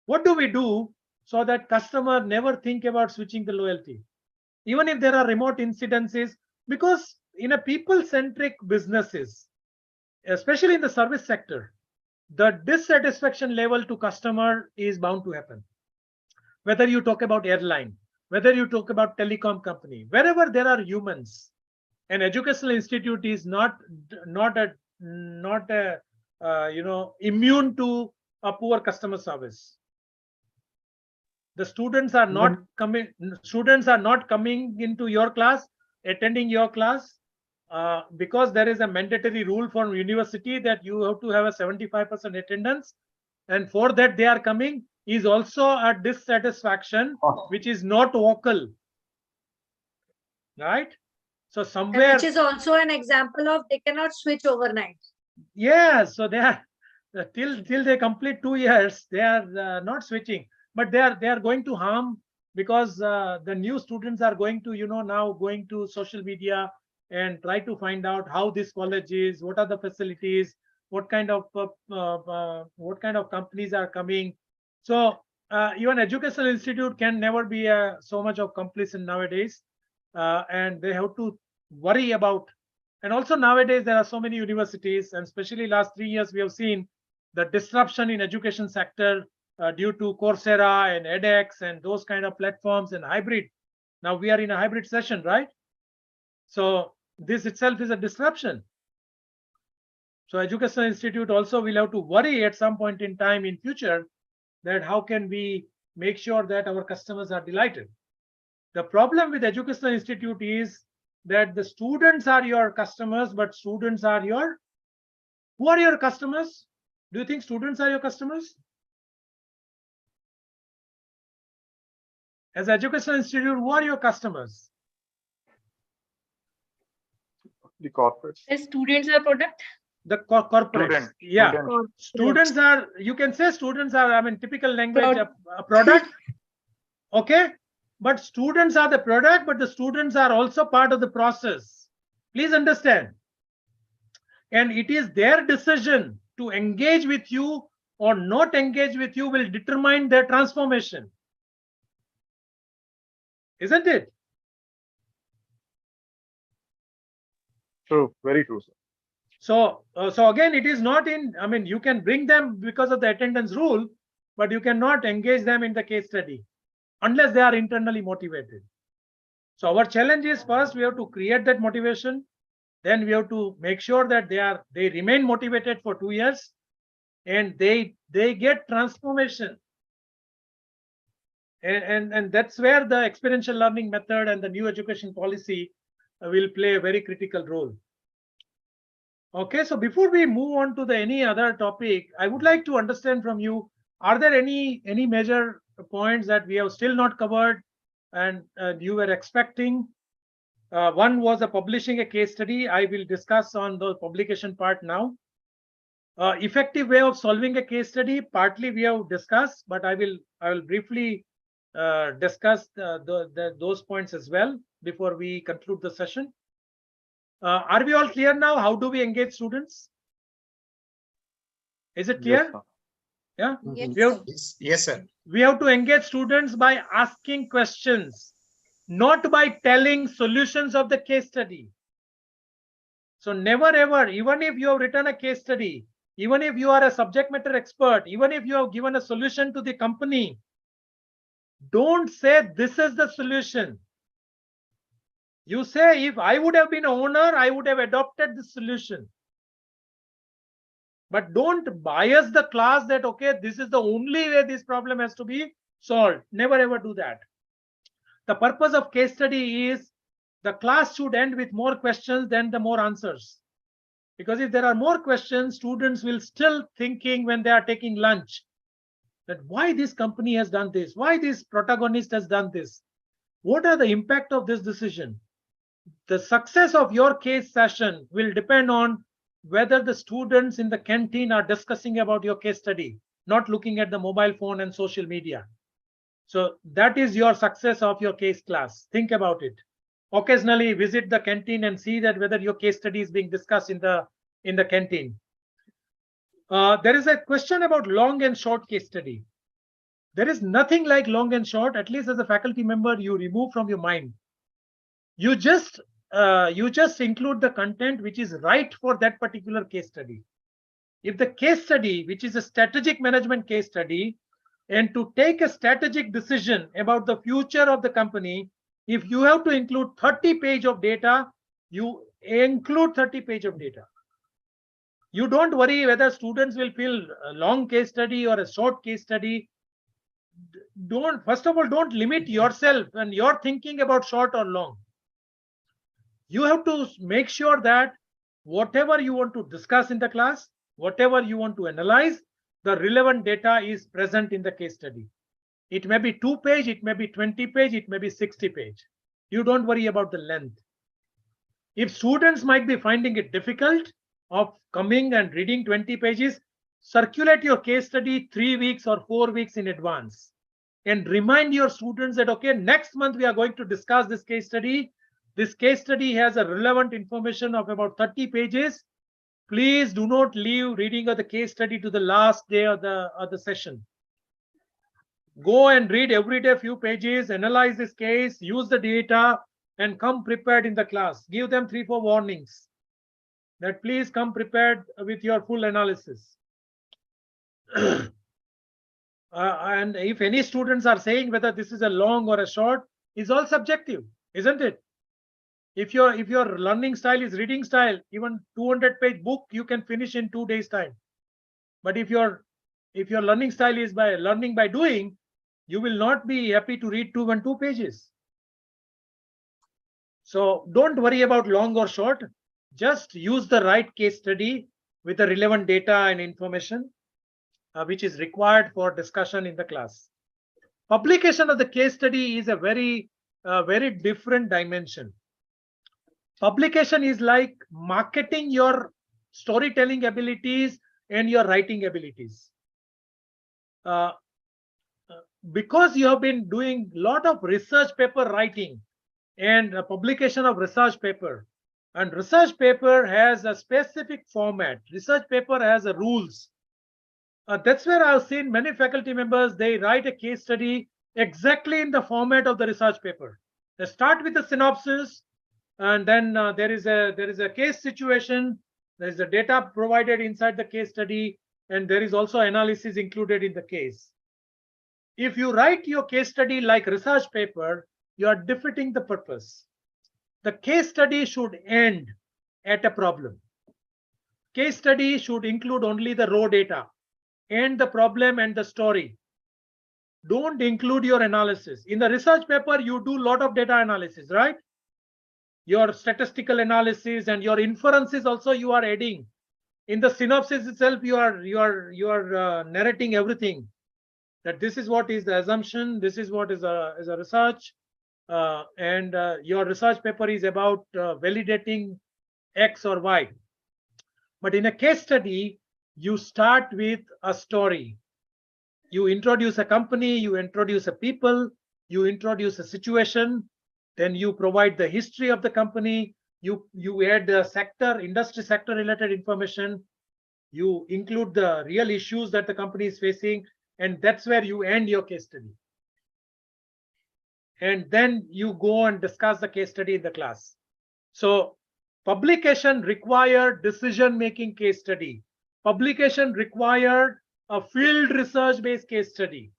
What do we do so that customer never think about switching the loyalty, even if there are remote incidences? Because in a people-centric businesses, especially in the service sector, the dissatisfaction level to customer is bound to happen. Whether you talk about airline, whether you talk about telecom company, wherever there are humans, an educational institute is not immune to a poor customer service. The students are not coming. Students are not coming into your class, attending your class, because there is a mandatory rule from university that you have to have a 75% attendance, and for that they are coming, is also a dissatisfaction which is not vocal, right? So somewhere, which is also an example of they cannot switch overnight. Yeah, so they are till they complete 2 years, they are not switching, but they are going to harm, because the new students are going to now going to social media and try to find out how this college is, what are the facilities, what kind of companies are coming. So even educational institute can never be so much of complicit nowadays, and they have to worry about. And also nowadays there are so many universities, and especially last 3 years we have seen the disruption in education sector due to Coursera and edX and those kind of platforms and hybrid. Now we are in a hybrid session, right? So this itself is a disruption. So educational institute also will have to worry at some point in time in future that how can we make sure that our customers are delighted. The problem with educational institute is that the students are your customers, but students are who are your customers? Do you think students are your customers? As educational institute, who are your customers? The corporates. The students are product. The corporates. Yeah. Students are, you can say students are, I mean, typical language, a product. Okay. But students are the product, but the students are also part of the process. Please understand. And it is their decision to engage with you or not engage with you will determine their transformation. Isn't it? True, very true, sir. So again, it is not in, I mean, you can bring them because of the attendance rule, but you cannot engage them in the case study unless they are internally motivated. So our challenge is, first we have to create that motivation. Then we have to make sure that they remain motivated for 2 years and they get transformation. And that's where the experiential learning method and the new education policy will play a very critical role. Okay, so before we move on to any other topic, I would like to understand from you, are there any major points that we have still not covered and you were expecting? One was publishing a case study. I will discuss on the publication part now. Effective way of solving a case study, partly we have discussed, but I will briefly discuss those points as well before we conclude the session. Are we all clear now? How do we engage students? Is it clear? Yes, Yeah. Yes, sir. We have to engage students by asking questions, not by telling solutions of the case study. So never ever, even if you have written a case study, even if you are a subject matter expert, even if you have given a solution to the company, don't say this is the solution. You say, if I would have been an owner, I would have adopted this solution. But don't bias the class that, okay, this is the only way this problem has to be solved. Never ever do that. The purpose of case study is the class should end with more questions than the more answers. Because if there are more questions, students will still thinking when they are taking lunch that why this company has done this, why this protagonist has done this, what are the impact of this decision. The success of your case session will depend on whether the students in the canteen are discussing about your case study, not looking at the mobile phone and social media. So that is your success of your case class. Think about it. Occasionally visit the canteen and see that whether your case study is being discussed in the canteen. There is a question about long and short case study. There is nothing like long and short. At least as a faculty member, you remove from your mind. You just include the content which is right for that particular case study. If the case study, which is a strategic management case study, and to take a strategic decision about the future of the company, if you have to include 30 pages of data, you include 30 pages of data. You don't worry whether students will feel a long case study or a short case study. First of all, don't limit yourself when you're thinking about short or long. You have to make sure that whatever you want to discuss in the class, whatever you want to analyze, the relevant data is present in the case study. It may be 2 page, it may be 20 page, it may be 60 page. You don't worry about the length. If students might be finding it difficult of coming and reading 20 pages, circulate your case study 3 weeks or 4 weeks in advance and remind your students that, okay, next month we are going to discuss this case study. This case study has a relevant information of about 30 pages. Please do not leave reading of the case study to the last day of the session. Go and read every day a few pages, analyze this case, use the data, and come prepared in the class. Give them 3-4 warnings that please come prepared with your full analysis. And if any students are saying whether this is a long or a short, is all subjective, isn't it? If your learning style is reading style, even 200-page book you can finish in 2 days time. But if your learning style is by learning by doing, you will not be happy to read 2 pages. So don't worry about long or short. Just use the right case study with the relevant data and information which is required for discussion in the class. Publication of the case study is a very different dimension. Publication is like marketing your storytelling abilities and your writing abilities. Because you have been doing a lot of research paper writing and publication of research paper, and research paper has a specific format. Research paper has a rules. That's where I've seen many faculty members, they write a case study exactly in the format of the research paper. They start with the synopsis, and then there is a case situation, there is the data provided inside the case study, and there is also analysis included in the case. If you write your case study like research paper, you are defeating the purpose. The case study should end at a problem. Case study should include only the raw data and the problem and the story. Don't include your analysis. In the research paper, you do a lot of data analysis, right? Your statistical analysis and your inferences also you are adding. In the synopsis itself, you are narrating everything. That this is what is the assumption, this is what is a research, and your research paper is about validating X or Y. But in a case study, you start with a story. You introduce a company, you introduce a people, you introduce a situation, then you provide the history of the company, you add the sector, industry sector related information, You include the real issues that the company is facing, and that's where you end your case study. And then you go and discuss the case study in the class. So publication required decision-making case study. Publication required a field research-based case study.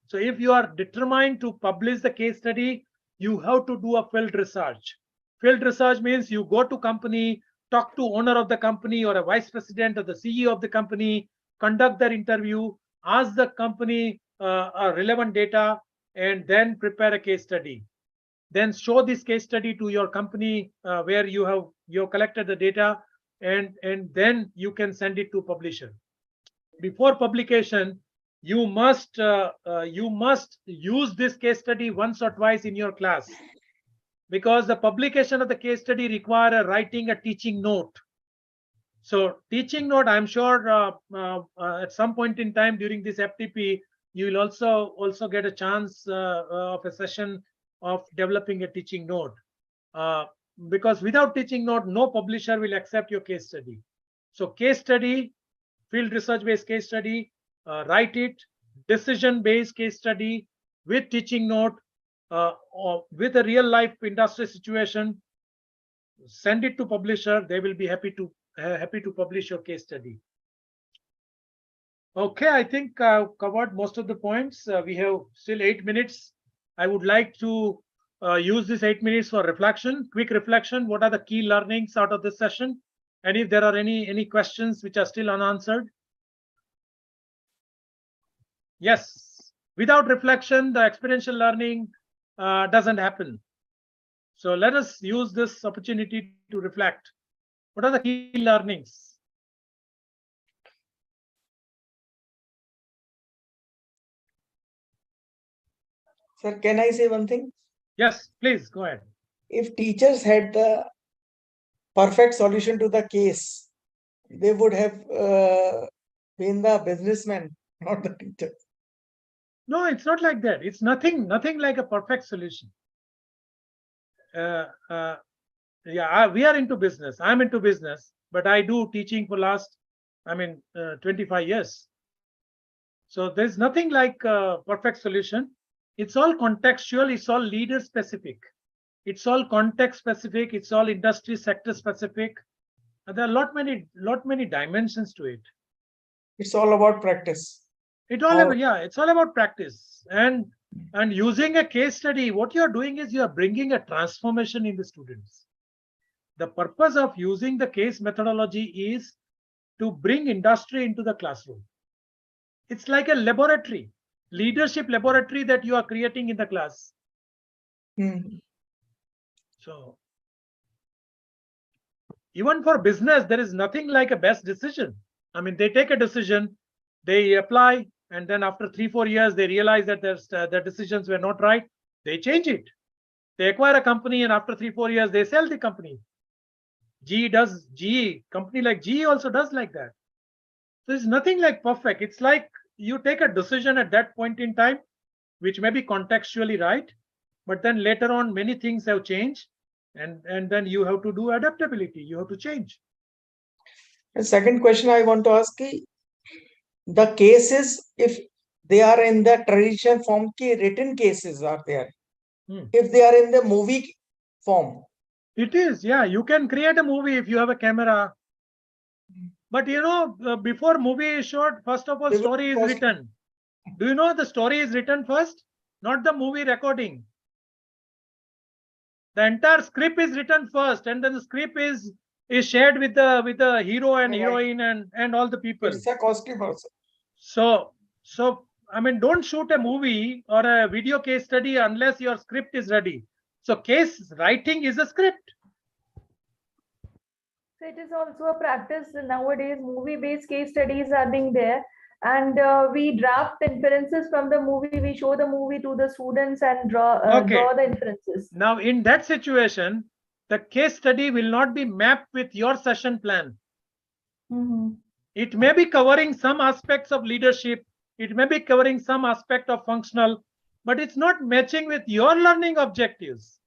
So if you are determined to publish the case study, you have to do a field research. Field research means you go to company, talk to owner of the company or a vice president or the CEO of the company, conduct their interview, ask the company relevant data, and then prepare a case study. Then show this case study to your company where you have collected the data, and then you can send it to publisher. Before publication, you must use this case study once or twice in your class, because the publication of the case study require writing a teaching note. So teaching note, I'm sure at some point in time during this FTP, you will also get a chance of a session of developing a teaching note, because without teaching note, no publisher will accept your case study. So case study, field research based case study, write it, decision based case study with teaching note, or with a real life industry situation, send it to publisher. They will be happy to publish your case study. Okay, I think I've covered most of the points. We have still 8 minutes. I would like to use this 8 minutes for reflection, quick reflection. What are the key learnings out of this session? And if there are any questions which are still unanswered. Yes, without reflection, the experiential learning doesn't happen. So let us use this opportunity to reflect. What are the key learnings? Sir, can I say one thing? Yes, please go ahead. If teachers had the perfect solution to the case, they would have been the businessmen, not the teachers. No, it's not like that. It's nothing like a perfect solution. Yeah, we are into business. I'm into business, but I do teaching for last, 25 years. So there's nothing like a perfect solution. It's all contextual. It's all leader specific. It's all context specific. It's all industry sector specific. And there are lot many dimensions to it. It's all about practice. It's all about practice and using a case study. What you're doing is you're bringing a transformation in the students. The purpose of using the case methodology is to bring industry into the classroom. It's like a laboratory, leadership laboratory that you are creating in the class. So even for business, there is nothing like a best decision. They take a decision, they apply, and then after 3-4 years, they realize that their decisions were not right. They change it. They acquire a company, and after 3-4 years, they sell the company. Company like GE also does like that. So it's nothing like perfect. It's like you take a decision at that point in time, which may be contextually right, but then later on, many things have changed, and then you have to do adaptability. You have to change. The second question I want to ask is, the cases, if they are in the traditional form, written cases are there. If they are in the movie form. It is, yeah. You can create a movie if you have a camera. But before movie is shot, first of all, story is written. Do you know the story is written first? Not the movie recording. The entire script is written first, and then the script is shared with the hero and heroine and all the people. It's a costume also. So don't shoot a movie or a video case study unless your script is ready. So case writing is a script. So it is also a practice nowadays. Movie-based case studies are being there, and we draft inferences from the movie. We show the movie to the students and draw the inferences. Now, in that situation, the case study will not be mapped with your session plan. It may be covering some aspects of leadership. It may be covering some aspect of functional, but it's not matching with your learning objectives.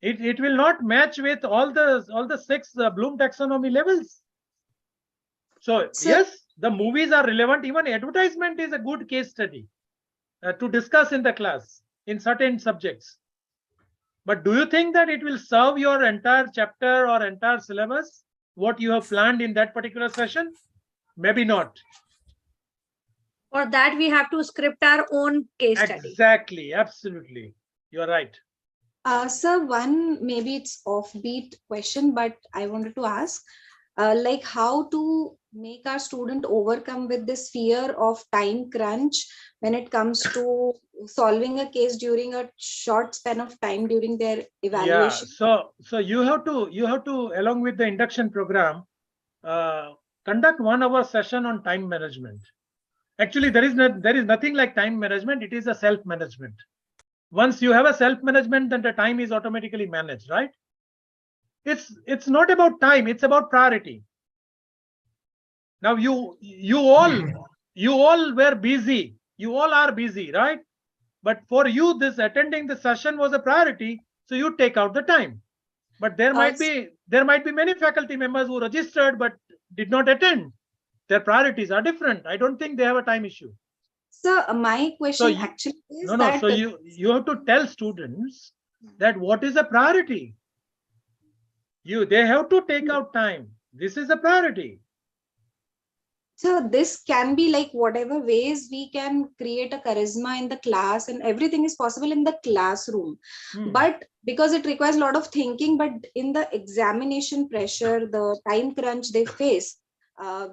It will not match with all the 6 Bloom taxonomy levels. So yes, the movies are relevant. Even advertisement is a good case study to discuss in the class in certain subjects. But do you think that it will serve your entire chapter or entire syllabus, what you have planned in that particular session? Maybe not. For that, we have to script our own case study. Exactly, absolutely. You're right. Sir, one maybe it's offbeat question, but I wanted to ask, like how to make our student overcome with this fear of time crunch when it comes to solving a case during a short span of time during their evaluation. Yeah, so you have to along with the induction program conduct 1 hour session on time management. Actually, there is nothing like time management. It is a self management. Once you have a self management, then the time is automatically managed, right? It's not about time, it's about priority. Now you all were busy, you all are busy, right? But for you, this attending the session was a priority, so you take out the time. But there might be many faculty members who registered but did not attend. Their priorities are different. I don't think they have a time issue. So my question actually is that so you have to tell students that what is a priority. They have to take out time. This is a priority. So this can be like whatever ways we can create a charisma in the class, and everything is possible in the classroom. But because it requires a lot of thinking, but in the examination pressure, the time crunch they face,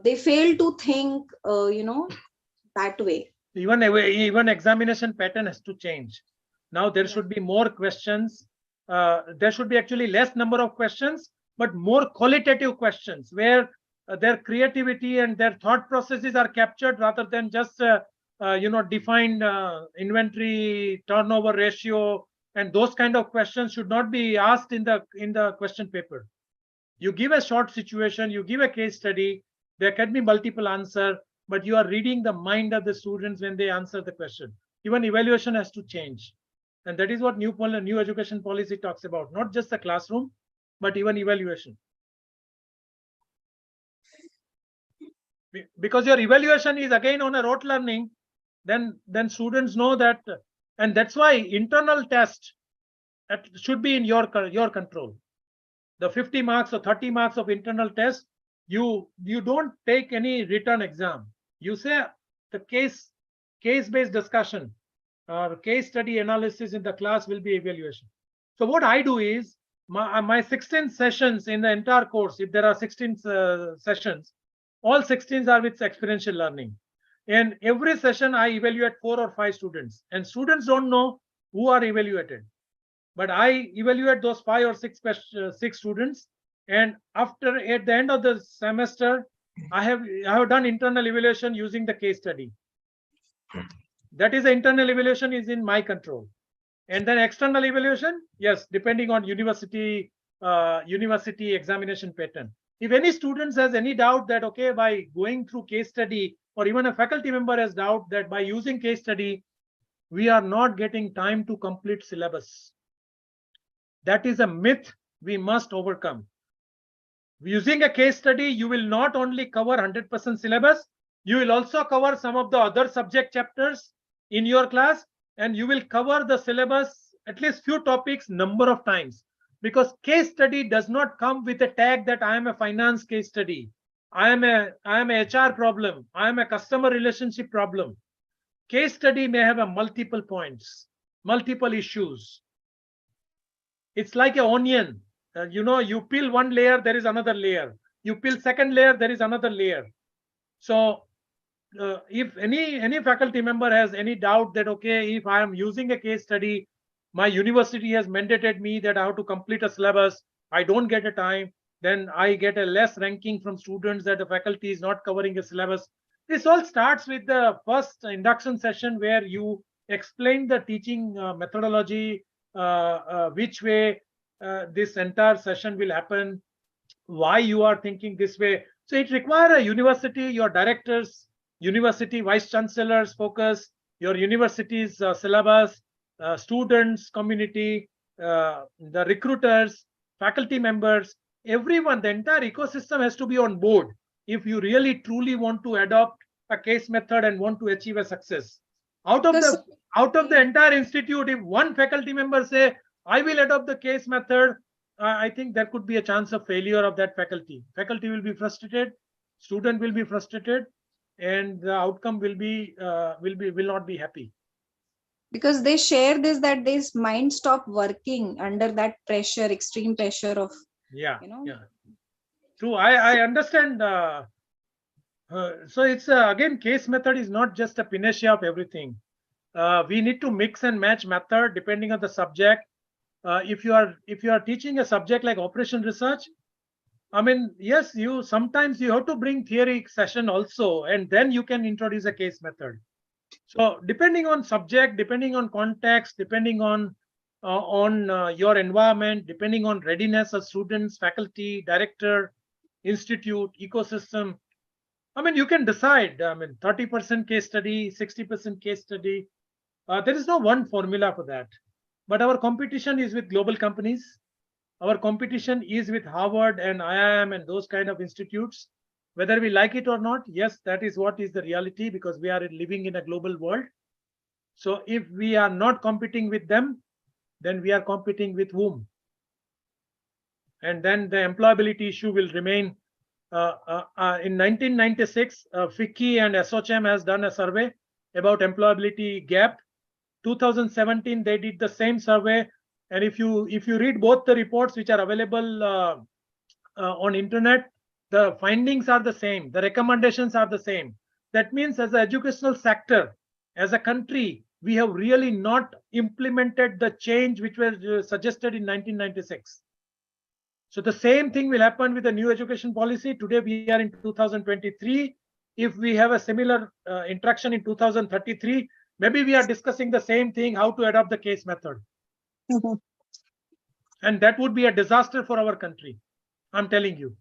they fail to think, that way. Even examination pattern has to change. Now there should be more questions. There should be actually less number of questions, but more qualitative questions where their creativity and their thought processes are captured rather than just defined inventory turnover ratio, and those kind of questions should not be asked in the question paper. You give a short situation, you give a case study, there can be multiple answers, but you are reading the mind of the students when they answer the question. Even evaluation has to change, and that is what new education policy talks about, not just the classroom but even evaluation. Because your evaluation is again on a rote learning, then students know that, and that's why internal test should be in your control. The 50 marks or 30 marks of internal test, you don't take any written exam. You say the case based discussion or case study analysis in the class will be evaluation. So what I do is my 16 sessions in the entire course, if there are 16 sessions, all 16 are with experiential learning. And every session I evaluate 4 or 5 students, and students don't know who are evaluated. But I evaluate those 5 or 6 students, and at the end of the semester, I have done internal evaluation using the case study. That is, the internal evaluation is in my control, and then external evaluation, yes, depending on university examination pattern. If any students has any doubt that okay, by going through case study, or even a faculty member has doubt that by using case study we are not getting time to complete syllabus, that is a myth we must overcome. Using a case study, you will not only cover 100% syllabus, you will also cover some of the other subject chapters in your class, and you will cover the syllabus at least few topics number of times. Because case study does not come with a tag that I am a finance case study, I am a HR problem, I am a customer relationship problem. Case study may have a multiple points, multiple issues. It's like an onion. You peel one layer, there is another layer. You peel second layer, there is another layer. So if any faculty member has any doubt that okay, if I am using a case study, my university has mandated me that I have to complete a syllabus, I don't get a time, then I get a less ranking from students that the faculty is not covering a syllabus. This all starts with the first induction session where you explain the teaching methodology, which way this entire session will happen, why you are thinking this way. So it requires a university, your directors, university vice chancellors focus, your university's syllabus, students, community, the recruiters, faculty members, everyone, the entire ecosystem has to be on board if you really truly want to adopt a case method and want to achieve a success. Out of the entire institute, if one faculty member say, I will adopt the case method, I think there could be a chance of failure of that faculty. Faculty will be frustrated, student will be frustrated, and the outcome will not be happy. Because they share this, that this mind stop working under that pressure, extreme pressure of, yeah, you know. yeah. True, I understand. So it's again, case method is not just a panacea of everything. We need to mix and match method depending on the subject. If you are teaching a subject like operation research, I mean, yes, sometimes you have to bring theory session also, and then you can introduce a case method. So depending on subject, depending on context, depending on your environment, depending on readiness of students, faculty, director, institute, ecosystem, I mean, you can decide. I mean, 30% case study, 60% case study. There is no one formula for that. But our competition is with global companies. Our competition is with Harvard and IIM and those kind of institutes. Whether we like it or not, yes, that is what is the reality, because we are living in a global world. So if we are not competing with them, then we are competing with whom? And then the employability issue will remain. In 1996, FICCI and ASSOCHAM has done a survey about employability gap. 2017, they did the same survey. And if you read both the reports which are available on internet, the findings are the same. The recommendations are the same. That means as an educational sector, as a country, we have really not implemented the change which was suggested in 1996. So the same thing will happen with the new education policy. Today we are in 2023. If we have a similar interaction in 2033, maybe we are discussing the same thing, how to adopt the case method. And that would be a disaster for our country. I'm telling you.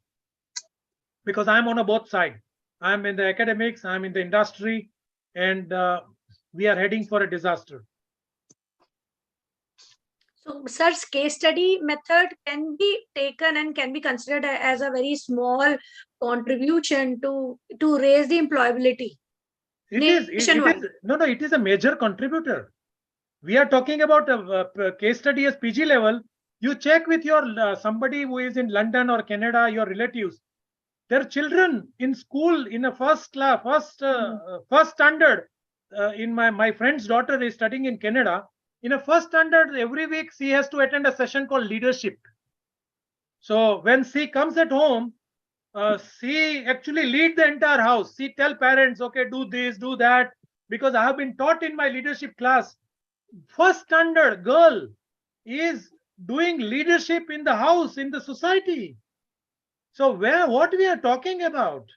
Because I'm on both sides. I'm in the academics, I'm in the industry, and we are heading for a disaster. So, sir's case study method can be taken and can be considered as a very small contribution to raise the employability. It is a major contributor. We are talking about a case study as PG level. You check with your somebody who is in London or Canada, your relatives. Their children in school in a first standard. In my friend's daughter is studying in Canada. In a first standard, every week she has to attend a session called leadership. So when she comes at home, she actually lead the entire house. She tell parents, okay, do this, do that, because I have been taught in my leadership class. First standard girl is doing leadership in the house, in the society. So what we are talking about?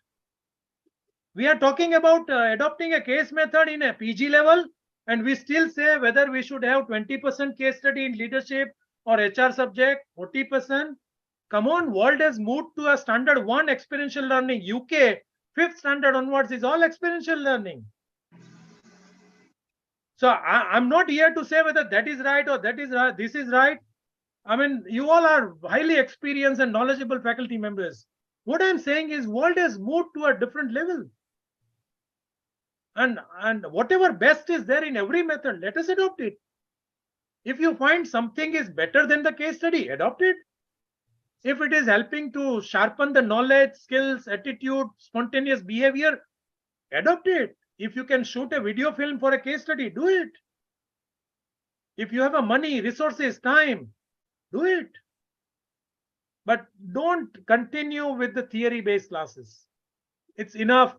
We are talking about adopting a case method in a PG level, and we still say whether we should have 20% case study in leadership or HR subject, 40%. Come on, world has moved to a standard 1 experiential learning. UK, 5th standard onwards is all experiential learning. So I'm not here to say whether that is right or that is right. This is right. I mean, you all are highly experienced and knowledgeable faculty members. What I'm saying is world has moved to a different level. And whatever best is there in every method, let us adopt it. If you find something is better than the case study, adopt it. If it is helping to sharpen the knowledge, skills, attitude, spontaneous behavior, adopt it. If you can shoot a video film for a case study, do it. If you have a money, resources, time, do it. But don't continue with the theory-based classes. It's enough.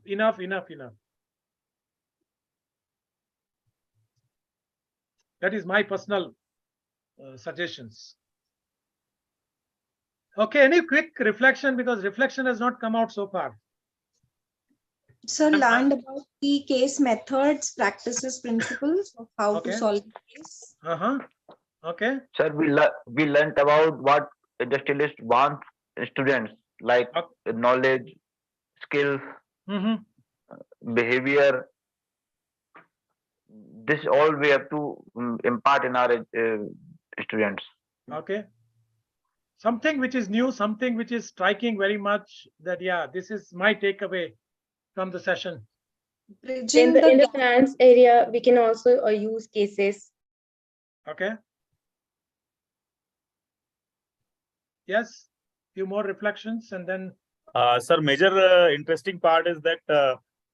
That is my personal suggestions. Okay, any quick reflection, because reflection has not come out so far. So learned about the case methods, practices, principles of how to solve the case. Okay. Sir, we learned about what industrialists want students, like knowledge, skills, behavior. This all we have to impart in our students. Okay. Something which is new, something which is striking very much that, yeah, this is my takeaway from the session. Bridging In the finance area, we can also use cases. Okay. Yes. Few more reflections and then. Sir, major interesting part is that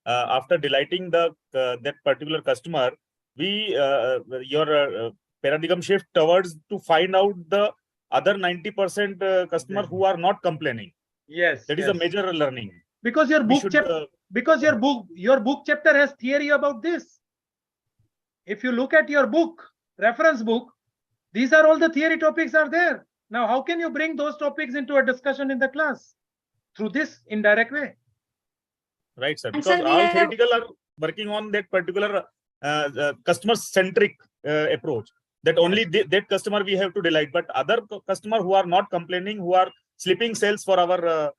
after delighting the that particular customer, your paradigm shift towards to find out the other 90% customer who are not complaining. Yes, that is a major learning. Because your book your book chapter has theory about this. If you look at your book, reference book, these are all the theory topics are there. Now, how can you bring those topics into a discussion in the class? Through this indirect way. Right, sir. Because all theoretical are working on that particular customer-centric approach. That only that customer we have to delight, but other customer who are not complaining, who are slipping sales for our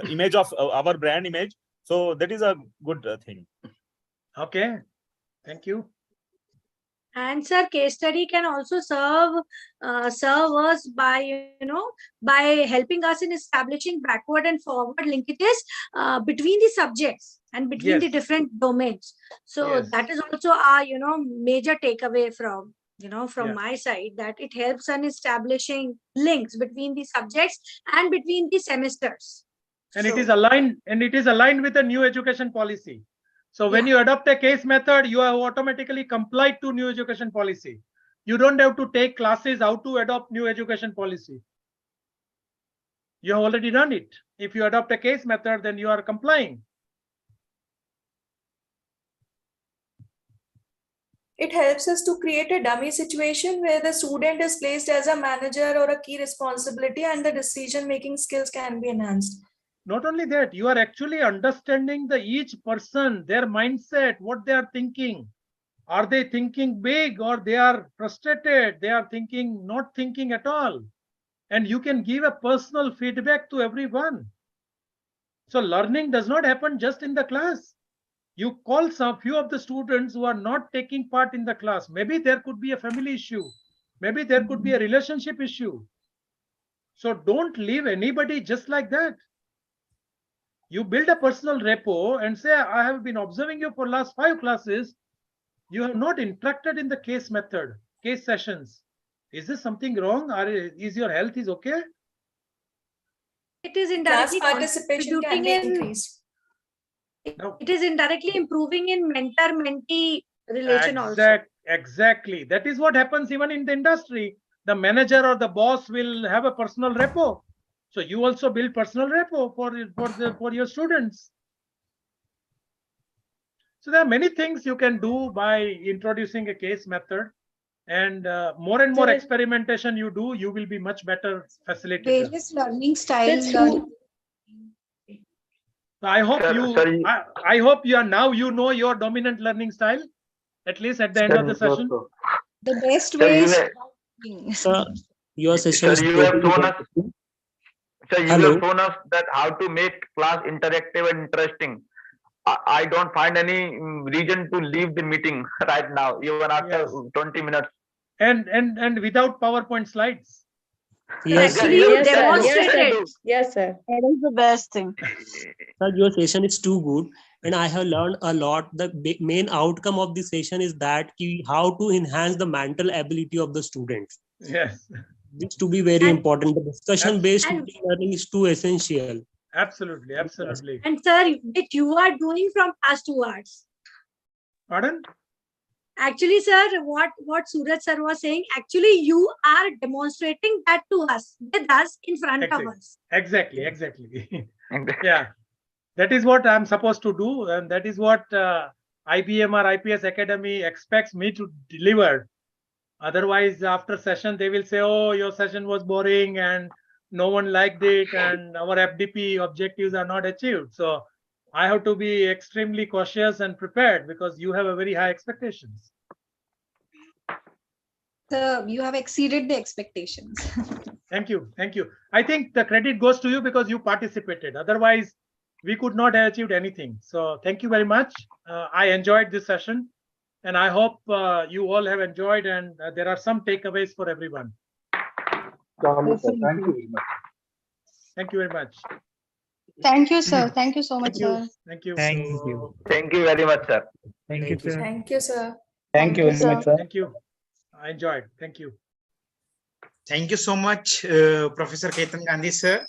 image of our brand image. So that is a good thing. Okay, thank you. And sir, case study can also serve us by by helping us in establishing backward and forward linkages between the subjects and between the different domains. So that is also our major takeaway from from my side, that it helps in establishing links between the subjects and between the semesters. And it is aligned with the new education policy. So when you adopt a case method, you have automatically complied to new education policy. You don't have to take classes how to adopt new education policy. You have already done it. If you adopt a case method, then you are complying. It helps us to create a dummy situation where the student is placed as a manager or a key responsibility and the decision-making skills can be enhanced. Not only that, you are actually understanding each person, their mindset, what they are thinking. Are they thinking big or they are frustrated? They are not thinking at all. And you can give a personal feedback to everyone. So learning does not happen just in the class. You call some few of the students who are not taking part in the class. Maybe there could be a family issue. Maybe there could be a relationship issue. So don't leave anybody just like that. You build a personal rapport and say, I have been observing you for last 5 classes. You have not interacted in the case method, case sessions. Is this something wrong? Or is your health is okay? It is indirectly class participation can be increased. It is indirectly improving in mentor-mentee relation also. Exactly. That is what happens even in the industry. The manager or the boss will have a personal rapport. So you also build personal rapport for your students. So there are many things you can do by introducing a case method, and more experimentation you do, you will be much better facilitator. Various learning styles. I hope I hope you are now you know your dominant learning style, at least at the end of the session. The best way is. Sir, your session is you have shown us. So you have shown us that how to make class interactive and interesting. I don't find any reason to leave the meeting right now, even after 20 minutes. And without PowerPoint slides. Yes, actually, you demonstrated. Yes, sir. That is the best thing. Sir, your session is too good, and I have learned a lot. The main outcome of the session is that how to enhance the mental ability of the students. Yes. This to be very important. The discussion-based learning is too essential. Absolutely. And sir, which you are doing from past 2 hours. Pardon? Actually, sir, what Suraj sir was saying, actually you are demonstrating that to us, with us, in front of us. Exactly. Yeah, that is what I'm supposed to do, and that is what IBM or IPS Academy expects me to deliver. Otherwise, after session, they will say, oh, your session was boring and no one liked it and our FDP objectives are not achieved. So I have to be extremely cautious and prepared because you have a very high expectations. So you have exceeded the expectations. Thank you. I think the credit goes to you because you participated. Otherwise, we could not have achieved anything. So thank you very much. I enjoyed this session. And I hope you all have enjoyed, and there are some takeaways for everyone. Thank you very much. Thank you very much. Thank you, sir. Thank you so much, sir. Thank you. Thank you. Thank you very much, sir. Thank you, sir. Thank you, sir. Thank you very much, sir. Thank you. I enjoyed. Thank you. Thank you so much, Professor Ketan Gandhi, sir.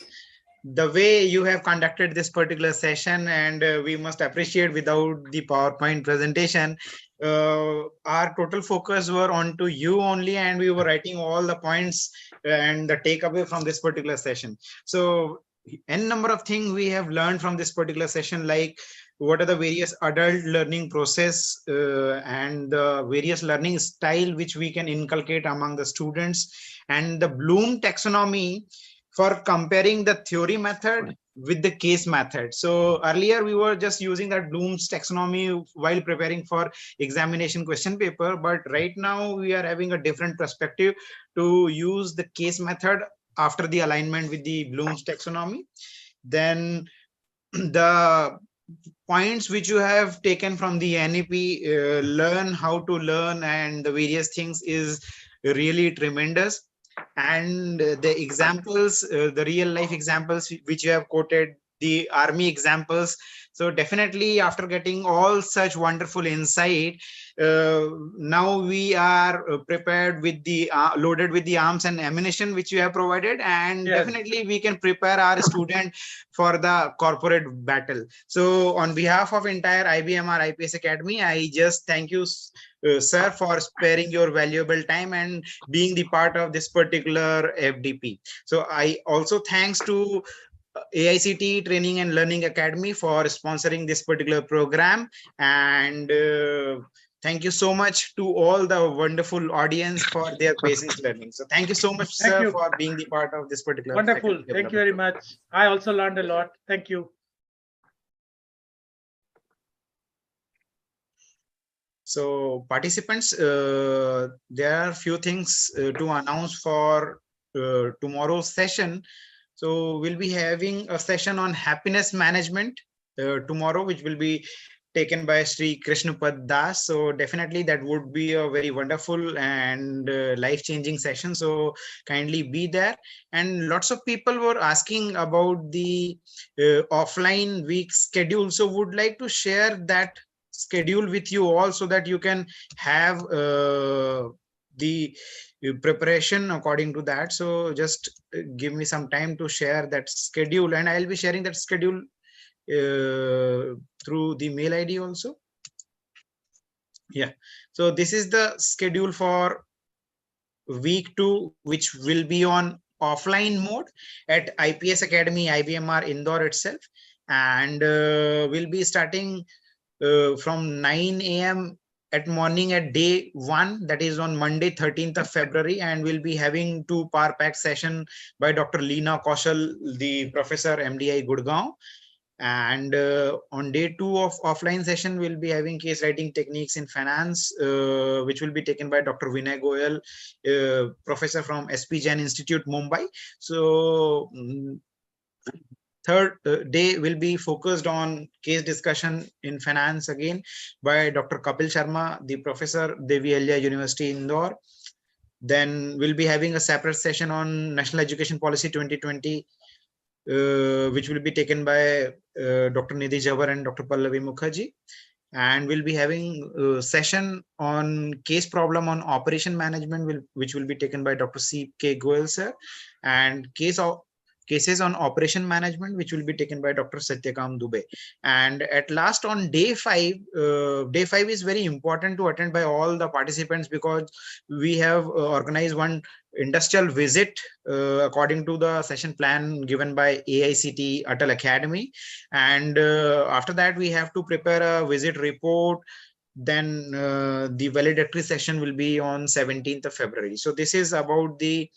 The way you have conducted this particular session, and we must appreciate, without the PowerPoint presentation, our total focus were on to you only, and we were writing all the points and the takeaway from this particular session. So n number of things we have learned from this particular session, like what are the various adult learning process and the various learning style which we can inculcate among the students, and the Bloom taxonomy for comparing the theory method with the case method. So earlier we were just using that Bloom's taxonomy while preparing for examination question paper, but right now we are having a different perspective to use the case method after the alignment with the Bloom's taxonomy. Then the points which you have taken from the NEP, learn how to learn and the various things, is really tremendous. And the examples, the real life examples which you have quoted, the army examples. So definitely, after getting all such wonderful insight, now we are prepared with the loaded with the arms and ammunition which you have provided, and definitely we can prepare our student for the corporate battle. So on behalf of entire IBMR IPS Academy, I just thank you, sir, for sparing your valuable time and being the part of this particular FDP. So I also thanks to AICT Training and Learning Academy for sponsoring this particular program, and thank you so much to all the wonderful audience for their patience learning. So thank you so much, sir, for being the part of this particular. Wonderful. Thank you very much. I also learned a lot. Thank you. So participants, there are few things to announce for tomorrow's session. So we'll be having a session on happiness management tomorrow, which will be taken by Sri Krishnapad Das. So definitely that would be a very wonderful and life-changing session. So kindly be there. And lots of people were asking about the offline week schedule. So would like to share that schedule with you all so that you can have the preparation according to that. So just give me some time to share that schedule, and I'll be sharing that schedule through the mail ID also. Yeah, so this is the schedule for week 2, which will be on offline mode at IPS Academy IBMR Indore itself, and we'll be starting from 9 a.m. at morning at day 1, that is on Monday 13th of February, and we'll be having 2 power pack session by Dr. Leena Kaushal, the professor, MDI Gurgaon. And on day 2 of offline session, we'll be having case writing techniques in finance, which will be taken by Dr. Vinay Goyal, professor from SP Jain Institute, Mumbai. So third day will be focused on case discussion in finance again by Dr. Kapil Sharma, the professor, Devi Ahilya University, Indore. Then we'll be having a separate session on National Education Policy 2020, which will be taken by Dr. Nidhi Jawar and Dr. Pallavi Mukherjee. And we'll be having a session on case problem on operation management, which will be taken by Dr. C.K. Goel, sir, and cases on operation management, which will be taken by Dr. Satyakam Dubey. And at last, on day 5 is very important to attend by all the participants, because we have organized one industrial visit according to the session plan given by AICT ATAL Academy. And after that, we have to prepare a visit report. Then the valedictory session will be on 17th of February. So this is about the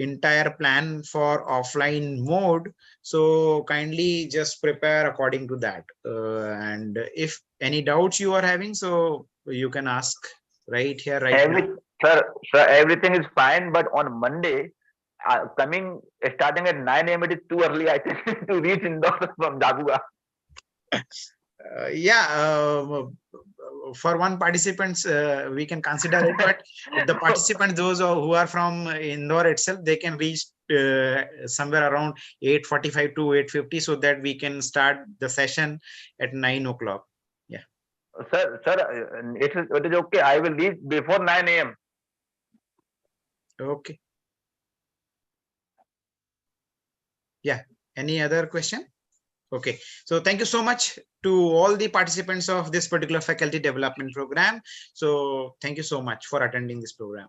entire plan for offline mode. So kindly just prepare according to that. And if any doubts you are having, so you can ask right here, right now. Sir, everything is fine, but on Monday, starting at 9 a.m. it is too early, I think, to reach Indore from Jaguar. for one participants, we can consider it, but the participants, those who are from Indore itself, they can reach somewhere around 8:45 to 8:50, so that we can start the session at 9 o'clock. Yeah. Sir, it is okay. I will leave before 9 a.m. Okay. Yeah. Any other question? Okay, so thank you so much to all the participants of this particular faculty development program. So thank you so much for attending this program.